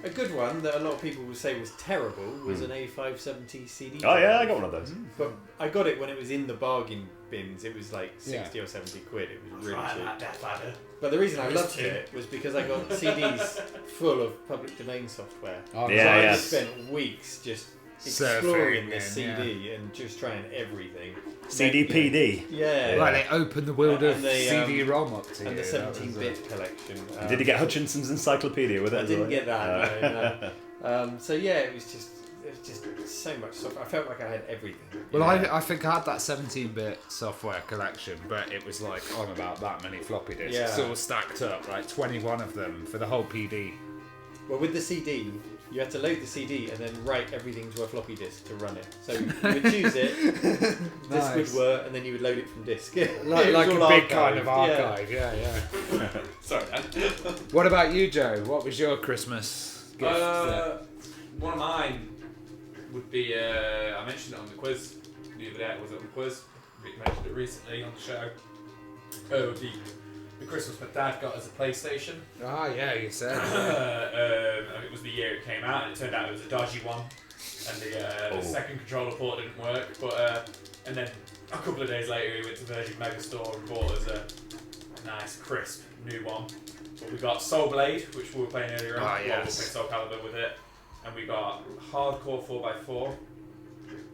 A good one that a lot of people would say was terrible was an A570 CD. Oh yeah, I got one of those. But I got it when it was in the bargain bins. It was like 60 or 70 quid. It was really cheap. But the reason I loved it was because I got CDs full of public domain software. Oh, Yeah, So I yeah. just spent weeks just exploring this CD and just trying everything. CDPD. Yeah. Right, they opened the world of And the, CD-ROM up to and you. the That was, 17-bit collection. Did you get Hutchinson's Encyclopedia with it? I as didn't well? get that. No. So yeah, it was just so much software. I felt like I had everything. Well, I think I had that 17-bit software collection, but it was like on about that many floppy disks. Yeah. It's all stacked up, like 21 of them for the whole PD. Well, with the CD, you had to load the CD and then write everything to a floppy disk to run it. So you would choose it, this Nice. would work, and then you would load it from disk. Like It was a all big kind of archived, yeah. archive, yeah. Sorry, Dan. What about you, Joe? What was your Christmas gift? One of mine would be, I mentioned it on the quiz the other day. I was on the quiz. We mentioned it recently on the show. The Christmas my dad got as a PlayStation. Ah, yeah, you said. It was the year it came out, and it turned out it was a dodgy one, and the second controller port didn't work. But and then a couple of days later, we went to Virgin Megastore and bought us a nice, crisp new one. But we got Soul Blade, which we were playing earlier on. Ah, Well, yes. we'll play Soul Calibur with it, and we got Hardcore 4x4,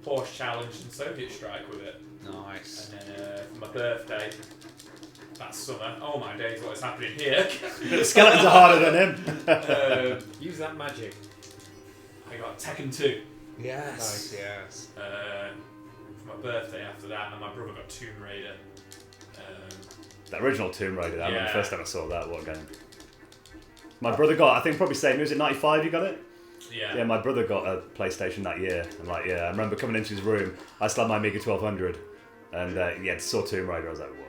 Porsche Challenge, and Soviet Strike with it. Nice. And then for my birthday. That summer. Oh my days, what is happening here? The skeletons are harder than him. Use that magic. I got Tekken 2 Yes. Nice. Yes. for my birthday after that, and my brother got Tomb Raider. That original Tomb Raider, I remember the Yeah. first time I saw that, what game? My brother got, I think probably same, was it 95 you got it? Yeah. Yeah, my brother got a PlayStation that year, and I remember coming into his room, I still had my Amiga 1200, and saw Tomb Raider, I was like, whoa.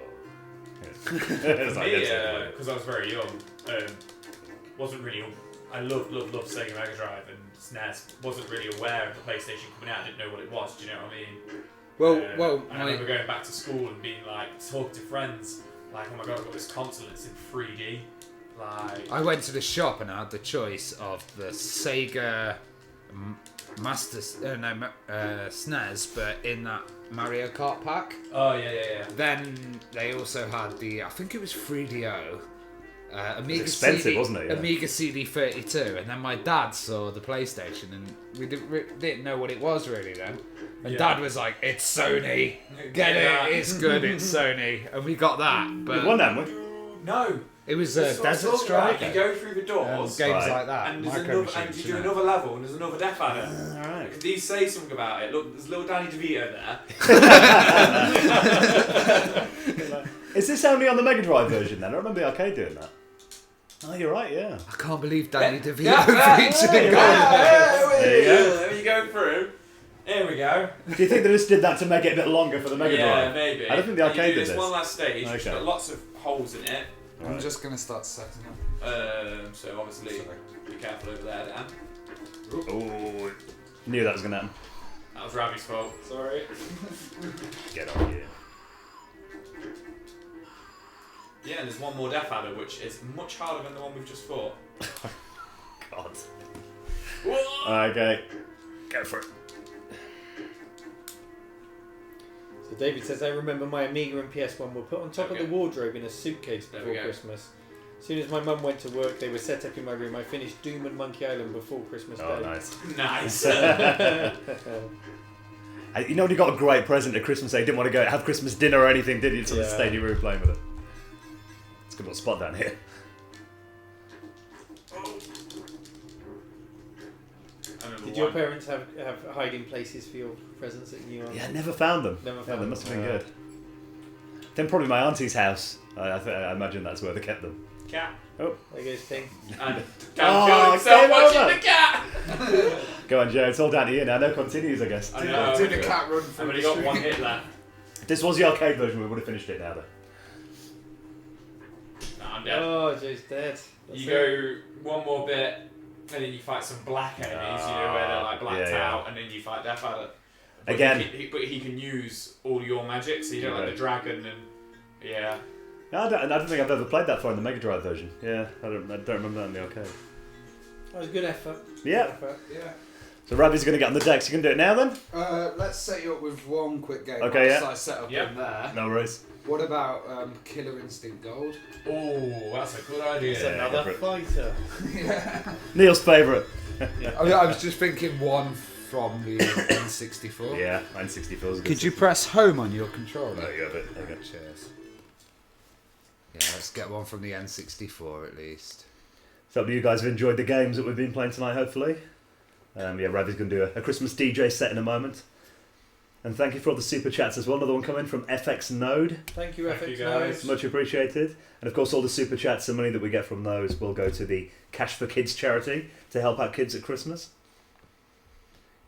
For me, because I was very young, wasn't really. I loved Sega Mega Drive and SNES. Wasn't really aware of the PlayStation coming out. Didn't know what it was. Do you know what I mean? Well, I remember going back to school and being like, talking to friends, like, oh my god, I've got this console. It's in 3D. Like, I went to the shop and I had the choice of the Sega SNES, but in that Mario Kart pack. oh yeah. Then they also had the, I think it was 3DO, Amiga expensive, CD, wasn't it? Yeah. Amiga CD32, and then my dad saw the PlayStation, and we didn't know what it was really then. And Yeah. Dad was like, "It's Sony, get it, it's good, it's Sony," and we got that. We But won that, we? No. it was That's what I'm Desert talking about. Strike. You go through the doors. Games Right. like that. And there's Micro another, and Machines, you do you know. another level, and there's another Death Adder. Alright. These say something about it. Look, there's little Danny DeVito there. Is this only on the Mega Drive version then? I remember the arcade doing that. Oh, you're right, yeah. I can't believe Danny DeVito yeah, featured in There you go. There you go through. Here we go. Do you think they just did that to make it a bit longer for the Mega Yeah, Drive? maybe. I don't think the And you arcade do did this this. one last stage, which Okay. got lots of holes in it. I'm just gonna start setting up. So obviously, be careful over there, Dan. Oh, knew that was going to happen. That was Ravi's fault. Sorry. Get on here. Yeah, and there's one more Death Adder, which is much harder than the one we've just fought. God. Whoa! Okay, go for it. So David says, I remember my Amiga and PS1 were put on top Okay. of the wardrobe in a suitcase There before we go. Christmas. As soon as my mum went to work, they were set up in my room. I finished Doom and Monkey Island before Christmas Oh, Day. nice. Nice. You know when you got a great present at Christmas Day, you didn't want to go have Christmas dinner or anything, did you? So Yeah. stay in your room playing with it. It's a good little spot down here. Did your parents have hiding places for your presents at New York? Yeah, I never found them. Never Yeah, found they them. must have been good. Then probably my auntie's house. I imagine that's where they kept them. Cat. There goes Ping. And Oh, Dan killed himself game watching over. the cat! Go on, Joe. It's all down to you now. No continues, I guess. I know. Do the cat run I've through only the got street. one hit left. If this was the arcade version, we would have finished it now, though. Nah, I'm dead. Oh, Joe's dead. That's You it. go one more bit, and then you fight some black enemies, you know, where they're like blacked yeah. out, and then you fight Death Adder. But Again. but he can use all your magic, so you don't like Right. the dragon and yeah. No, I don't think I've ever played that far in the Mega Drive version. Yeah, I don't remember that in the arcade. That was a good effort. Yeah. Good effort. Yeah. So Ravi's going to get on the deck. So you can do it now then? Let's set you up with one quick game. Okay, yeah. I set up Yep. in there. No worries. What about Killer Instinct Gold? Oh, that's a good idea. It's Yeah, another go for it. fighter. Neil's favourite. I was just thinking one from the N64. Yeah, N64 is a good Could you system. press home on your controller? There you go, bit. There you go. Cheers. Yeah, let's get one from the N64 at least. So you guys have enjoyed the games that we've been playing tonight, hopefully. Yeah, Ravi's going to do a Christmas DJ set in a moment. And thank you for all the super chats as well. Another one coming from FX Node. Thank you, Thank FX you, guys. Nodes. Much appreciated. And of course, all the super chats and money that we get from those will go to the Cash for Kids charity to help out kids at Christmas.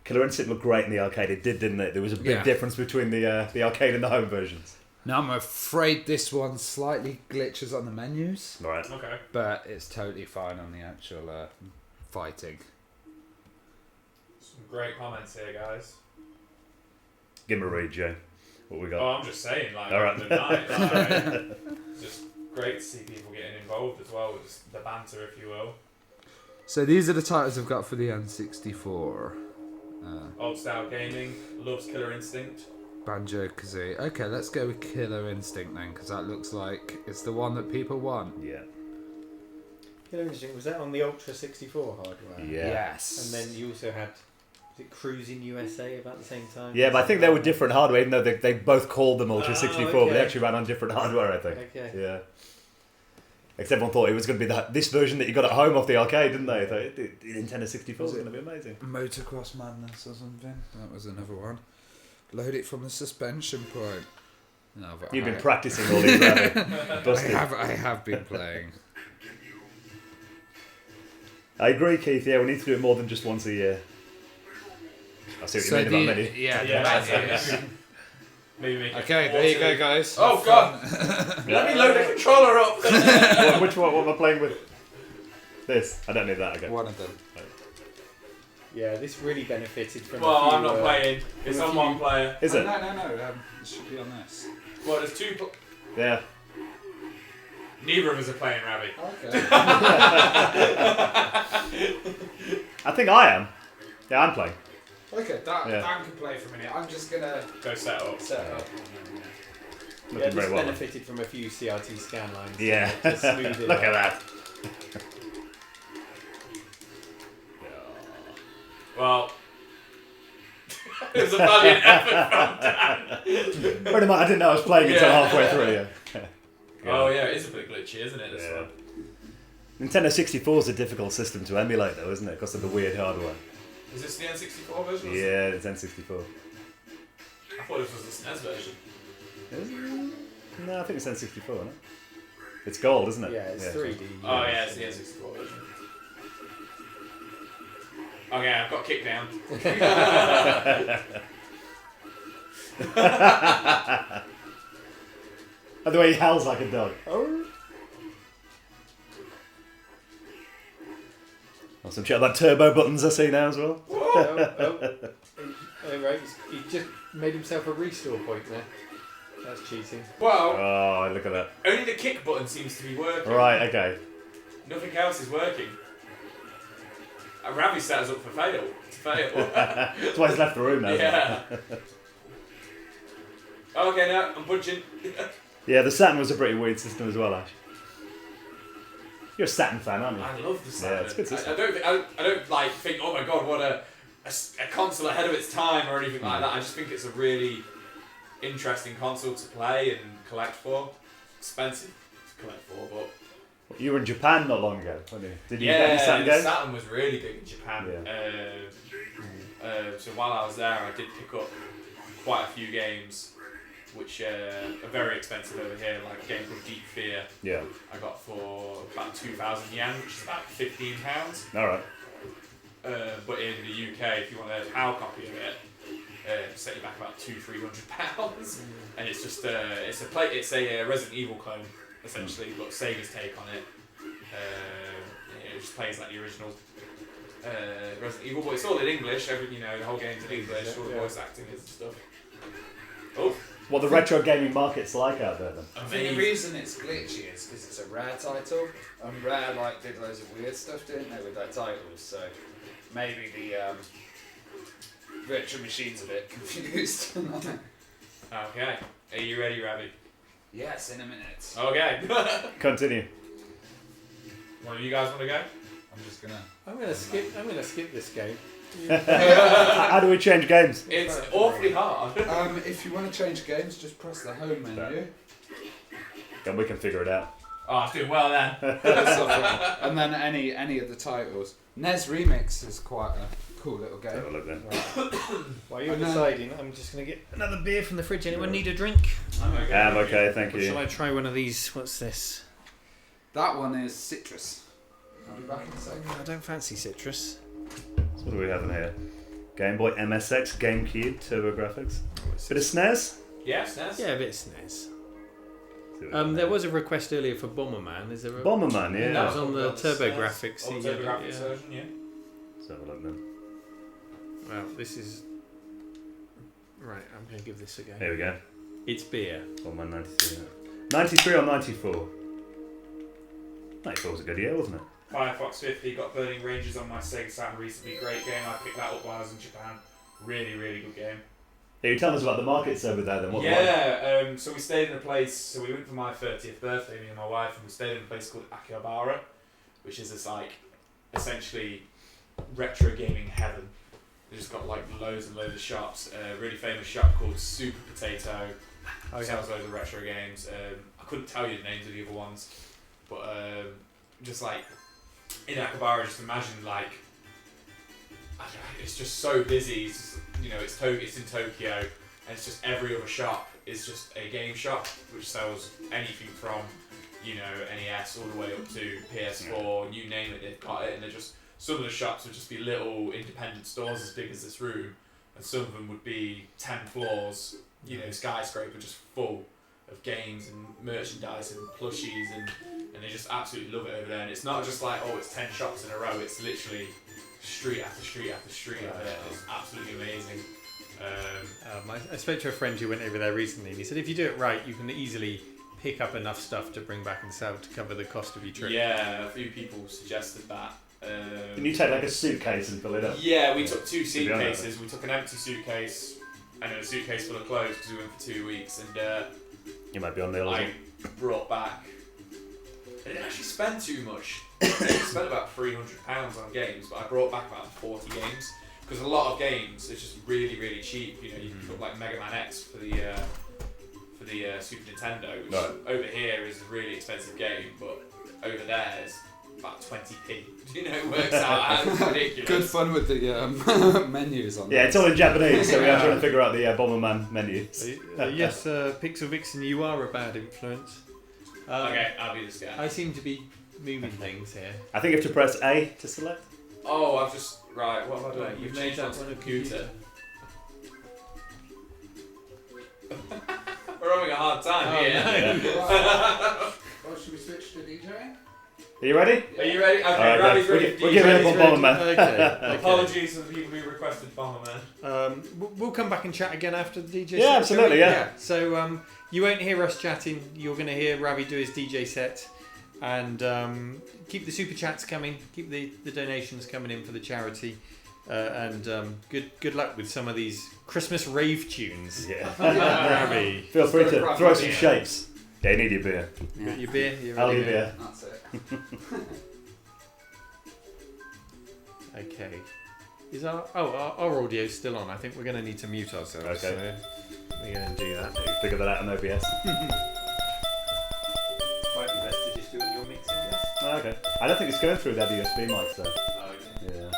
Killer Instinct looked great in the arcade. It did, didn't it? There was a big Yeah. difference between the arcade and the home versions. Now I'm afraid this one slightly glitches on the menus, All right. Okay. but it's totally fine on the actual fighting. Some great comments here, guys. Give him a read, Joe. What we got? Oh, I'm just saying, like, All right. the night, like, it's just great to see people getting involved as well with the banter, if you will. So these are the titles I've got for the N64. Old style gaming, loves Killer Instinct. Banjo Kazooie. Okay, let's go with Killer Instinct then, because that looks like it's the one that people want. Yeah. Killer Instinct, was that on the Ultra 64 hardware? Yeah. Yes. And then you also had, was it Cruising USA about the same time? Yeah, but I think they were different hardware, even though they both called them Ultra Oh, 64, but they okay. actually ran on different hardware, I think. Okay. Yeah. Except everyone thought it was going to be this version that you got at home off the arcade, didn't they? The Nintendo 64 was going to be amazing. Motocross Madness or something. That was another one. Load it from the suspension point. No, but You've been practicing all these, haven't you? I Busted. have been playing. I agree, Keith. Yeah, we need to do it more than just once a year. I see what you mean about many. Yeah, Yeah, that's that's it. it. Maybe make it Okay, there you go, quarterly. guys. Oh, Have God. fun. Let me load the controller up. Which one? What am I playing with? This. I don't need that again. One of them. Yeah, this really benefited from Well, a few, I'm not playing. It's from a on few- one player. Is it? No. It should be on this. Well, there's two. Yeah. Neither of us are playing Ravi. Okay. I think I am. Yeah, I'm playing. Okay, Dan Yeah. can play for a minute. I'm just gonna Go set up. set up. Yeah, Looking this very well. benefited from a few CRT scan lines. Yeah. To smooth it Look at out. that. Well, it was a valiant effort from Dan. Pretty much, I didn't know I was playing until Yeah. halfway through. Yeah. Oh yeah, it is a bit glitchy, isn't it? This Yeah. one. Nintendo 64 is a difficult system to emulate, though, isn't it? Because of the weird hardware. Is this the N64 version? or Yeah, it's N64. I thought this was the SNES version. Is it? No, I think it's N64, isn't it? It's gold, isn't it? Yeah, it's 3D. Oh yeah, it's the N64 version. Okay, I've got kicked down. And the way he howls like a dog. Oh. Some chat about turbo buttons I see now as well. Right, he just made himself a restore point there. That's cheating. Well, Oh, look at that. only the kick button seems to be working. Right, okay. Nothing else is working. Ravi set us up for fail. To fail. That's why he's left the room now. isn't it? Yeah. Okay, now I'm punching. Yeah, the Saturn was a pretty weird system as well, Ash. You're a Saturn fan, aren't you? I love the Saturn. Yeah, it's a good system. I don't like think, oh my god, what a console ahead of its time or anything like that. I just think it's a really interesting console to play and collect for. Expensive to collect for, but You were in Japan not long ago, weren't you? Did you get yeah, any Saturn the games? Saturn was really big in Japan. Yeah. So while I was there, I did pick up quite a few games, which are very expensive over here. Like a game called Deep Fear, Yeah. I got for about 2,000 yen, which is about £15. Alright. But in the UK, if you want a PAL copy of it, set you back about £200-300, and it's just it's a Resident Evil clone essentially, but Sega's take on it. It just plays like the original Resident Evil, but it's all in English. The whole game's in English. All the voice acting is and stuff. Oh, what the retro gaming market's like out there then. I think the reason it's glitchy is because it's a rare title, and Rare did loads of weird stuff, didn't they, with their titles? So maybe the virtual machine's a bit confused. Okay. Are you ready, Ravi? Yes, in a minute. Okay. Continue. One of you guys want to go? I'm just gonna. I'm gonna skip this game. How do we change games? It's awfully hard. If you want to change games, just press the home menu. Then we can figure it out. Oh, I'm doing well then. And then any of the titles. NES Remix is quite a cool little Let's have game. a look then. While you're And then- deciding, I'm just gonna get another beer from the fridge. Anyone need a drink? I'm okay. I'm okay, thank Or you. shall I try one of these? What's this? That one is Citrus. I'll be back in a second. I don't fancy citrus. So what do we have in here? Game Boy, MSX, GameCube, TurboGrafx. Bit of SNES? Yes, yes. Yeah, a bit of SNES. See what we have There there. was a request earlier for Bomberman. Is there a Bomberman, That yeah. was on the TurboGrafx. Old yeah, TurboGrafx yeah. version, yeah. Let's have a look then. Well, this is right. I'm going to give this a go. Here we go. It's beer. Bomberman 93. 93 or 94? 94 was a good year, wasn't it? Firefox 50 got Burning Rangers on my Sega Saturn recently. Great game. I picked that up while I was in Japan. Really, really good game. Yeah, you tell us about the markets over there then. What Yeah, so we stayed in a place, so we went for my 30th birthday, me and my wife, and we stayed in a place called Akihabara, which is this like, essentially retro gaming heaven. They just got like loads and loads of shops. A really famous shop called Super Potato, Oh, yeah. sells loads of retro games. I couldn't tell you the names of the other ones, but just like, in Akihabara, just imagine like, I don't know, it's just so busy. It's just, it's in Tokyo, and it's just every other shop is just a game shop which sells anything from NES all the way up to PS4. You name it, they've got it. And they're just, some of the shops would just be little independent stores as big as this room, and some of them would be 10 floors, skyscraper just full of games and merchandise and plushies, and they just absolutely love it over there. And it's not just like, oh, it's 10 shops in a row. It's literally street after street after street of it. It's absolutely amazing. I spoke to a friend who went over there recently, and he said if you do it right, you can easily pick up enough stuff to bring back and sell to cover the cost of your trip. Yeah, a few people suggested that. Can you take like a suitcase and fill it up? Yeah, we took 2 be honest. suitcases. We took an empty suitcase and then a suitcase full of clothes because we went for 2 weeks. And You might be on the I brought back. I didn't actually spend too much. I spent about £300 on games, but I brought back about 40 games because a lot of games are just really, really cheap. You can put like Mega Man X for the Super Nintendo, which over here is a really expensive game, but over there is about 20p. It works out as ridiculous. Good fun with the menus on. Yeah, it's all in Japanese, so we are trying to figure out the Bomberman menus. Yes, Pixel Vixen, you are a bad influence. Okay, I'll be this guy. I seem to be moving things here. I think you have to press A to select. Oh, I've just right. What have I done? Right, you've We've made changed that onto on a computer. We're having a hard time Oh, here. no. Well, should we switch to DJing? Are you ready? Are you ready? Okay, Alright, Ravi's we'll ready. give it up on Bomberman. Okay. Apologies to the people who requested Bomberman. We'll come back and chat again after the DJ set. Yeah, shall absolutely, we? yeah. So you won't hear us chatting. You're going to hear Ravi do his DJ set. And keep the super chats coming. Keep the donations coming in for the charity. And good luck with some of these Christmas rave tunes. Yeah. Ravi. Feel free to throw some Yeah. shapes. Yeah, you need your beer. Got your beer? You I'll ready? leave beer. That's it. Okay. Is our audio still on? I think we're going to need to mute ourselves. Okay. So we're going to do that. Figure that out on OBS. Might be best to just do it in your mixing desk. Oh, okay. I don't think it's going through that USB mic, so. Yeah.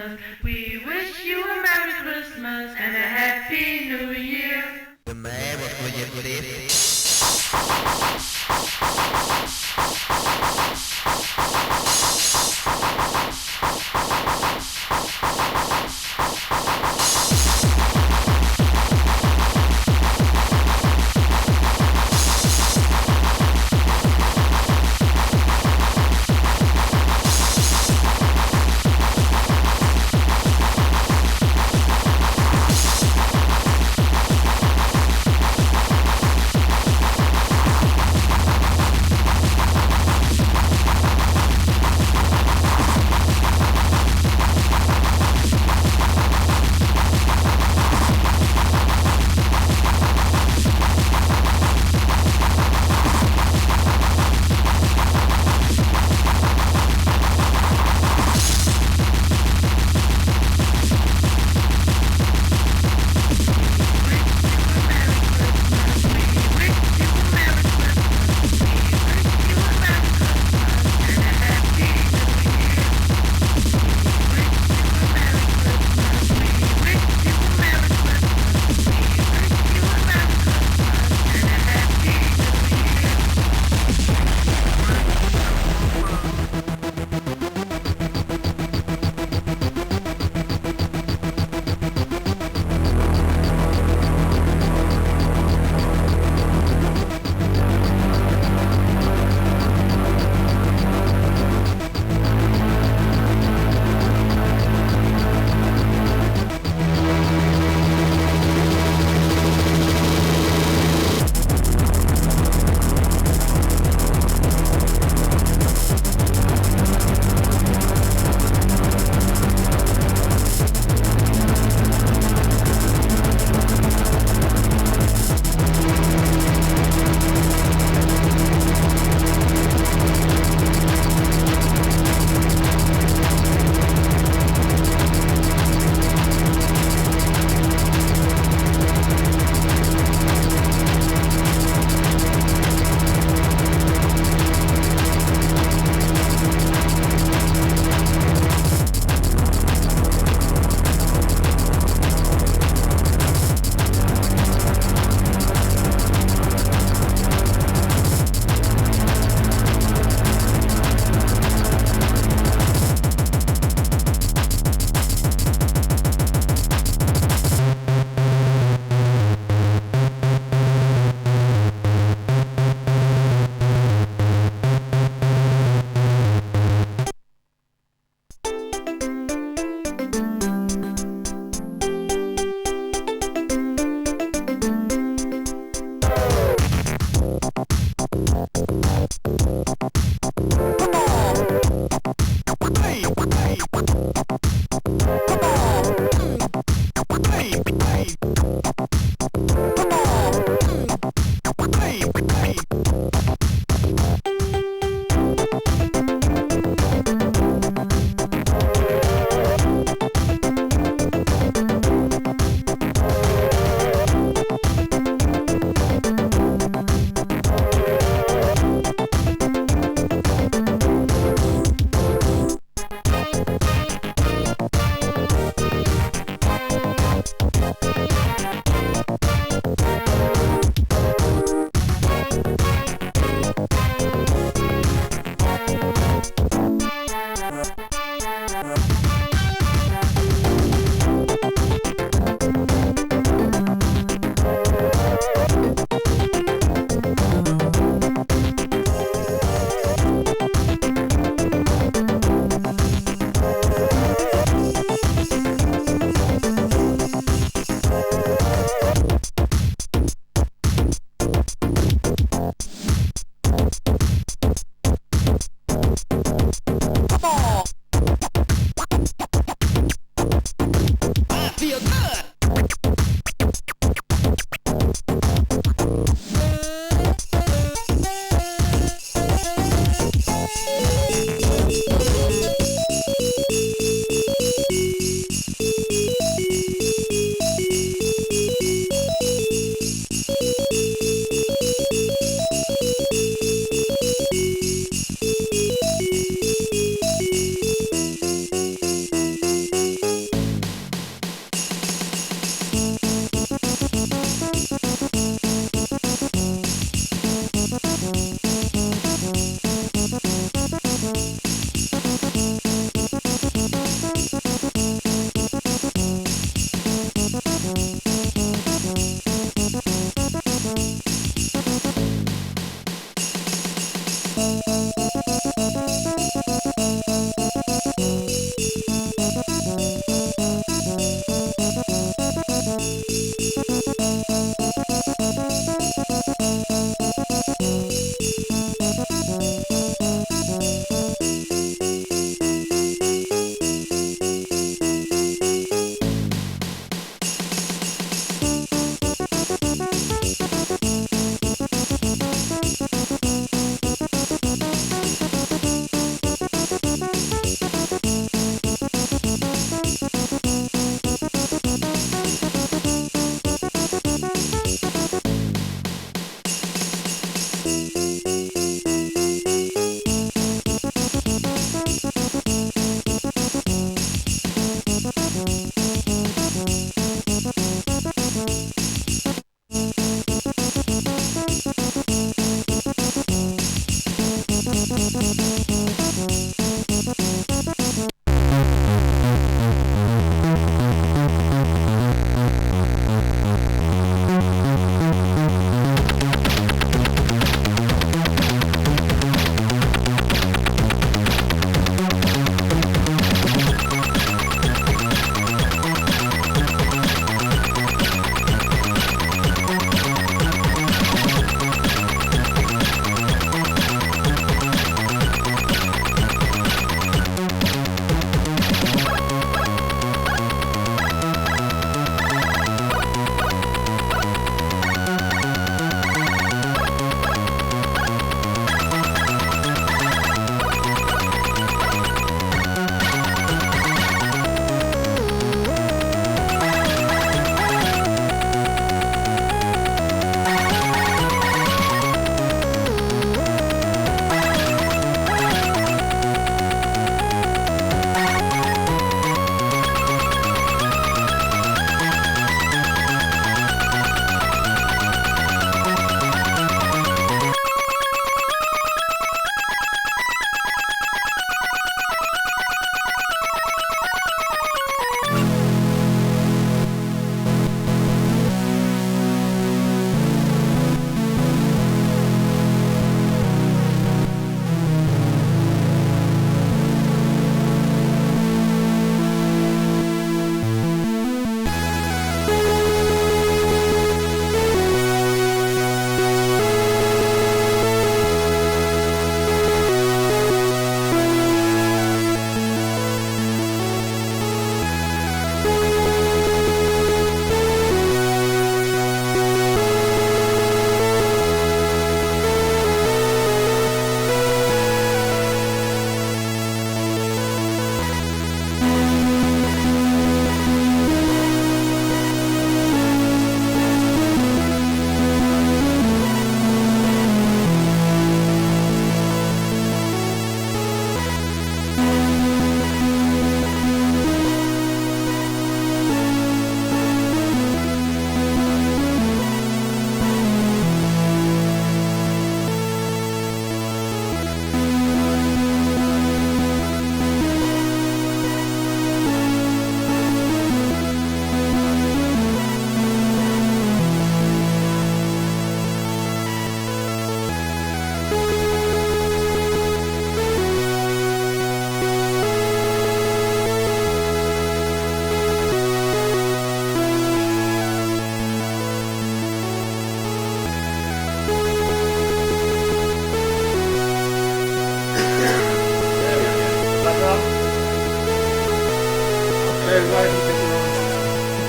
Christmas. We wish you a Merry Christmas and a Happy New Year.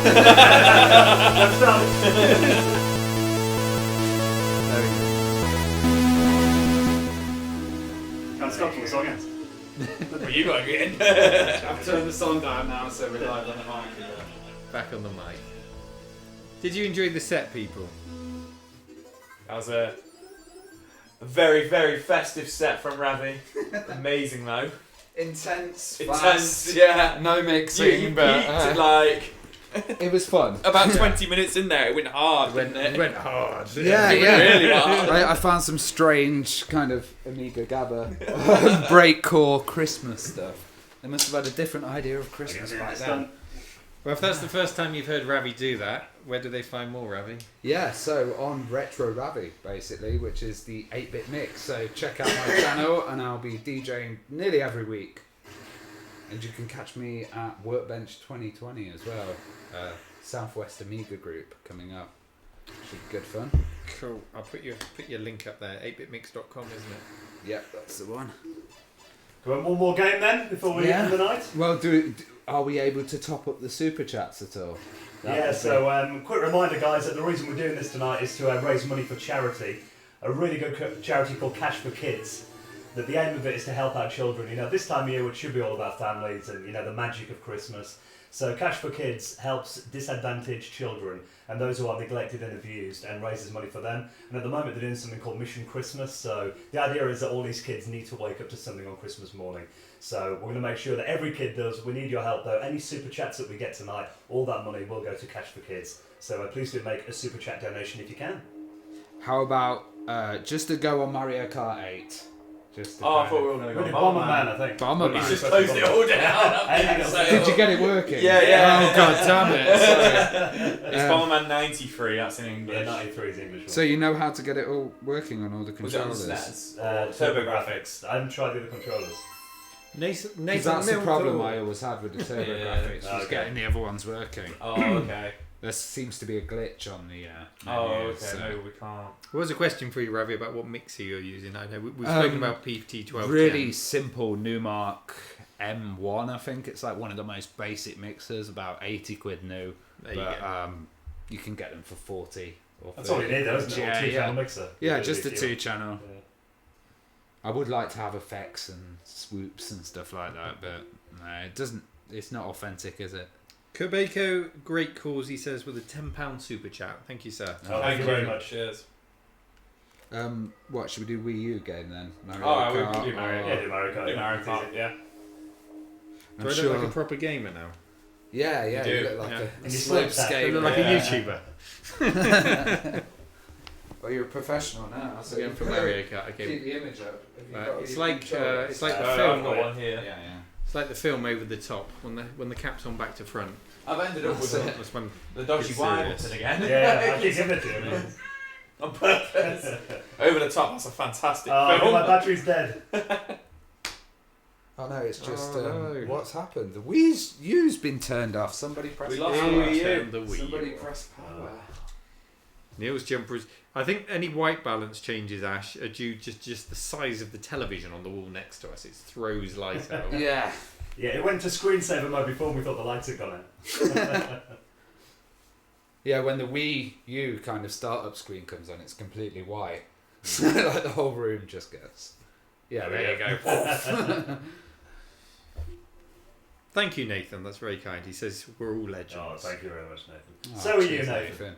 Let's start. Can't stop till the song ends. Well, you got to get in. I've turned the song down now, so we're live on the mic. Back on the mic. Did you enjoy the set, people? That was a very, very festive set from Ravi. Amazing though. Intense, Intense, yeah. no mixing, You peaked at like it was fun. about 20 minutes in there. It went hard, It didn't it? went hard. Yeah, It yeah. really hard. I found some strange kind of Amiga Gabba breakcore Christmas stuff. They must have had a different idea of Christmas back then. Well, if that's the first time you've heard Ravi do that, where do they find more Ravi? Yeah, so on Retro Ravi, basically, which is the 8-bit mix. So check out my channel, and I'll be DJing nearly every week. And you can catch me at Workbench 2020 as well. Southwest Amiga group coming up. Should be good fun. Cool. I'll put your link up there. 8bitmix.com, isn't it? Yep, that's the one. Go on, one more game then before we end the night. Well, are we able to top up the super chats at all? Quick reminder, guys, that the reason we're doing this tonight is to raise money for charity. A really good charity called Cash for Kids. That the aim of it is to help out children. You know, this time of year, which should be all about families and, you know, the magic of Christmas. So Cash for Kids helps disadvantaged children and those who are neglected and abused and raises money for them. And at the moment, they're doing something called Mission Christmas. So the idea is that all these kids need to wake up to something on Christmas morning. So we're going to make sure that every kid does. We need your help though. Any super chats that we get tonight, all that money will go to Cash for Kids. So please do make a super chat donation if you can. How about just to go on Mario Kart 8? Just to I thought we were going to Really go Bomberman, I think. Bomberman. He's just closed it all down. Did you get it working? Yeah. Oh god damn it! Sorry. It's Bomberman 93, that's in English. Yeah, 93 is English one. So you know how to get it all working on all the Was it on controllers? SNES? TurboGrafx. I haven't tried the other controllers. Nathan Because that's the Milton. problem I always had with the TurboGrafx. Yeah. Was Okay. getting the other ones working. Oh, okay. There seems to be a glitch on the Oh, menu, okay. so- No, we can't. What was a question for you, Ravi, about what mixer you're using? I know we've spoken about PT12. Really simple Numark M1, I think. It's like one of the most basic mixers, about 80 quid new. There you But go. you can get them for 40 or That's all you 30. need though, isn't it? Yeah, Or 2-channel yeah. mixer. Yeah, Really just a cute. 2-channel. I would like to have effects and swoops and stuff like that, but no, it doesn't. It's not authentic, is it? Kobeko, great cause, he says, with a £10 super chat. Thank you, sir. Oh, thank you very much. Cheers. What should we do? Wii U game then? Mario Oh, we Kart can do Mario. or- Yeah, do Mario Kart. Do Mario It's Kart, easy. yeah. Do I'm I sure. look like a proper gamer now? Yeah, yeah. You You do, look like yeah. a And you slope slip that. I skater. look like Yeah. a YouTuber. Well, you're a professional now. So Again you for can Mario Kart. Okay. keep the image up. If you've got It's your like controller. it's like the I've film. got one here. Yeah, It's like the film Over the Top when the cap's on back to front. I've ended up with That's the, That's when the dodgy It's Y serious. button again. Yeah, I keep giving it to you. man. On purpose. Over the Top, that's a fantastic Oh, film. my battery's dead. Oh no, it's just Oh, no. what's happened? The Wii's U's been turned off. Somebody press. We lost Oh, the Wii U. turn the Wii Somebody U. press power. Neil's jumpers. I think any white balance changes, Ash, are due just the size of the television on the wall next to us. It throws light out. Yeah. Yeah, it went to screensaver mode before we thought the lights had gone out. Yeah, when the Wii U kind of startup screen comes on, it's completely white. Like the whole room just gets. Yeah, there you go. Thank you, Nathan. That's very kind. He says we're all legends. Oh, thank you very much, Nathan. Oh, So are you, cheers, Nathan.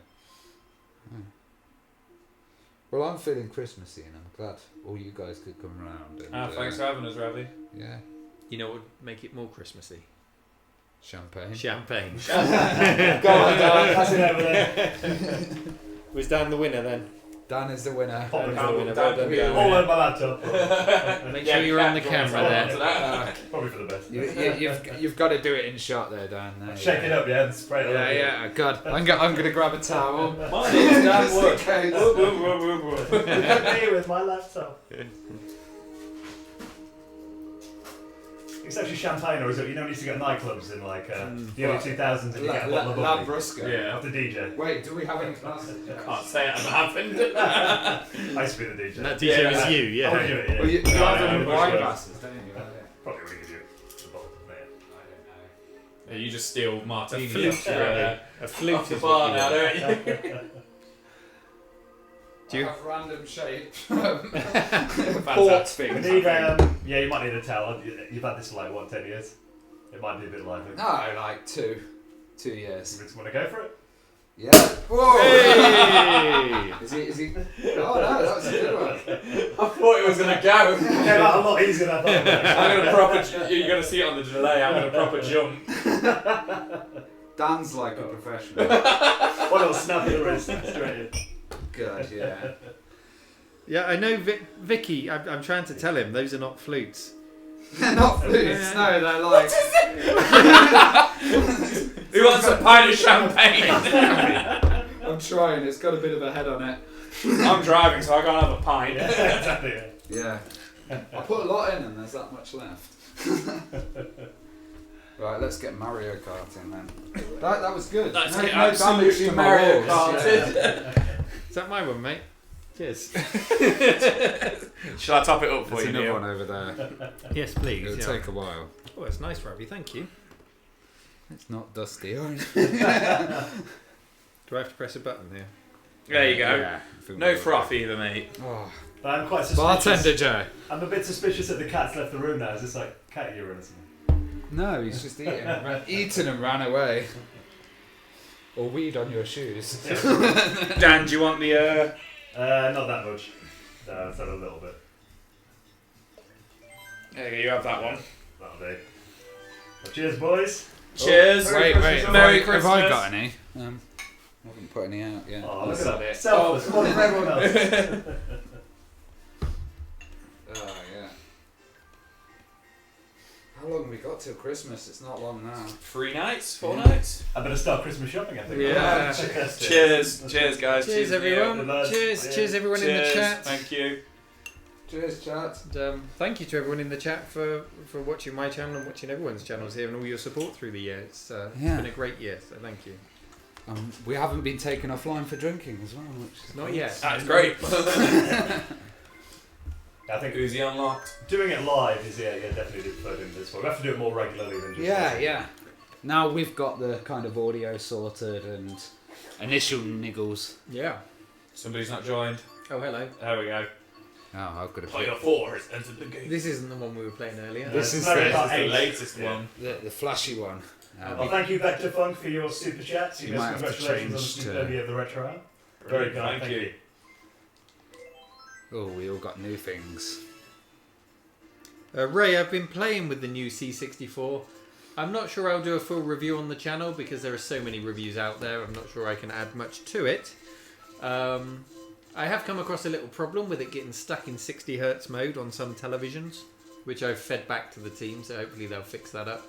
Well, I'm feeling Christmassy, and I'm glad all you guys could come around. And, Thanks for having us, Ravi. Yeah, You know what would make it more Christmassy? champagne. Champagne. Go on, Dan. Pass it over there. Was Dan the winner then? Dan is the winner. Pop it Dan over. the winner. Well done, Dan. Dan. All over my laptop. Make sure you're on the camera there. Probably for the best. You've got to do it in shot there, Dan. There, Shake yeah. it up, yeah, and spray it all Yeah, over. yeah, God. I'm going to grab a towel. My name's Dan Just in Wood. case. Look at me with my laptop. It's actually champagne, or is it? You know, when you used to get nightclubs in like the early 2000s, and you get a bottle of bubbly Lambrusco. Yeah. off the DJ. Wait, do we have any glasses? Can't say it hasn't happened. I used to be the DJ. That DJ was you, I yeah. would do it, yeah. Well, you No, have no, them in no, wine no. glasses, don't you? Probably would have given you the bottle. Yeah. Yeah, you just steal martini. flute, a flute off the is bar what you now, want. don't you? Do you- I have random shape Port things. We need, yeah, you might need a towel. You've had this for like, what, 10 years? It might be a bit lively. No, like 2 years. You just want to go for it? Yeah. Whoa! Hey! Is he? Oh no, that was a good one. I thought it was gonna go. Came out a lot easier than I thought. I'm gonna proper. You're gonna see it on the delay. I'm gonna proper jump. Dan's like a professional. One little snap of the wrist, straight in. Good, yeah. Yeah, I know Vicky, I'm trying to tell him those are not flutes. They're not flutes, no, they're like. Who wants a pint of champagne? I'm trying, it's got a bit of a head on it. I'm driving, so I can't have a pint. Yeah, exactly. Yeah. I put a lot in and there's that much left. Right, let's get Mario Kart in then. That was good. Let's no, get no absolute damage to my Mario walls. Kart. Yeah. Is that my one, mate? Cheers. Shall I top it up for There's you, another Neil? one over there. Yes, please. It'll yeah. take a while. Oh, it's nice, Ravi. Thank you. It's not dusty or anything. Do I have to press a button here? There you go. Yeah, I think No we'll froth either, mate. Oh. But I'm quite suspicious. Bartender Joe. I'm a bit suspicious that the cat's left the room now. Is this like cat urine or something? No, he's just eaten and ran away. Or weed on your shoes. Dan, do you want the? Not that much. No, it's had a little bit. There you go. You have that one. That'll do. Well, cheers, boys. Cheers. Merry Christmas, Merry Have Christmas. I got any? I haven't put any out yet. Oh, look That's at that. it. Selfless. More than everyone else. Oh, yeah. How long have we got till Christmas? It's not long now. 3 nights, 4 nights. I better start Christmas shopping, I think. Yeah. Cheers, cheers, guys. Cheers, Neil. everyone. lads. Cheers, Yeah. cheers, everyone in the Cheers. chat. Thank you. Cheers, chat. And, thank you to everyone in the chat for watching my channel and watching everyone's channels here and all your support through the year. It's Yeah. been a great year, so thank you. We haven't been taken offline for drinking as well, which is Not yet. That's great. I think Uzi unlocked. doing it live is, yeah, definitely the preferred in this one. We have to do it more regularly than just Yeah, once. yeah. Now we've got the kind of audio sorted and initial niggles. Yeah. Somebody's not joined. Oh, hello. There we go. Oh, I've got a Player bit. 4 has entered the game. This isn't the one we were playing earlier. This is Mario the- Kart This is the 8. latest Yeah. one. The flashy one. Well, thank you, Vector Funk, for your super chats. You You guys, might have to congratulations on the change to- superbity of the retro hour. Very Brilliant, kind, thank you. Oh, we all got new things. Ray, I've been playing with the new C64. I'm not sure I'll do a full review on the channel because there are so many reviews out there. I'm not sure I can add much to it. I have come across a little problem with it getting stuck in 60 Hz mode on some televisions, which I've fed back to the team, so hopefully they'll fix that up.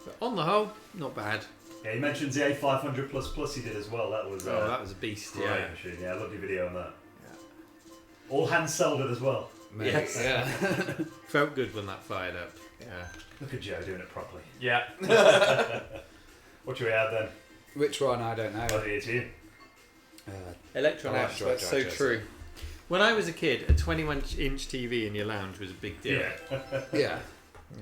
But on the whole, not bad. Yeah, he mentions the A500 plus he did as well. That was That was a beast. great Yeah. machine. Yeah, I loved your video on that. Yeah. All hands sold it as well. Mate, Yes. Yeah. Felt good when that fired up. Yeah. Look at Joe doing it properly. Yeah. What should we add then? Which one? I don't know. I'll leave it to you. Electron I like Ash, George that's so Rogers. true. When I was a kid, a 21-inch TV in your lounge was a big deal. Yeah. Yeah.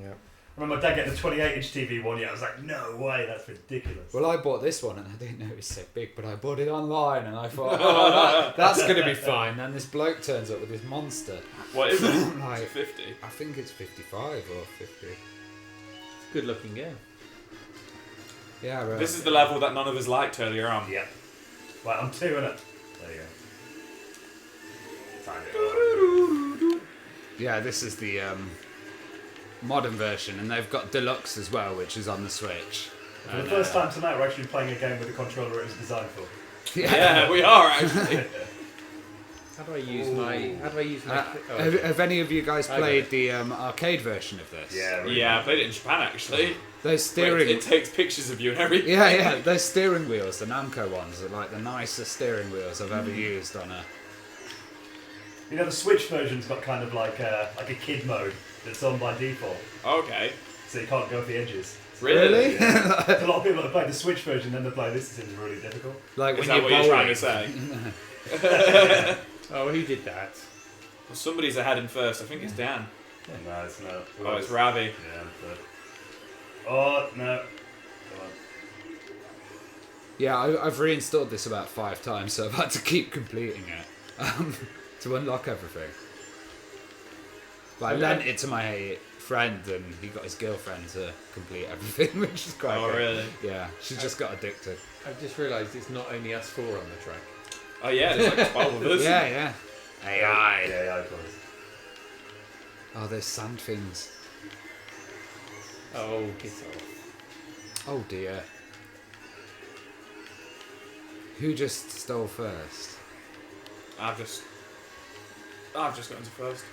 Yeah. I remember my dad getting the 28-inch TV one year. I was like, no way, that's ridiculous. Well, I bought this one and I didn't know it was so big, but I bought it online and I thought, oh, that's going to be fine. And this bloke turns up with this monster. What is it? Like, 50. I think it's 55 or 50. Good looking game. Yeah, right. This is the level that none of us liked earlier on. Yeah. Right, I'm 2 in it. There you go. Time it. Yeah, this is the modern version, and they've got deluxe as well, which is on the Switch. For the first time tonight, we're actually playing a game with a controller it was designed for. Yeah, we are actually. How do I use my? Oh, Have any of you guys I got played it. the arcade version of this? Yeah, really. Yeah, I played it in Japan actually. Those steering. It takes pictures of you and everything. Yeah, those steering wheels, the Namco ones, are like the nicest steering wheels I've ever used on a. You know, the Switch version's got kind of like a kid mode that's on by default, Okay. so you can't go off the edges. Really? Yeah. A lot of people that play the Switch version, then they play this, it seems really difficult. Like Is when that what you're you're trying bowling. to say? oh, who did that? Well, somebody's ahead in first. I think it's Dan. No, it's not. Oh, it's Ravi. Yeah, I'm third. Oh, no. Yeah, I've reinstalled this about 5 times, so I've had to keep completing it to unlock everything. But I lent it to my friend, and he got his girlfriend to complete everything, which is quite Oh, good. really? Yeah, she just got addicted. I've just realised it's not only us 4 on the track. Oh yeah, there's like 12 of us. Yeah. AI. Yeah, of course. Oh, there's sand things. Oh, get off. Oh dear. Who just stole first? I've just got into first.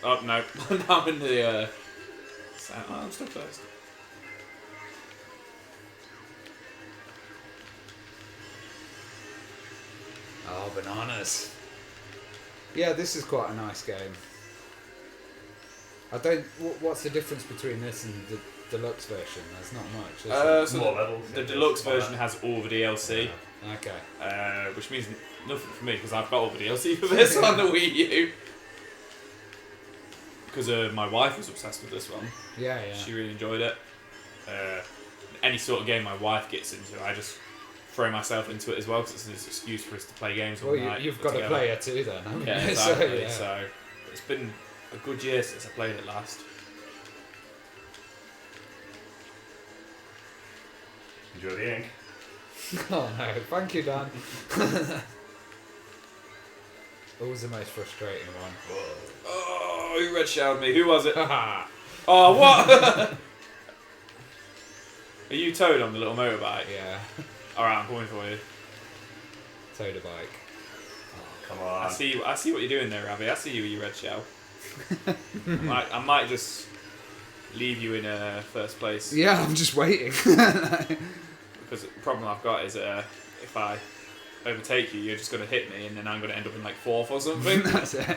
Oh no, now I'm in the. I'm still first. Oh, bananas. Yeah, this is quite a nice game. I don't. What's the difference between this and the deluxe version? There's not much. is there? So More levels. the deluxe version has all the DLC, Okay. which means nothing for me because I've got all the DLC for this on the Wii U. Because my wife was obsessed with this one. Yeah. She really enjoyed it. Any sort of game my wife gets into, I just throw myself into it as well because it's an excuse for us to play games all Well, night. you've got to together. play it too then, haven't Yeah, you? exactly. So, So it's been a good year since I played it last. Enjoy the ink. Oh no, thank you, Dan. Always the most frustrating one. Oh, who red shelled me? Who was it? Haha. Oh, what? Are you Toad on the little motorbike? Yeah, Alright, I'm coming for you. towed a bike. Oh, come on. I see what you're doing there, Ravi. I see you with your red shell. I might just leave you in first place. Yeah, I'm just waiting. Because the problem I've got is if I overtake you, you're just going to hit me and then I'm going to end up in like 4th or something. That's it.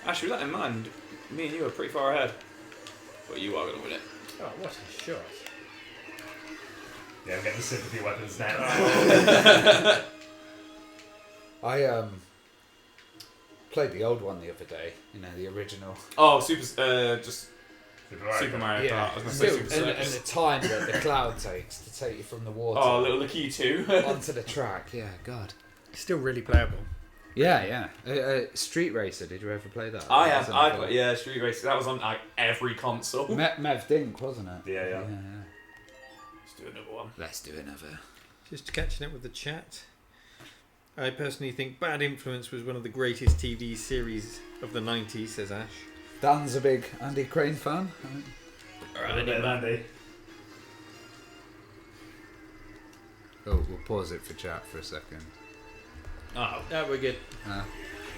Actually, with that in mind, me and you are pretty far ahead. But you are going to win it. Oh, what a shot. Yeah, I'm getting the sympathy weapons now. I played the old one the other day. You know, the original. Oh, just Super Mario Kart. Yeah, I was going to say Still, Super and Circus. the time that the cloud takes to take you from the water Oh, little Lucky 2. onto the track. Yeah, God. Still really playable. Yeah. Street Racer. Did you ever play that? I That have. was I've on got, yeah, Street Racer. That was on like every console. Mev Dink, wasn't it? Yeah. Let's do another one. Let's do another. Just catching up with the chat. I personally think Bad Influence was one of the greatest TV series of the 90s, says Ash. Dan's a big Andy Crane fan. A bit of Andy. Oh, we'll pause it for chat for a second. Oh. Oh, we're good.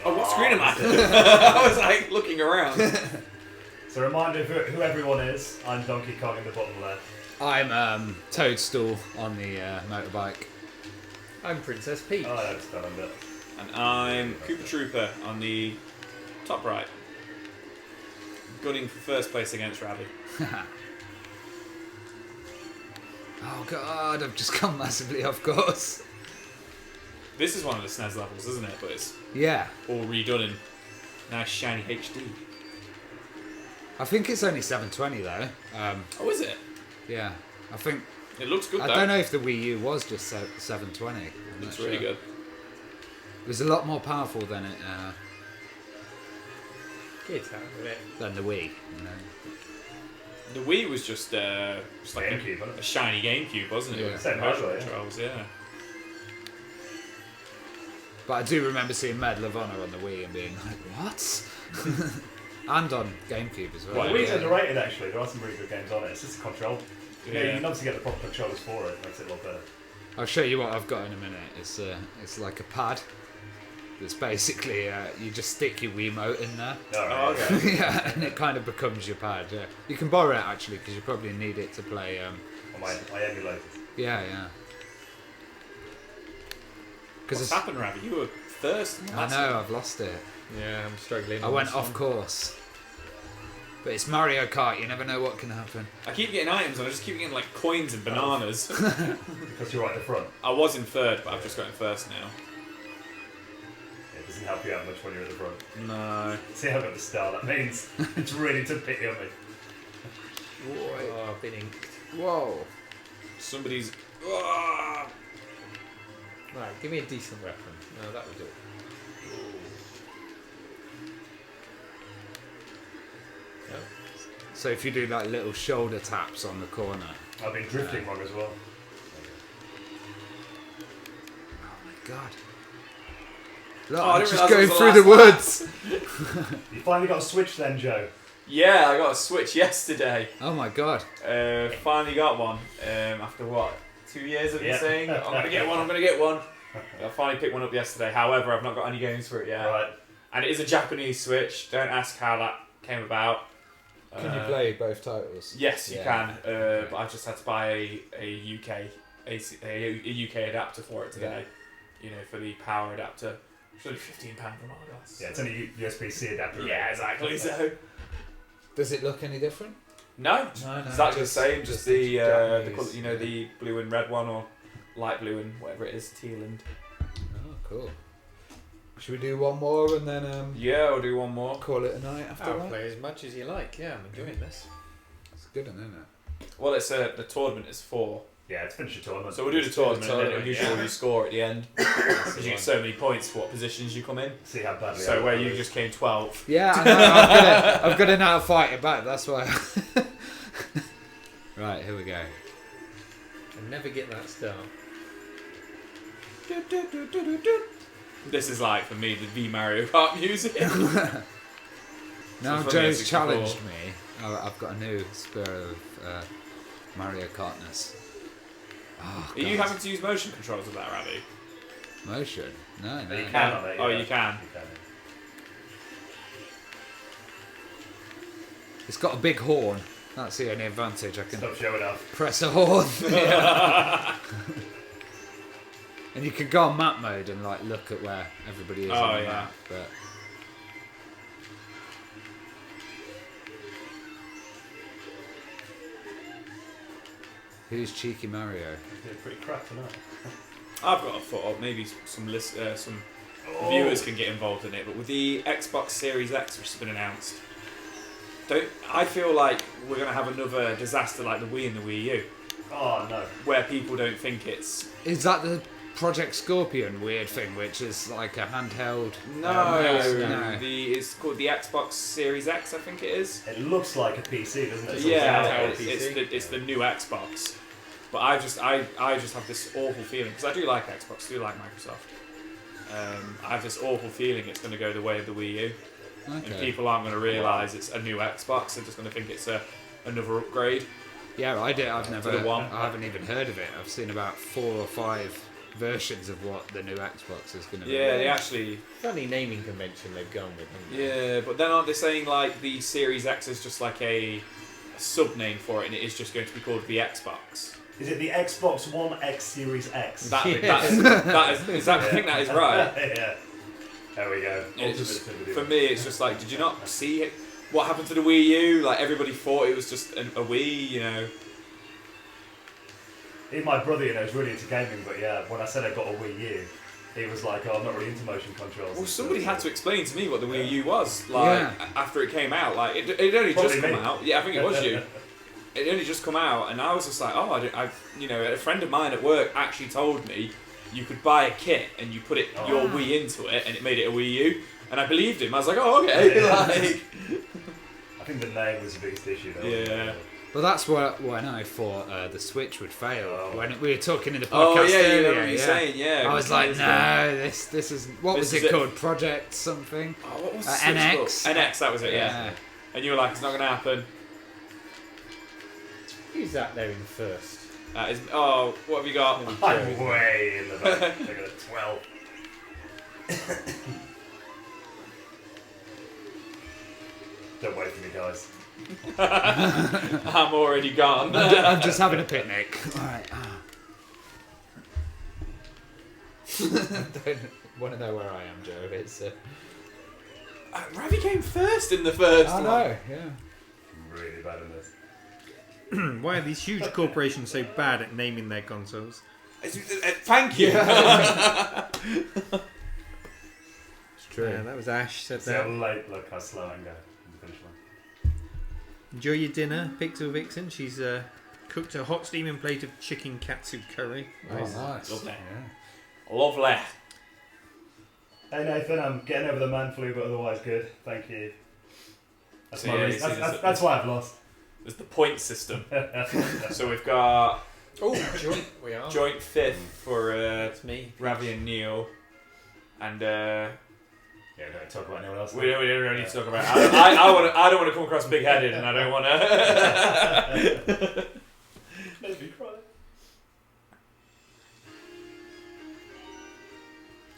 Oh, what screen am I? I was like looking around. So, a reminder of who everyone is. I'm Donkey Kong in the bottom left. I'm Toadstool on the motorbike. I'm Princess Peach. Oh, that's done a bit. And I'm Koopa Trooper on the top right. Gunning for first place against Ravi. Oh God, I've just come massively off course. This is one of the SNES levels, isn't it? But it's Yeah, all redone in nice shiny HD. I think it's only 720 though. Oh, is it? Yeah, I think. It looks good I though. don't know if the Wii U was just 720. I'm It not looks sure. really good. It was a lot more powerful than it Get out of it. than the Wii. You know? The Wii was just like GameCube, wasn't a it? shiny GameCube, wasn't it? Yeah. With Same motion hardware, yeah. controls, yeah. But I do remember seeing Medal of Honor on the Wii and being like, what? And on GameCube as well. Right, The Wii's yeah. underrated actually. There are some really good games on it. It's just a control. Yeah, you Yeah. can obviously get the proper controllers for it. Makes it a lot better. I'll show you what I've got in a minute. It's like a pad. It's basically you just stick your Wiimote in there. Oh, okay. Yeah, and it kind of becomes your pad. Yeah. You can borrow it actually because you probably need it to play. I emulate it. Yeah. What's Because happened, Ravi? You were first. I know I've lost it. Yeah, I'm struggling. I on went this off one. course. But it's Mario Kart. You never know what can happen. I keep getting items and I just keep getting like coins and bananas. Because you're right at the front. I was in third, but I've just got in first now. It doesn't help you out much when you're at the front. No. See, I've got the star. That means it's really took pity on me. Oh, I've been inked. Whoa. Somebody's. Right, give me a decent weapon. No, that was it. Yep. So if you do like little shoulder taps on the corner. I've been drifting wrong as well. Oh my god. Look, I I'm didn't just realise going that through was the woods. You finally got a switch then, Joe. Yeah, I got a Switch yesterday. Oh my god. Finally got one. After what? 2 years of me Yeah. saying, I'm going to get one, I'm going to get one. I finally picked one up yesterday. However, I've not got any games for it yet. Right. And it is a Japanese Switch. Don't ask how that came about. Can you play both titles? Yes, you Yeah. can. But I just had to buy a UK adapter for it today. You know, for the power adapter. It's only £15 from Argos. Yeah, it's only a USB-C adapter. Yeah, exactly. So Does it look any different? no, No, exactly the same. Just the Japanese, colour, you know, the blue and red one, or light blue and whatever it is, teal and. Oh, cool. Should we do one more and then Yeah, I'll do one more. call it a night after I'll that? play as much as you like. Yeah, I'm enjoying this. It's good, isn't it? Well, it's the tournament is 4, Yeah, it's finished the tournament. so we'll do the tournament, and then tournament, it'll usually yeah. you score at the end because you get so many points for what positions you come in. See how badly. So where you just came 12. Yeah, I know, I've got to know how to fight it back, that's why. Right, here we go. I never get that start. This is like for me the V Mario Kart music. Now So Joe's from the challenged me. I've got a new spirit of Mario Kartness. Oh, Are you God. having to use motion controls with that, Ravi? Motion? No, no. You can on it. Oh, yeah. you can. You can. It's got a big horn. That's the only advantage. I can Stop showing off. press a horn. Yeah. And you can go on map mode and like look at where everybody is on the yeah. map. But who's Cheeky Mario? You did pretty crap tonight. I've got a thought. Maybe some viewers can get involved in it. But with the Xbox Series X, which has been announced, I feel like we're going to have another disaster like the Wii and the Wii U, Oh no. where people don't think it's Is that the Project Scorpion weird thing, which is like a handheld? no. no. It's called the Xbox Series X, I think it is. It looks like a PC, doesn't it? Yeah, It's it's the new Xbox. But I just have this awful feeling, because I do like Xbox, I do like Microsoft. I have this awful feeling it's going to go the way of the Wii U, and Okay. people aren't going to realise it's a new Xbox. They're just going to think it's another upgrade. Yeah, I did. I've To never. the one. I haven't even heard of it. I've seen about 4 or 5 versions of what the new Xbox is going to be. Yeah, they actually. Funny naming convention they've gone with, haven't they? Yeah, but then aren't they saying like the Series X is just like a sub name for it, and it is just going to be called the Xbox? Is it the Xbox One X Series X? That, Yeah. I think that is right. Yeah. There we go. It's just, Ultimate video. for me, it's just like, did you not see it? What happened to the Wii U? Like everybody thought it was just a Wii, you know. Even my brother, you know, is really into gaming, but yeah, when I said I got a Wii U, he was like, "Oh, I'm not really into motion controls." Well, and somebody stuff. had to explain to me what the Wii U was like Yeah. after it came out. Like it only Probably just come me. out. Yeah, I think it was you. It only just come out, and I was just like, oh, a friend of mine at work actually told me you could buy a kit and you put your Wii into it, and it made it a Wii U. And I believed him. I was like, oh, okay. Yeah. Like, I think the name was the biggest issue, though. Yeah. Well, that's when I thought the Switch would fail. Oh. When we were talking in the podcast oh yeah, you earlier, know what you're yeah. saying, yeah. I was like, no, this is what This was is it it. called? Project something? Oh, what was Uh, the Switch NX? called? NX, that was it, yeah. And you were like, it's not going to happen. Who's that there in first? Oh, what have you got? I'm way in the back. I got a 12. Don't wait for me, guys. I'm already gone. I'm just having a picnic. Alright. Don't want to know where I am, Joe. It's. Ravi came first in the first I one. know, yeah. I'm really bad in this. Why are these huge corporations so bad at naming their consoles? Thank you. It's true. Yeah, that was Ash said See how that. late, look how slow I can go in the finish line. Enjoy your dinner, Pixel Vixen. She's cooked a hot steaming plate of chicken katsu curry. Oh, nice. Lovely. Yeah. Lovely. Hey Nathan, I'm getting over the man flu, but otherwise good. Thank you. That's my reason. That's why I've lost. There's the point system. So we've got Oh, joint. We are. joint 5th for That's me. Ravi and Neil. And Yeah, we don't talk about anyone else. we don't really need to talk about it. I don't want to come across big-headed, and I don't want to... Make me cry.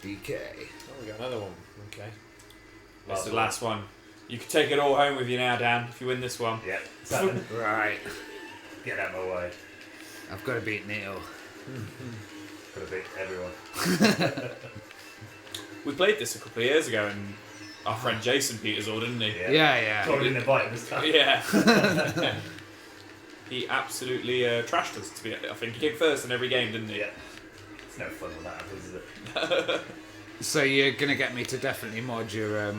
DK. Oh, we got another one. Okay. That's the last one. You can take it all home with you now, Dan, if you win this one. Yeah, seven. Right. Get out of my way. I've got to beat Neil. Gotta beat everyone. We played this a couple of years ago, and our friend Jason beat us all, didn't he? Yeah. Totally didn't invite him this time. Yeah. He absolutely trashed us, to be I think he came first in every game, didn't he? Yeah. It's no fun when that happens, is it? So you're going to get me to definitely mod your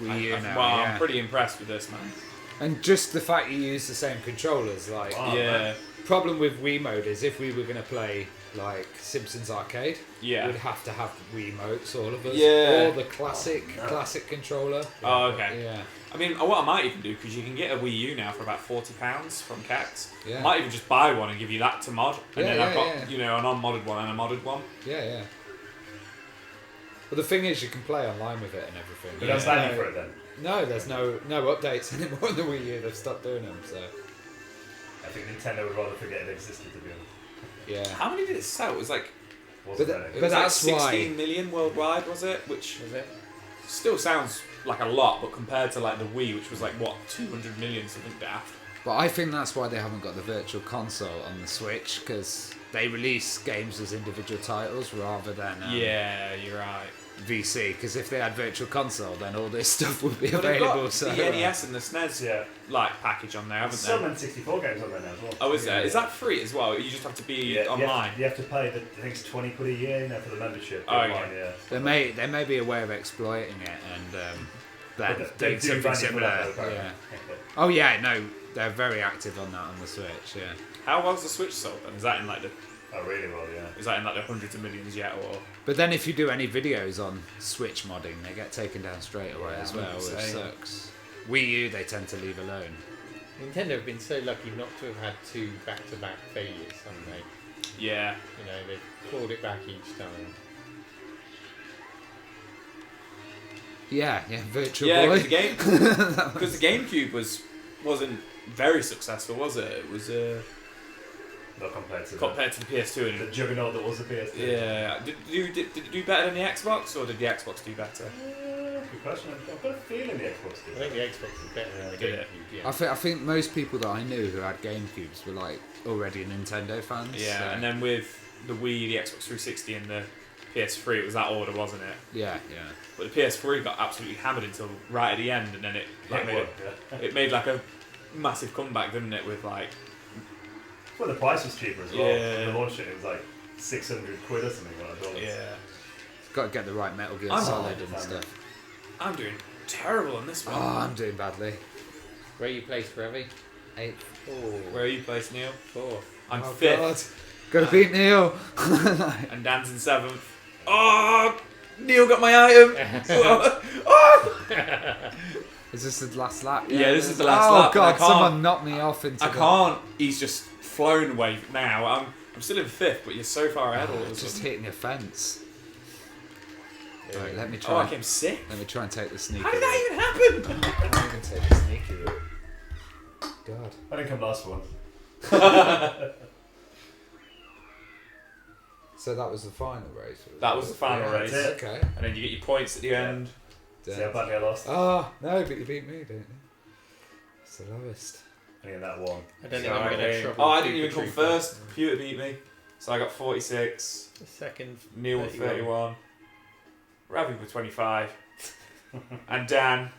Wii U now, Well, yeah. I'm pretty impressed with this, man. And just the fact you use the same controllers, like... Oh, yeah. man. Problem with Wii mode is if we were going to play, like, Simpsons Arcade, Yeah. we'd have to have Wii modes, all of us. Yeah. Or the classic controller. Oh, okay. Yeah. I mean, what I might even do, because you can get a Wii U now for about £40 from Cax. Yeah. I might even just buy one and give you that to mod. And Yeah, then I've yeah, got, yeah. you know, an unmodded one and a modded one. Yeah. But the thing is, you can play online with it and everything. But that's value for it then. No, there's no updates anymore in the Wii U. They've stopped doing them, so... I think Nintendo would rather forget it existed, to be honest. Yeah. How many did it sell? It was like, Wasn't But there? it But was like that's why- 16 million worldwide, was it? Which Was it? still sounds like a lot, but compared to like the Wii, which was like, what, 200 million, something daft. But I think that's why they haven't got the Virtual Console on the Switch, because they release games as individual titles rather than Yeah, you're right. VC. Because if they had Virtual Console, then all this stuff would be But they've available. got So the NES and the SNES Yeah. like package on there, haven't Some they? N64 games on there now as well. Oh, is there? Is that free as well? You just have to be online. You have to pay, I think it's 20 quid a year now for the membership. Oh, online, okay. yeah. there may be a way of exploiting it and But they doing do something value for similar. that, though, apparently. Yeah. Oh yeah, no, they're very active on that on the Switch. Yeah. How well's the Switch sold then? Is that in like the Oh, really well, yeah. Is that in like the hundreds of millions yet, or? But then if you do any videos on Switch modding, they get taken down straight away Yeah, as well, which 100%. sucks. Wii U they tend to leave alone. Nintendo have been so lucky not to have had two back-to-back failures, haven't they? Yeah. You know, they've clawed it back each time. Yeah, Virtual Yeah, Boy. because the GameCube wasn't very successful, was it? It was Not compared to compared to the PS2. And the juggernaut that was the PS2. yeah, did it do better than the Xbox, or did the Xbox do better? Good question. I've got a feeling the Xbox did. I think the Xbox is better than the Did it? GameCube. Yeah. I think most people that I knew who had GameCubes were like already Nintendo fans. Yeah, so- and then with the Wii, the Xbox 360, and the PS3, it was that order, wasn't it? yeah. But the PS3 got absolutely hammered until right at the end, and then it like It made, was, yeah. it made like a massive comeback, didn't it? With like Well, the price was cheaper as well. Yeah. When they launched it, it was like 600 quid or something like that. yeah, Got to get the right Metal Gear I'm Solid not a and fan. stuff. I'm doing terrible on this one. Oh, I'm doing badly. Where are you placed, Ravi? 8. Oh, Where are you placed, Neil? 4th. I'm Oh, 5th, God. Gotta beat Neil. and Dan's in 7th. Oh, Neil got my item. Oh! Is this the last lap? Yeah, this is the last oh, lap, and I God, can't- someone knocked me off into I the... can't. He's just flown away now. I'm still in 5th, but you're so far ahead. All of a Just sudden. hitting a fence. Yeah. Right, let me Oh, I try. came 6th. Let me try and take the sneaky How did route. that even happen? I'm gonna take the sneaky route. God. I didn't come last for one. So that was the final race. That was the final Yeah, race, that's it. Okay. and then you get your points at the end. See how badly I lost? Oh, no, but you beat me, don't you? It's the lowest. I think that one. I don't think So I'm I going to came- trouble. Oh, I didn't even Super come Trooper. first. Computer beat me, so I got 46. Second. Neil with 31. 31. Ravi with 25, and Dan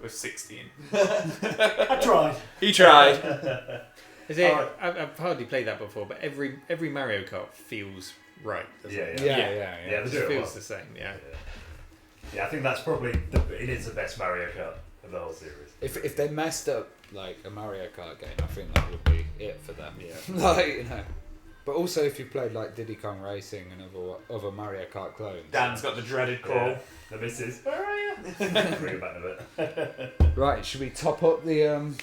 with 16. I tried. He tried. Is it? Alright. I've hardly played that before, but every Mario Kart feels right. Doesn't Yeah, it? yeah. Yeah. Yeah, It they just do it feels well. the same. Yeah. Yeah, I think that's probably it is the best Mario Kart. the whole series. If they messed up like a Mario Kart game, I think that would be it for them. Yeah. Like, you know. But also if you played like Diddy Kong Racing and other Mario Kart clones. Dan's got the dreaded call. Yeah. The missus. Where are you? Bring it back in a bit. Right, should we top up the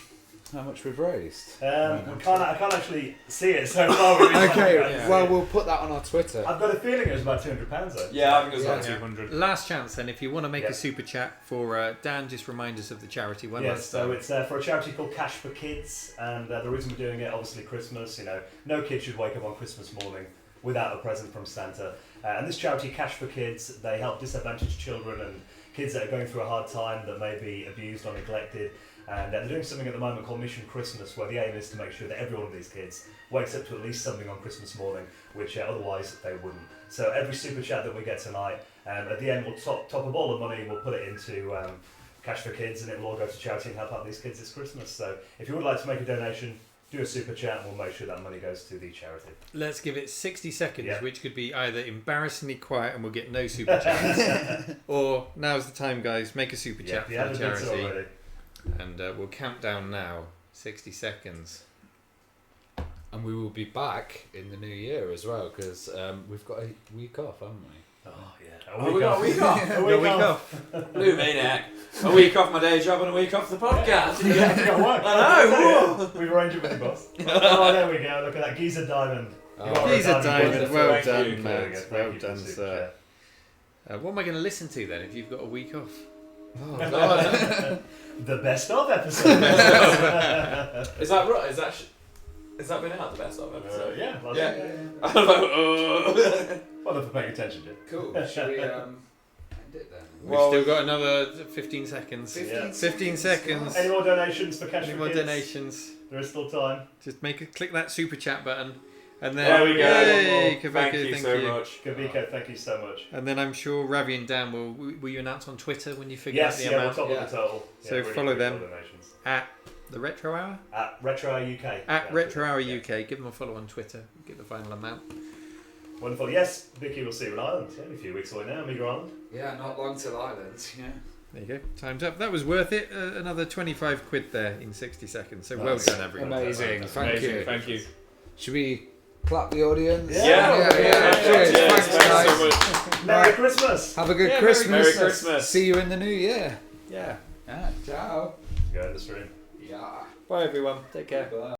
how much we've raised? I can't actually see it so far. Okay, well we'll put that on our Twitter. I've got a feeling it was about £200 though. Yeah, I think it was Yeah. like 200. Last chance then, if you want to make Yeah. a super chat for Dan, just remind us of the charity one Yes, last so time. it's for a charity called Cash for Kids, and the reason we're doing it, obviously Christmas, you know, no kid should wake up on Christmas morning without a present from Santa. And this charity, Cash for Kids, they help disadvantaged children and kids that are going through a hard time that may be abused or neglected. And they're doing something at the moment called Mission Christmas, where the aim is to make sure that every one of these kids wakes up to at least something on Christmas morning, which otherwise they wouldn't. So every super chat that we get tonight, at the end we'll top up all the money, we'll put it into Cash for Kids, and it will all go to charity and help out these kids this Christmas. So if you would like to make a donation, do a super chat and we'll make sure that money goes to the charity. Let's give it 60 seconds, Yeah. which could be either embarrassingly quiet and we'll get no super chats, or now's the time, guys, make a super chat for the done so charity. already. And we'll count down now, 60 seconds. And we will be back in the new year as well, because we've got a week off, haven't we? Oh yeah. Oh, we got a week off. A week off. Blue maniac. A week off my day job and a week off the podcast. Yeah, you got work. I know. We've arranged it with the boss. Oh, there we go. Look at that geezer diamond. You got a Geezer diamond. bonus. Well Thank done, you. Matt. There we go. Well Thank you for done, the super sir. chat. What am I going to listen to then if you've got a week off? Oh, God. The best of episode. Is that right? Is that been out, the best of episode? Yeah. Yeah. Yeah. Well, if you're paying attention, Jim. Cool. Shall we end it then? We've still got another 15 seconds. 15 seconds. Any more donations for Cash Any for more Kids? donations? There is still time. Just click that super chat button, and then There we go. Yay, Thank Kabeko, you thank so you. much. Kabeko, thank you so much. And then I'm sure Ravi and Dan will you announce on Twitter when you figure out Yes, the yeah, we'll amount top up the total. So Yeah, really follow appreciate them. the donations. at the Retro Hour. At Retro Hour UK. At Yeah, Retro Hour yeah. UK. Give them a follow on Twitter. Get the final amount. Wonderful. Yes, Vicky will see you in Ireland. Yeah, in a few weeks away now, Amiga Island. Yeah, not long till Ireland. Yeah. There you go. Time's up. That was worth it. Another 25 quid there in 60 seconds. So well Nice. done, everyone. Amazing. Thank you. Thank you. Should we clap the audience? Yeah. Cheers. Yeah. Thanks, guys. Merry Christmas. Have a good Yeah, Christmas. Merry Christmas. See you in the new year. Yeah. Yeah. Ciao. Go in the stream. Yeah. Bye, everyone. Take care. Bye.